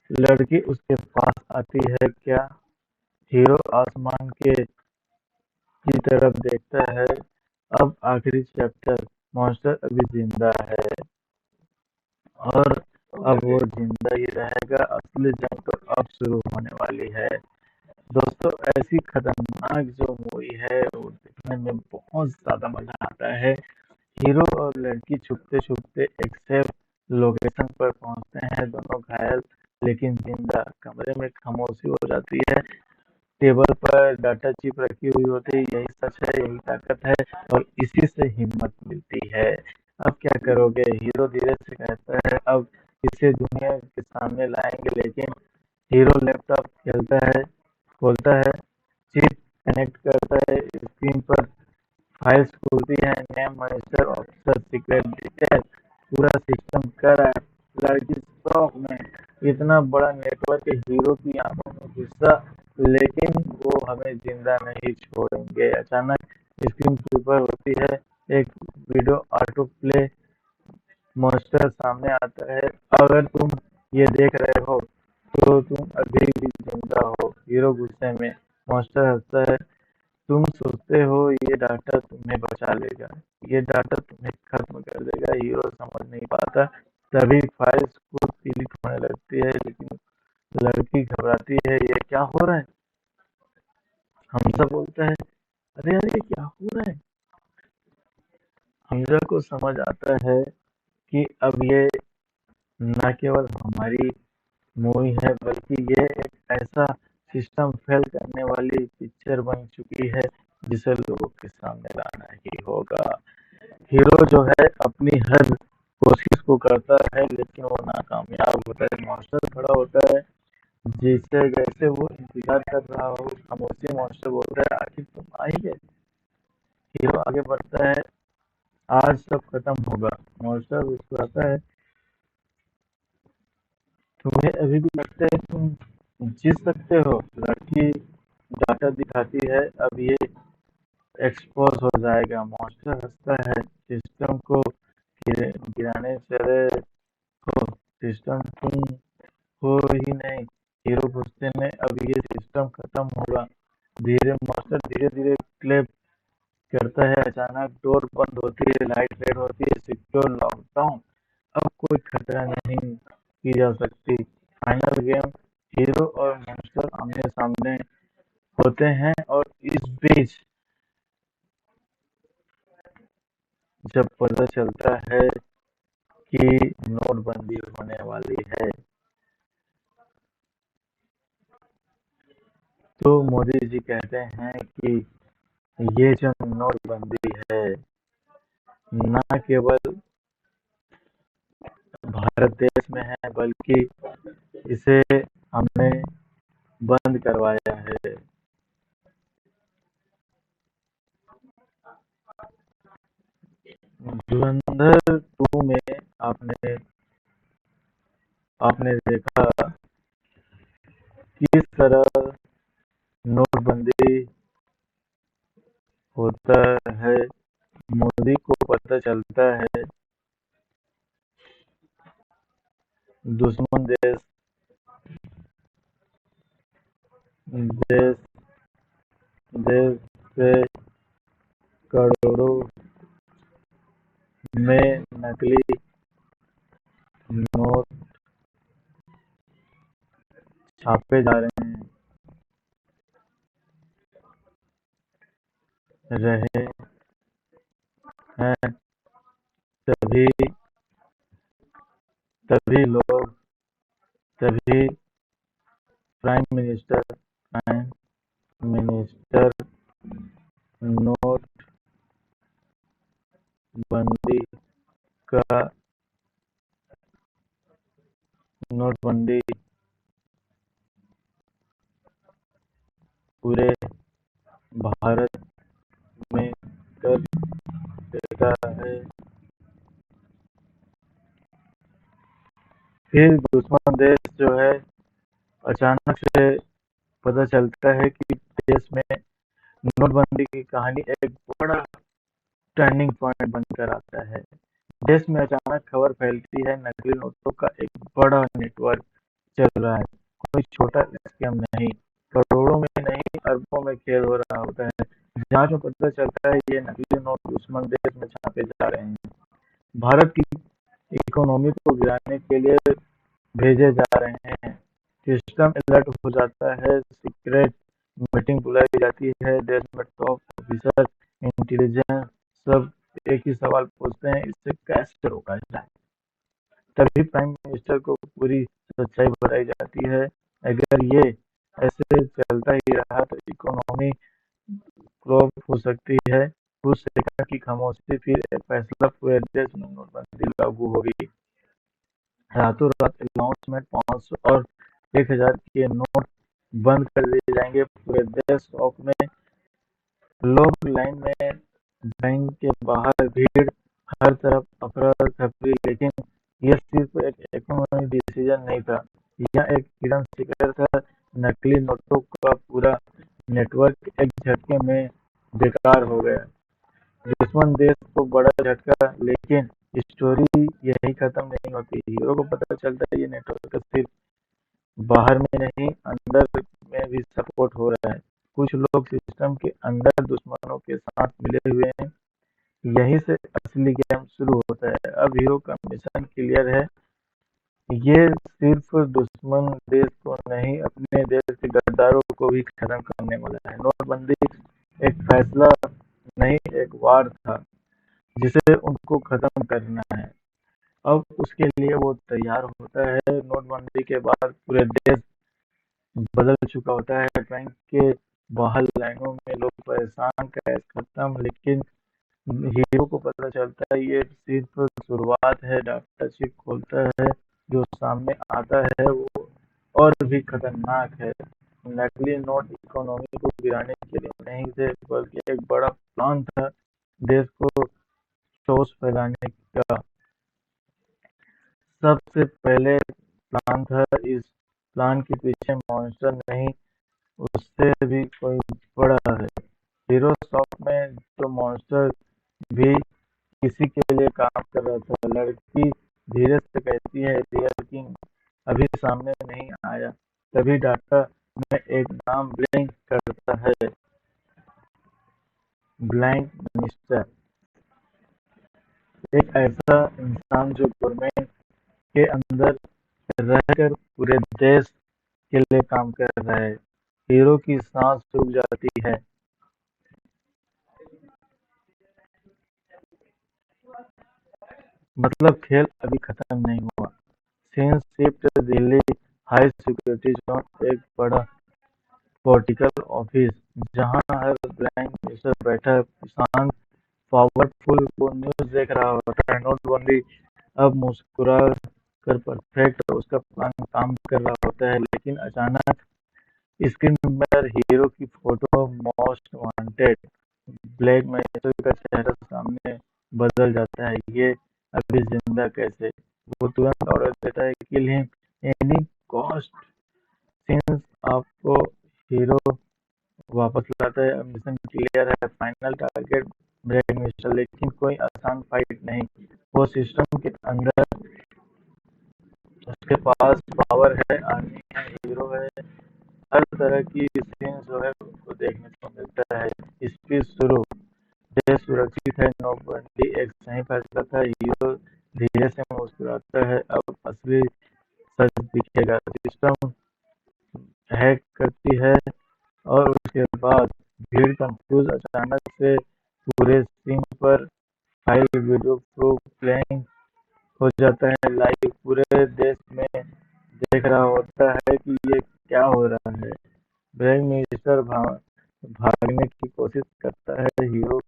लड़की उसके पास आती है क्या? हीरो आसमान की तरफ देखता है। अब आखिरी चैप्टर, मॉन्स्टर अभी जिंदा है और अब वो जिंदा ही रहेगा। असली जंग तो अब शुरू होने वाली है। दोस्तों, ऐसी खतरनाक जो मूवी है वो देखने में बहुत ज्यादा मजा आता है। हीरो और लड़की छुपते छुपते एक सेफ लोकेशन पर पहुंचते हैं। दोनों घायल लेकिन जिंदा। कमरे में खामोशी हो जाती है। टेबल पर डाटा चिप रखी हुई होती है। यही सच है, यही ताकत है, और इसी से हिम्मत मिलती है। अब क्या करोगे? हीरो धीरे से कहता है अब इसे दुनिया के सामने लाएंगे। लेकिन हीरो लैपटॉप खोलता है, चिप कनेक्ट करता है, स्क्रीन पर फाइल्स खुलती है। Name, monitor, officer, secret detail, पूरा सिस्टम कर रहा है। लड़की शॉक में, इतना बड़ा नेटवर्क है। हीरो की आंखों में गुस्सा, लेकिन वो हमें जिंदा नहीं छोड़ेंगे। अचानक स्क्रीन स्लीपर होती है, एक वीडियो ऑटो प्ले मॉन्स्टर सामने आता है। अगर तुम ये देख रहे हो तो तुम अभी भी जिंदा हो। हीरो गुस्से में। मॉन्स्टर हंसता है। तुम सोचते हो ये डाटा तुम्हें बचा लेगा, ये डाटा तुम्हें खत्म कर देगा। हीरो समझ नहीं पाता। तभी फाइल्स को डिलीट होने लगती है, लेकिन लड़की घबराती है। ये क्या हो रहा है? हमजा बोलता है, अरे अरे ये क्या हो रहा है? हमजा को समझ आता है कि अब ये न केवल हमारी मूवी है, बल्कि ये एक ऐसा सिस्टम फेल करने वाली पिक्चर बन चुकी है जिसे लोगों के सामने लाना ही होगा। हीरो जो है अपनी हर कोशिश को करता है, लेकिन वो नाकामयाब होता है। मॉन्स्टर खड़ा होता है, जैसे जैसे वो इंतजार कर रहा हो। खामोशी। मॉन्स्टर बोलता है, आखिर तुम आ ही गए। हीरो आगे बढ़ता है, आज सब खत्म होगा। मॉन्स्टर मुस्कुराता है, तुम्हें अभी भी लगता है तुम जीत सकते हो? लड़की डाटा दिखाती है, अब ये एक्सपोज हो जाएगा। मॉन्स्टर हंसता है, सिस्टम को गिराने चले हो। सिस्टम तुम हो ही नहीं। हीरो गुस्से में, अब ये सिस्टम खत्म होगा। मॉन्स्टर धीरे धीरे क्लेप करता है। अचानक डोर बंद होती है, लाइट रेड होती है। Secure lockdown. अब कोई खतरा नहीं की जा सकती। Final game. हीरो और मॉन्स्टर आमने सामने होते हैं, और इस बीच जब पता चलता है कि नोटबंदी होने वाली है, तो मोदी जी कहते हैं कि ये जो नोटबंदी है, न केवल भारत देश में है, बल्कि इसे हमने बंद करवाया है। धुरंधर 2 में आपने आपने देखा किस तरह नोटबंदी होता है। मोदी को पता चलता है दुश्मन देश देश देश से करोड़ों में नकली नोट छापे जा रहे हैं। तभी तभी लोग तभी प्राइम मिनिस्टर नोटबंदी का नोटबंदी पूरे भारत में कर देता है। फिर दुश्मन देश जो है, अचानक से पता चलता है कि देश में नोटबंदी की कहानी एक बड़ा टर्निंग पॉइंट बनकर आता है। देश में अचानक खबर फैलती है, नकली नोटों का एक बड़ा नेटवर्क चल रहा है। कोई छोटा स्कैम नहीं, करोड़ों में नहीं, अरबों में खेल हो रहा होता है। जांच में पता चलता है ये नकली नोट दुश्मन देश में छापे जा रहे हैं, भारत की इकोनॉमी को गिराने के लिए भेजे जा रहे हैं। सिस्टम अलर्ट हो जाता है, सीक्रेट मीटिंग बुलाई जाती है। देश में टॉप ऑफिसर, इंटेलिजेंस सब एक ही सवाल पूछते हैं, इसे कैसे रोका जाए। तभी प्राइम मिनिस्टर को पूरी सच्चाई बताई जाती है। अगर ये ऐसे चलता ही रहा तो इकोनॉमी क्रॉप हो सकती है। कुछ सेकंड की खामोशी, फिर एक फैसला, पूरे देश में नोटबंदी लागू होगी। रातों रात अनाउंसमेंट, 500 और 1000 के नोट बंद कर दिए जाएंगे। पूरे देश शॉक में, लोग लाइन में, बैंक के बाहर भीड़, हर तरफ अफरा तफरी। लेकिन यह सिर्फ एक इकोनॉमिक डिसीजन नहीं था, यह एक हिडन सीक्रेट था। नकली नोटों का पूरा नेटवर्क एक झटके में बेकार हो गया। दुश्मन देश को बड़ा झटका, लेकिन स्टोरी यही खत्म नहीं होती। हीरो को पता चलता है ये नेटवर्क सिर्फ बाहर में नहीं अंदर में भी सपोर्ट हो रहा है। कुछ लोग सिस्टम के अंदर दुश्मनों के साथ मिले हुए हैं। यहीं से असली गेम शुरू होता है। अब हीरो का मिशन क्लियर है। ये सिर्फ दुश्मन देश को नहीं अपने देश के गद्दारों को भी खत्म करने वाला है। नोटबंदी एक फैसला नहीं, एक वार था जिसे उनको खत्म करना है। अब उसके लिए वो तैयार होता है। नोटबंदी के बाद पूरे देश बदल चुका होता है। बैंक के बाहर लाइनों में लोग परेशान, कैश खत्म, लेकिन हीरो को पता चलता है ये सिर्फ शुरुआत है। डाटा चिप खोलता है, जो सामने आता है वो और भी खतरनाक है। नकली नोट इकोनॉमी को गिराने के लिए नहीं थे, बल्कि एक बड़ा प्लान था देश को ठोस फैलाने का। सबसे पहले प्लान था, इस प्लान के पीछे मॉन्स्टर नहीं, उससे भी कोई बड़ा है। हीरो शॉप में तो मॉन्स्टर भी किसी के लिए काम कर रहा था। लड़की धीरे से कहती है रियल किंग अभी सामने नहीं आया। तभी डाटा में एक नाम ब्लिंक करता है, ब्लैक मिनिस्टर। एक ऐसा इंसान जो गवर्नमेंट के अंदर रहकर पूरे देश के लिए काम कर रहा है। हीरो की सांस रुक जाती है। मतलब खेल अभी खत्म नहीं हुआ। Scene shift Delhi, high security zone, एक बड़ा पॉलिटिकल ऑफिस जहां हर ब्लैक मिनिस्टर बैठा है, शांत, पावरफुल, वो न्यूज देख रहा होता है। नोटबंदी अब मुस्कुरा कर परफेक्ट उसका प्लान काम कर रहा होता है, लेकिन अचानक स्क्रीन पर हीरो की photo, most wanted, black magic का चेहरा सामने बदल जाता है। ये अभी जिंदा कैसे? वो तुरंत ऑर्डर देता है kill him any cost. Since आपको हीरो वापस लाता है। मिशन क्लियर है, फाइनल टारगेट ब्लैक मिस्टर, लेकिन कोई आसान फाइट नहीं। वो सिस्टम के अंदर, उसके पास पावर है, आर्मी है, हीरो है, हर तरह की सीन जो है उनको देखने को मिलता है। स्पीच शुरू, देश सुरक्षित है, नोटबंदी एक सही फैसला था। हीरो धीरे से मुस्कुराता है, अब असली सच दिखेगा। सिस्टम हैक करती है और उसके बाद भीड़ कंफ्यूज। अचानक से पूरे सीन पर फाइल वीडियो प्रूफ प्लेइंग हो जाता है लाइव। पूरे देश में देख रहा होता है कि ये क्या हो रहा है। ब्लैक मिनिस्टर भागने की कोशिश करता है। हीरो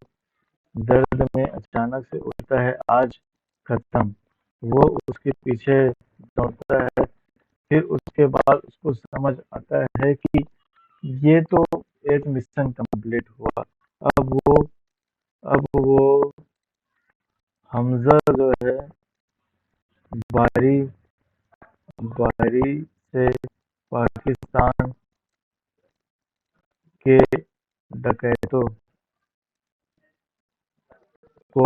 दर्द में अचानक से उठता है, आज खत्म। वो उसके पीछे दौड़ता है। फिर उसके बाद उसको समझ आता है कि ये तो एक मिशन कंप्लीट हुआ। अब वो अब वो हमजा जो है बारी बारी से पाकिस्तान के डकैतों को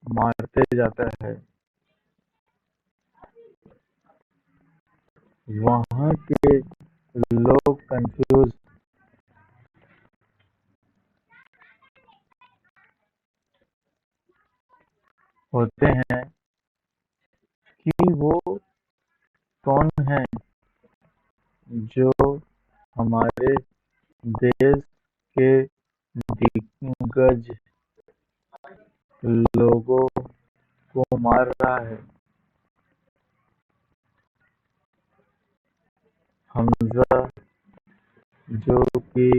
मारते जाता है। वहाँ के लोग कंफ्यूज होते हैं कि वो कौन है जो हमारे देश के दिग्गज लोगों को मार रहा है। हमजा जो कि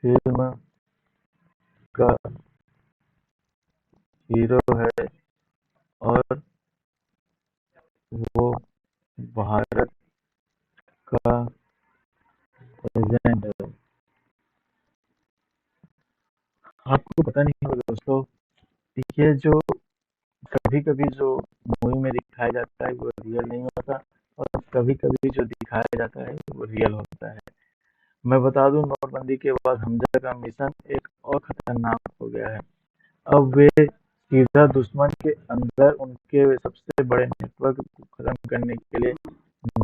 फिल्म का हीरो है और वो भारत का एजेंट है। आपको पता नहीं होगा दोस्तों, ये जो कभी कभी जो मूवी में दिखाया जाता है वो रियल नहीं होता, और कभी कभी जो दिखाया जाता है वो रियल होता है। मैं बता दूं, नोटबंदी के बाद हमजा का मिशन एक और खतरनाक हो गया है। अब वे सीधा दुश्मन के अंदर उनके सबसे बड़े नेटवर्क को खत्म करने के लिए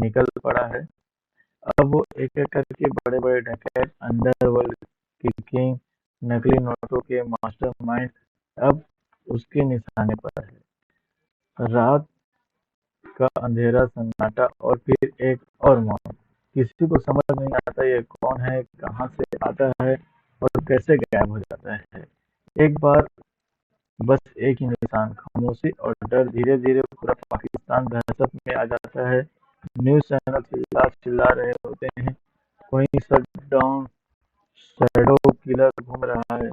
निकल पड़ा है। अब वो एक-एक करके बड़े-बड़े डकैत, अंडरवर्ल्ड के किंग, नकली नोटों के मास्टरमाइंड अब उसके निशाने पर है। रात का अंधेरा, सन्नाटा और फिर एक और मौत। किसी को समझ नहीं आता ये कौन है, कहाँ से आता है और कैसे गायब हो जाता है। एक बार बस एक ही निशान, खामोशी और डर। धीरे-धीरे पूरा पाकिस्तान दहशत में आ जाता है। न्यूज़ चैनल चिल्ला रहे होते हैं, कोई शटडाउन शैडो किलर घूम रहा है।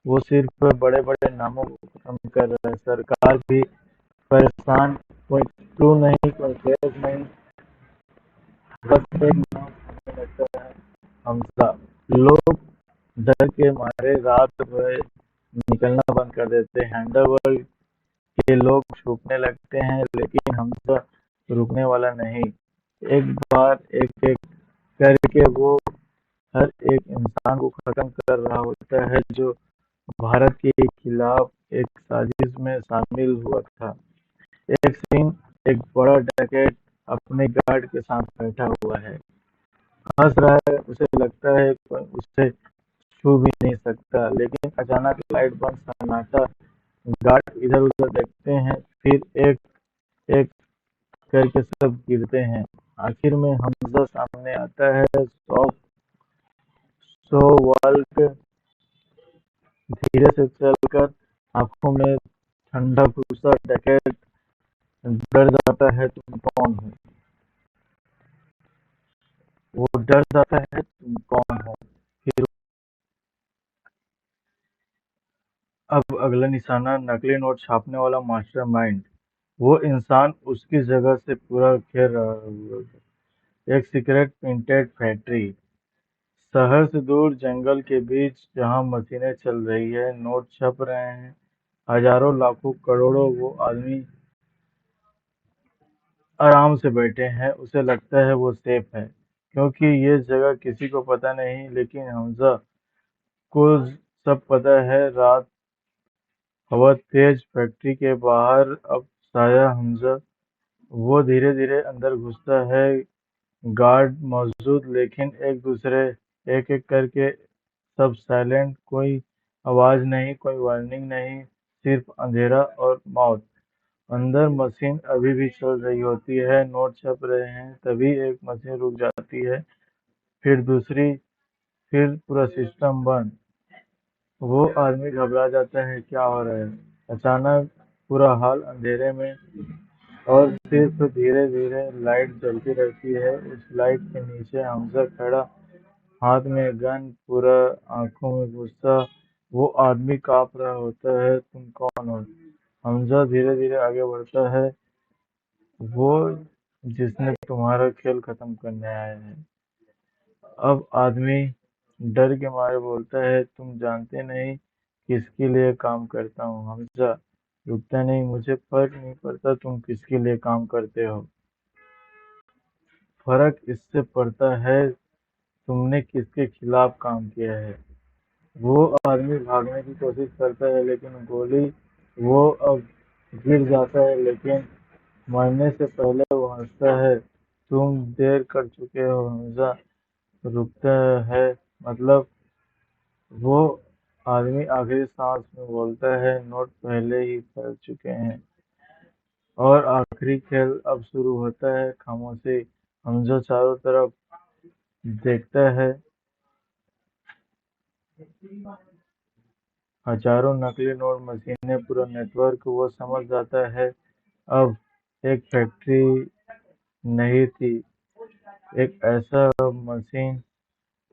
वो सिर्फ बड़े-बड़े नामों को खत्म कर रहा है। सरकार भी परेशान, कोई क्लू नहीं, कोई केस नहीं, बस एक नाम सामने लगता है, हमजा। लोग डर के मारे रात भर निकलना बंद कर देते हैं। अंडरवर्ल्ड के लोग छुपने लगते हैं, लेकिन हमजा रुकने वाला नहीं। एक बार एक-एक करके वो हर एक इंसान को खत्म कर रहा होता है जो भारत के खिलाफ एक साजिश में शामिल हुआ था। एक सीन, एक बड़ा डकैत अपने गार्ड के साथ बैठा हुआ है, हंस रहा है, उसे लगता है कोई उसे छू भी नहीं सकता, लेकिन अचानक लाइट बंद, सन्नाटा, गार्ड इधर-उधर देखते हैं, फिर एक-एक करके सब गिरते हैं। आखिर में हमजा सामने आता है, सो वाल्क धीरे से चलकर, आंखों में ठंडा गुस्सा। डकैत डर जाता है, तुम कौन हो? वो डर जाता है, तुम कौन हो? फिर अब अगला निशाना, नकली नोट छापने वाला मास्टरमाइंड। वो इंसान उसकी जगह से पूरा घेर रहा है। एक सीक्रेट प्रिंटेड फैक्ट्री, शहर से दूर, जंगल के बीच, जहां मशीनें चल रही है, नोट छप रहे हैं, हजारों, लाखों, करोड़ों। वो आदमी आराम से बैठे हैं, उसे लगता है वो सेफ है, क्योंकि ये जगह किसी को पता नहीं। लेकिन हमजा को सब पता है। रात, हवा तेज, फैक्ट्री के बाहर अब साया हमजा। वो धीरे-धीरे अंदर घुसता है, गार्ड मौजूद, लेकिन एक-एक करके सब साइलेंट, कोई आवाज नहीं, कोई वार्निंग नहीं, सिर्फ अंधेरा और मौत। अंदर मशीन अभी भी चल रही होती है, नोट छप रहे हैं, तभी एक मशीन रुक जाती है, फिर दूसरी, फिर पूरा सिस्टम बंद। वो आदमी घबरा जाता है, क्या हो रहा है? अचानक पूरा हॉल अंधेरे में, और सिर्फ धीरे-धीरे लाइट जलती रहती है। उस लाइट के नीचे हमजा खड़ा, हाथ में गन, पूरा आंखों में गुस्सा। वो आदमी कांप रहा होता है, तुम कौन हो? हमजा धीरे-धीरे आगे बढ़ता है, वो जिसने तुम्हारा खेल खत्म करने आया है। अब आदमी डर के मारे बोलता है, तुम जानते नहीं किसके लिए काम करता हूँ। हमजा रुकता नहीं, मुझे फर्क नहीं पड़ता तुम किसके लिए काम करते हो, फर्क इससे पड़ता है तुमने किसके खिलाफ काम किया है। वो आदमी भागने की कोशिश करता है, लेकिन गोली, वो अब गिर जाता है, लेकिन मरने से पहले वो हंसता है, तुम देर कर चुके हो। हमजा रुकता है, मतलब वो आदमी आखिरी सांस में बोलता है, नोट पहले ही फैल चुके हैं और आखिरी खेल अब शुरू होता है। खामोशी। हमजा चारों तरफ देखता है, हजारों नकली नोट, मशीनें, पूरा नेटवर्क। वो समझ जाता है अब एक फैक्ट्री नहीं थी, एक ऐसा मशीन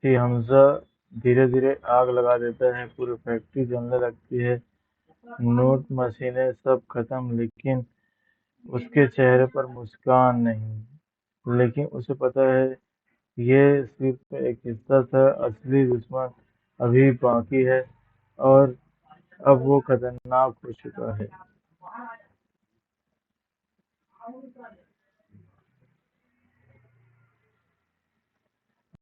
थी। हमजा धीरे धीरे आग लगा देता है, पूरी फैक्ट्री जलने लगती है, नोट, मशीनें, सब खत्म, लेकिन उसके चेहरे पर मुस्कान नहीं। लेकिन उसे पता है ये सिर्फ एक हिस्सा था, असली दुश्मन अभी बाकी है, और अब वो खतरनाक हो चुका है।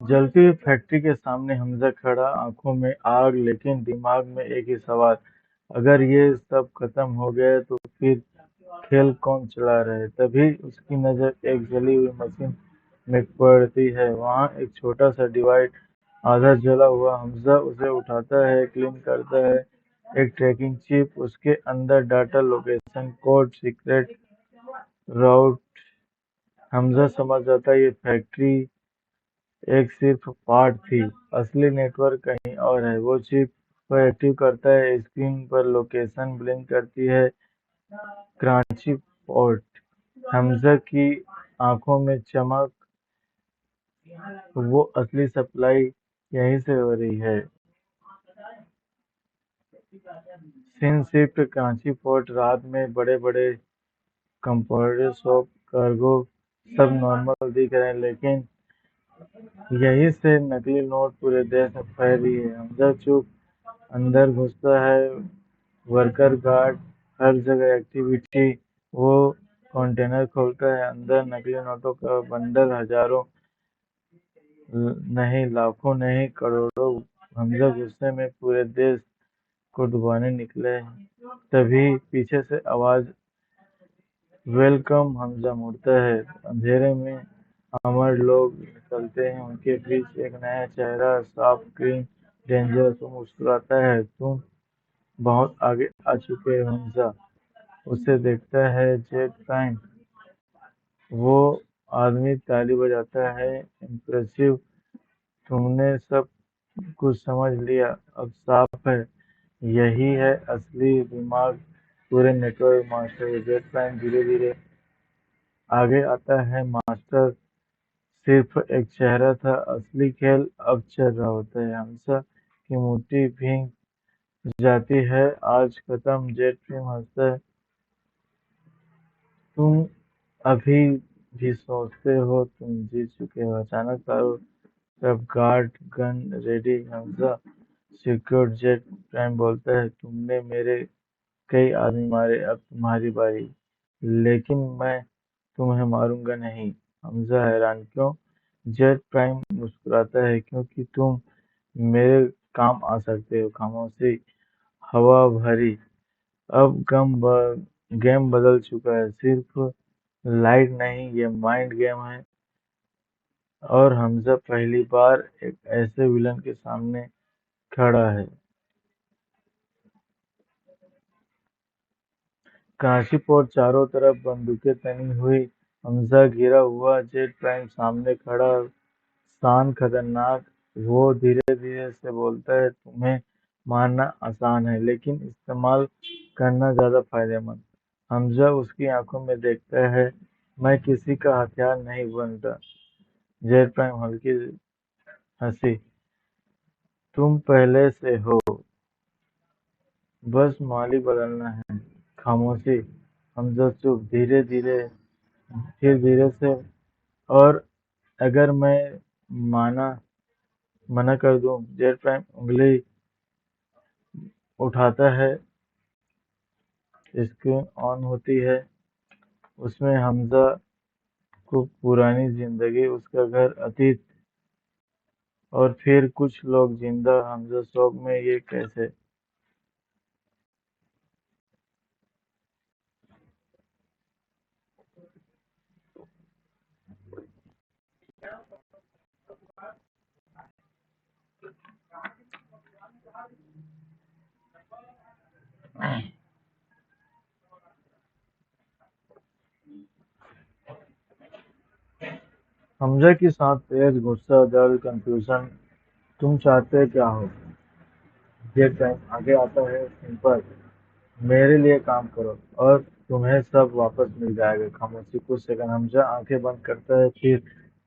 जलती हुई फैक्ट्री के सामने हमजा खड़ा, आंखों में आग, लेकिन दिमाग में एक ही सवाल, अगर ये सब खत्म हो गया तो फिर खेल कौन चला रहा है? तभी उसकी नजर एक जली हुई मशीन में पड़ती है। वहाँ एक छोटा सा डिवाइस आधा जला हुआ। हमजा उसे उठाता है, क्लीन करता है। एक ट्रैकिंग चिप, उसके अंदर डाटा, लोकेशन, कोड, सीक्रेट राउट। हमजा समझ जाता है ये फैक्ट्री एक सिर्फ पार्ट थी, असली नेटवर्क कहीं और है। वो चिप को एक्टिव करता है, स्क्रीन पर लोकेशन ब्लिंक करती है, कराची पोर्ट। हमजा की आंखों में चमक, वो असली सप्लाई यहीं से हो रही है। Scene shift Karachi port. रात में बड़े बड़े कंप्यूटर शॉप, कार्गो सब नॉर्मल दिख रहे हैं, लेकिन यहीं से नकली नोट पूरे देश में फैल रही है। हमजा चुप अंदर घुसता है। वर्कर गार्ड हर जगह एक्टिविटी। वो कंटेनर खोलता है, अंदर नकली नोटों का बंडल, हजारों नहीं, लाखों नहीं, करोड़ों। हमजा गुस्से में पूरे देश को डुबाने निकले। तभी पीछे से आवाज, वेलकम। हमजा मुड़ता है। अंधेरे में अमर लोग निकलते हैं, उनके बीच एक नया चेहरा, साफ, क्लीन, डेंजर। वो मुस्कुराता है। तुम बहुत आगे आ चुके हो। हमजा उसे देखता है। Jet prime. वो आदमी ताली बजाता है। इम्प्रेसिव, तुमने सब कुछ समझ लिया। अब साफ है, यही है असली दिमाग पूरे नेटवर्क मास्टर। जेट प्राइम धीरे धीरे आगे आता है। मास्टर सिर्फ एक चेहरा था, असली खेल अब चल रहा होता है। हमजा की मुट्ठी भीग जाती है। आज खत्म। जेट प्राइम हंसता है। तुम अभी भी सोचते हो तुम जीत चुके हो। अचानक चारों तरफ guard, gun ready. Hamza secured. Jet prime बोलता है, तुमने मेरे कई आदमी मारे, अब तुम्हारी बारी। लेकिन मैं तुम्हें मारूंगा नहीं। हमजा हैरान, क्यों? जेट प्राइम मुस्कुराता है, क्योंकि तुम मेरे काम आ सकते हो। खामोशी, हवा भरी। अब गेम बदल चुका है। सिर्फ लाइट नहीं, ये माइंड गेम है। और हमजा पहली बार एक ऐसे विलन के सामने खड़ा है। कराची पोर्ट, चारों तरफ बंदूकें तनी हुई। हमजा घिरा हुआ। जेट प्राइम सामने खड़ा, शांत, खतरनाक। वो धीरे धीरे से बोलता है, तुम्हें मारना आसान है, लेकिन इस्तेमाल करना ज्यादा फायदेमंद। हमजा उसकी आंखों में देखता है। मैं किसी का हथियार नहीं बनता। जेट प्राइम हल्की हंसी, तुम पहले से हो, बस मालिक बदलना है। खामोशी, हमजा चुप। धीरे धीरे, फिर धीरे से, और अगर मैं माना मना कर दूं? जेट प्राइम उंगली उठाता है। स्क्रीन ऑन होती है। उसमें हमजा को पुरानी जिंदगी, उसका घर, अतीत, और फिर कुछ लोग जिंदा। हमजा शौक में, ये कैसे? हमजा की सांस तेज, गुस्सा, दर्द, कंफ्यूजन। तुम चाहते क्या हो? जेट प्राइम आगे आता है। सिंपल, मेरे लिए काम करो और तुम्हें सब वापस मिल जाएगा। खामोशी कुछ सेकंड। हमजा आंखें बंद करता है, फिर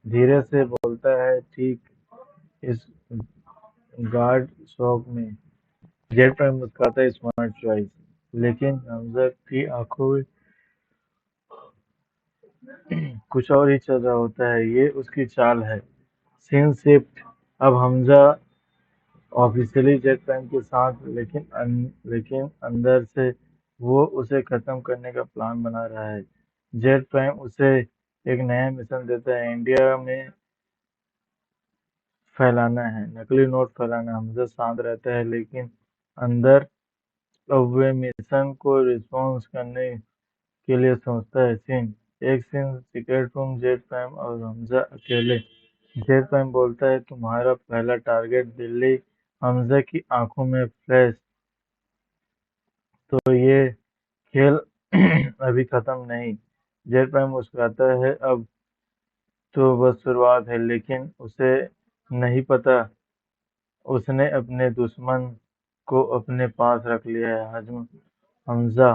धीरे से बोलता है, ठीक। इस गार्ड शॉप में। जेट प्राइम मुस्कुराता है, स्मार्ट चॉइस। लेकिन हमजा की आंखों में कुछ और ही चल रहा होता है। ये उसकी चाल है। Scene shift. अब हमजा ऑफिशियली जेट प्राइम के साथ, लेकिन अंदर से वो उसे खत्म करने का प्लान बना रहा है। जेट प्राइम उसे एक नया मिशन देता है, इंडिया में फैलाना है, नकली नोट फैलाना। हमजा शांत रहता है, लेकिन अंदर अब वे मिशन को रिस्पॉन्स करने के लिए सोचता है। एक scene secret room, Z prime और हमजा अकेले। जेड प्राइम बोलता है, तुम्हारा पहला टारगेट दिल्ली। हमजा की आंखों में फ्लैश, तो ये खेल अभी खत्म नहीं। जेड प्राइम मुस्कुराता है, अब तो बस शुरुआत है, लेकिन उसे नहीं पता उसने अपने दुश्मन को अपने पास रख लिया है। हमजा